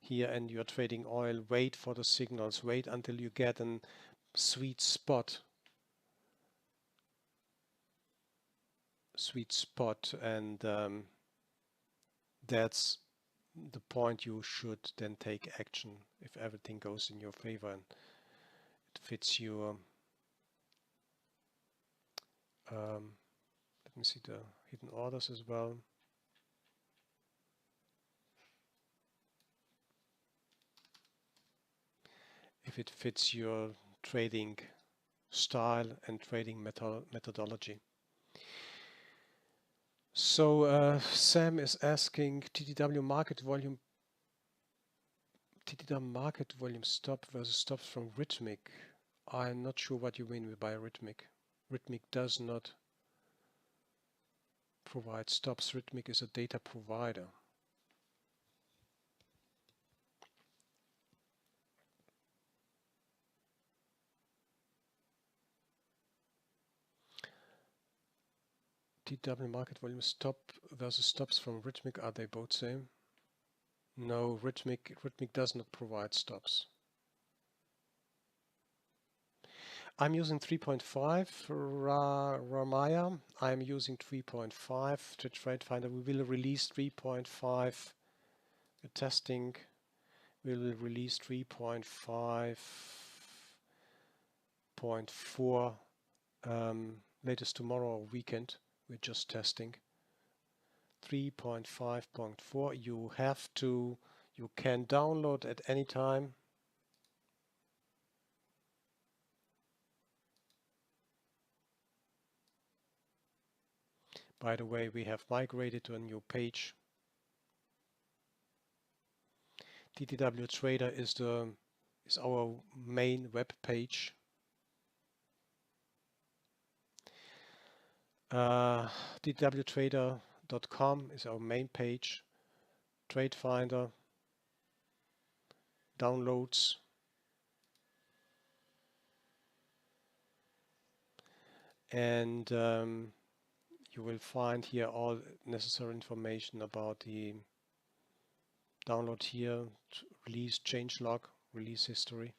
here and you're trading oil, wait for the signals, wait until you get a sweet spot, and that's the point you should then take action if everything goes in your favor and it fits your let me see the hidden orders as well. If it fits your trading style and trading methodology. So Sam is asking TTW market volume stop versus stops from Rithmic. I'm not sure what you mean by Rithmic. Rithmic does not provide stops. Rithmic is a data provider. TW market volume stop versus stops from Rithmic, are they both same? No, Rithmic does not provide stops. I'm using 3.5 Ramaya. I'm using 3.5 TTW-TradeFinder. We will release 3.5 testing. We will release 3.5.4 latest tomorrow or weekend. We're just testing. 3.5.4. You can download at any time. By the way, we have migrated to a new page. TTW Trader is our main web page. TTW-Trader.com is our main page. TradeFinder, downloads, and you will find here all necessary information about the download here, release changelog, release history,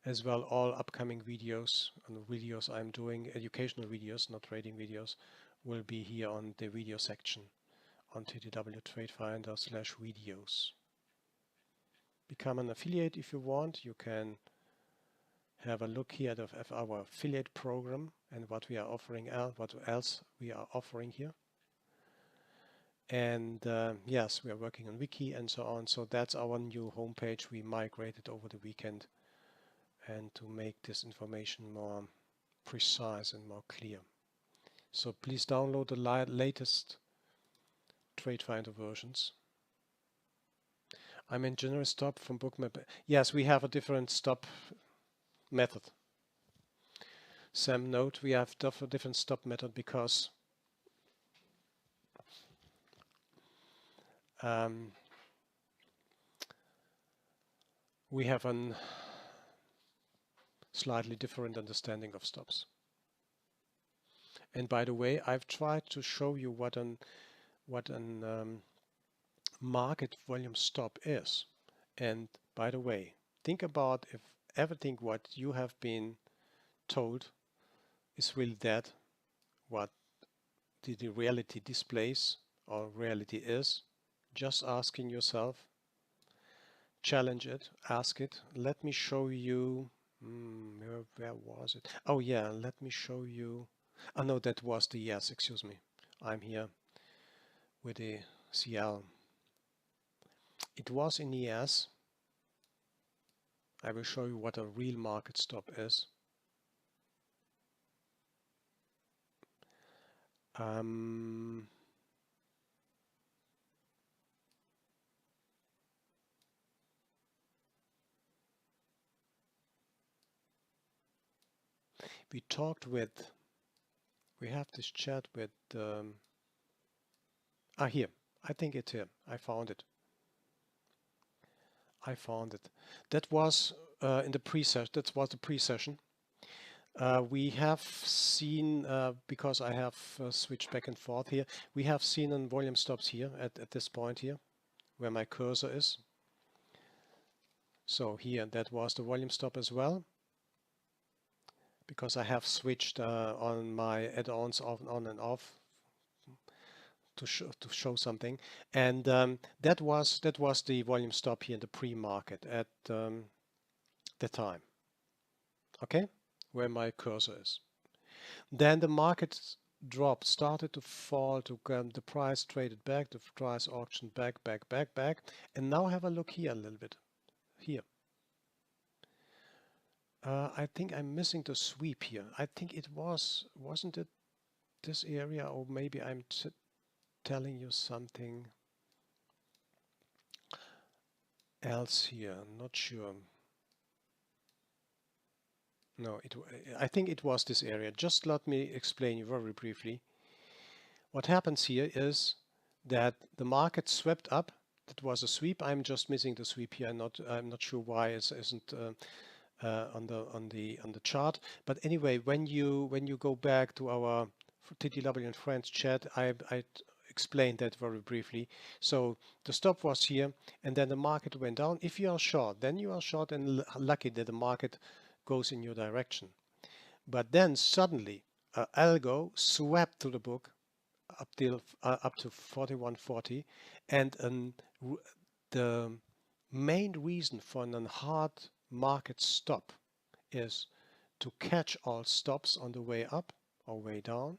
as well all upcoming videos and the videos I'm doing, educational videos, not trading videos, will be here on the video section on TTW-TradeFinder/videos. Become an affiliate if you want. You can have a look here at our affiliate program and what we are offering out, what else we are offering here. And yes, we are working on wiki and so on. So that's our new homepage we migrated over the weekend, and to make this information more precise and more clear. So please download the latest TradeFinder versions. I'm in general stop from Bookmap. Yes, we have a different stop method. Sam, note we have different stop method because we have a slightly different understanding of stops. And by the way, I've tried to show you what an market volume stop is. And by the way, think about if everything what you have been told is really that, what the reality displays or reality is. Just asking yourself, challenge it, ask it. Let me show you, where was it? Oh yeah, let me show you. Oh no, that was the yes, excuse me. I'm here with the CL. It was in ES. I will show you what a real market stop is. We have this chat with, here, I think it's here, I found it. That was in the pre-session, that was the pre-session. We have seen, because I have switched back and forth here, we have seen on volume stops here at this point here, where my cursor is. So here, that was the volume stop as well, because I have switched on my add-ons on and off to show something, and that was the volume stop here in the pre-market at the time. Okay, where my cursor is. Then the market drop started to fall, to the price traded back, the price auctioned back, and now have a look here a little bit. Here. I think I'm missing the sweep here. I think it wasn't it this area, or maybe I'm telling you something else here. I'm not sure. No, I think it was this area. Just let me explain you very briefly. What happens here is that the market swept up. That was a sweep. I'm just missing the sweep here. I'm not sure why it isn't on the chart. But anyway, when you go back to our TTW and Friends chat, I explained that very briefly. So the stop was here, and then the market went down. If you are short, then you are short and lucky that the market goes in your direction. But then suddenly algo swept to the book up to 41.40, and the main reason for a hard market stop is to catch all stops on the way up or way down,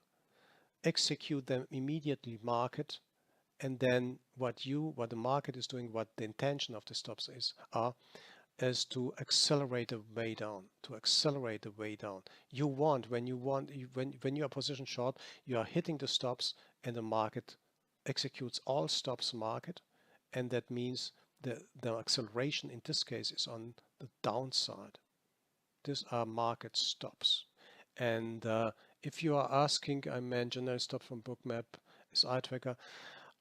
execute them immediately market, and then what the market is doing, what the intention of the stops is to accelerate the way down, when you are position short, you are hitting the stops, and the market executes all stops market, and that means the acceleration in this case is on the downside. These are market stops. And if you are asking, I mentioned general stop from Bookmap is eye tracker.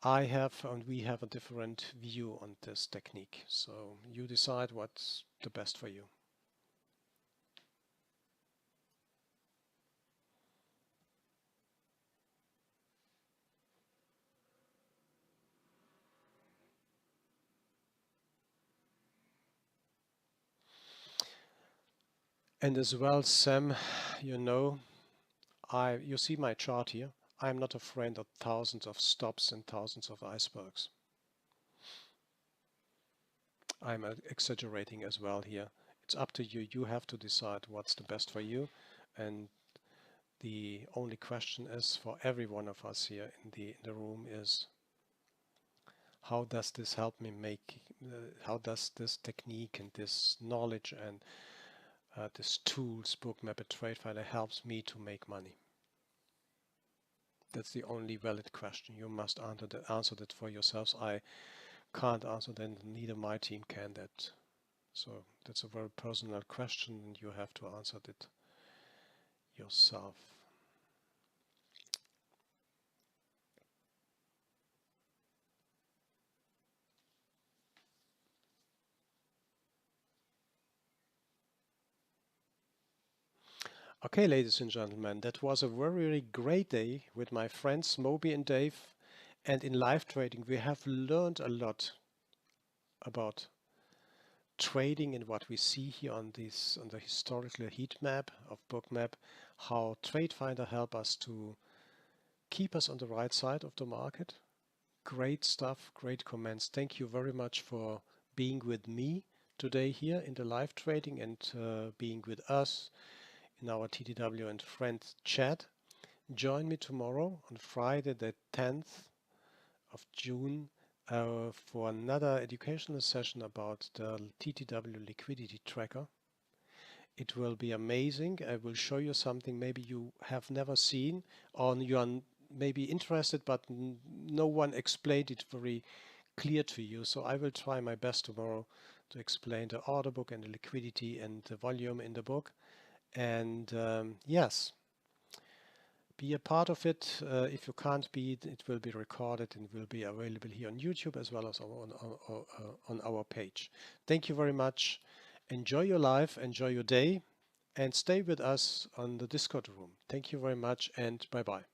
I have and we have a different view on this technique. So you decide what's the best for you. And as well, Sam, you know, you see my chart here. I'm not a friend of thousands of stops and thousands of icebergs. I'm exaggerating as well here. It's up to you. You have to decide what's the best for you. And the only question is for every one of us here in the room is, how does this help me how does this technique and this knowledge and this tools, Bookmap and TradeFinder, helps me to make money? That's the only valid question. You must answer that for yourselves. I can't answer that, neither my team can that. So that's a very personal question, and you have to answer that yourself. Okay, ladies and gentlemen, that was a very great day with my friends Moby and Dave. And in live trading, we have learned a lot about trading and what we see here on the historical heat map of Bookmap, how TradeFinder help us to keep us on the right side of the market. Great stuff, great comments. Thank you very much for being with me today here in the live trading and being with us in our TTW and Friends chat. Join me tomorrow on Friday the 10th of June for another educational session about the TTW liquidity tracker. It will be amazing. I will show you something maybe you have never seen, or you are maybe interested but no one explained it very clear to you. So I will try my best tomorrow to explain the order book and the liquidity and the volume in the book. And yes, be a part of it. If you can't be, it will be recorded and will be available here on YouTube as well as on our page. Thank you very much. Enjoy your life, enjoy your day, and stay with us on the Discord room. Thank you very much, and bye-bye.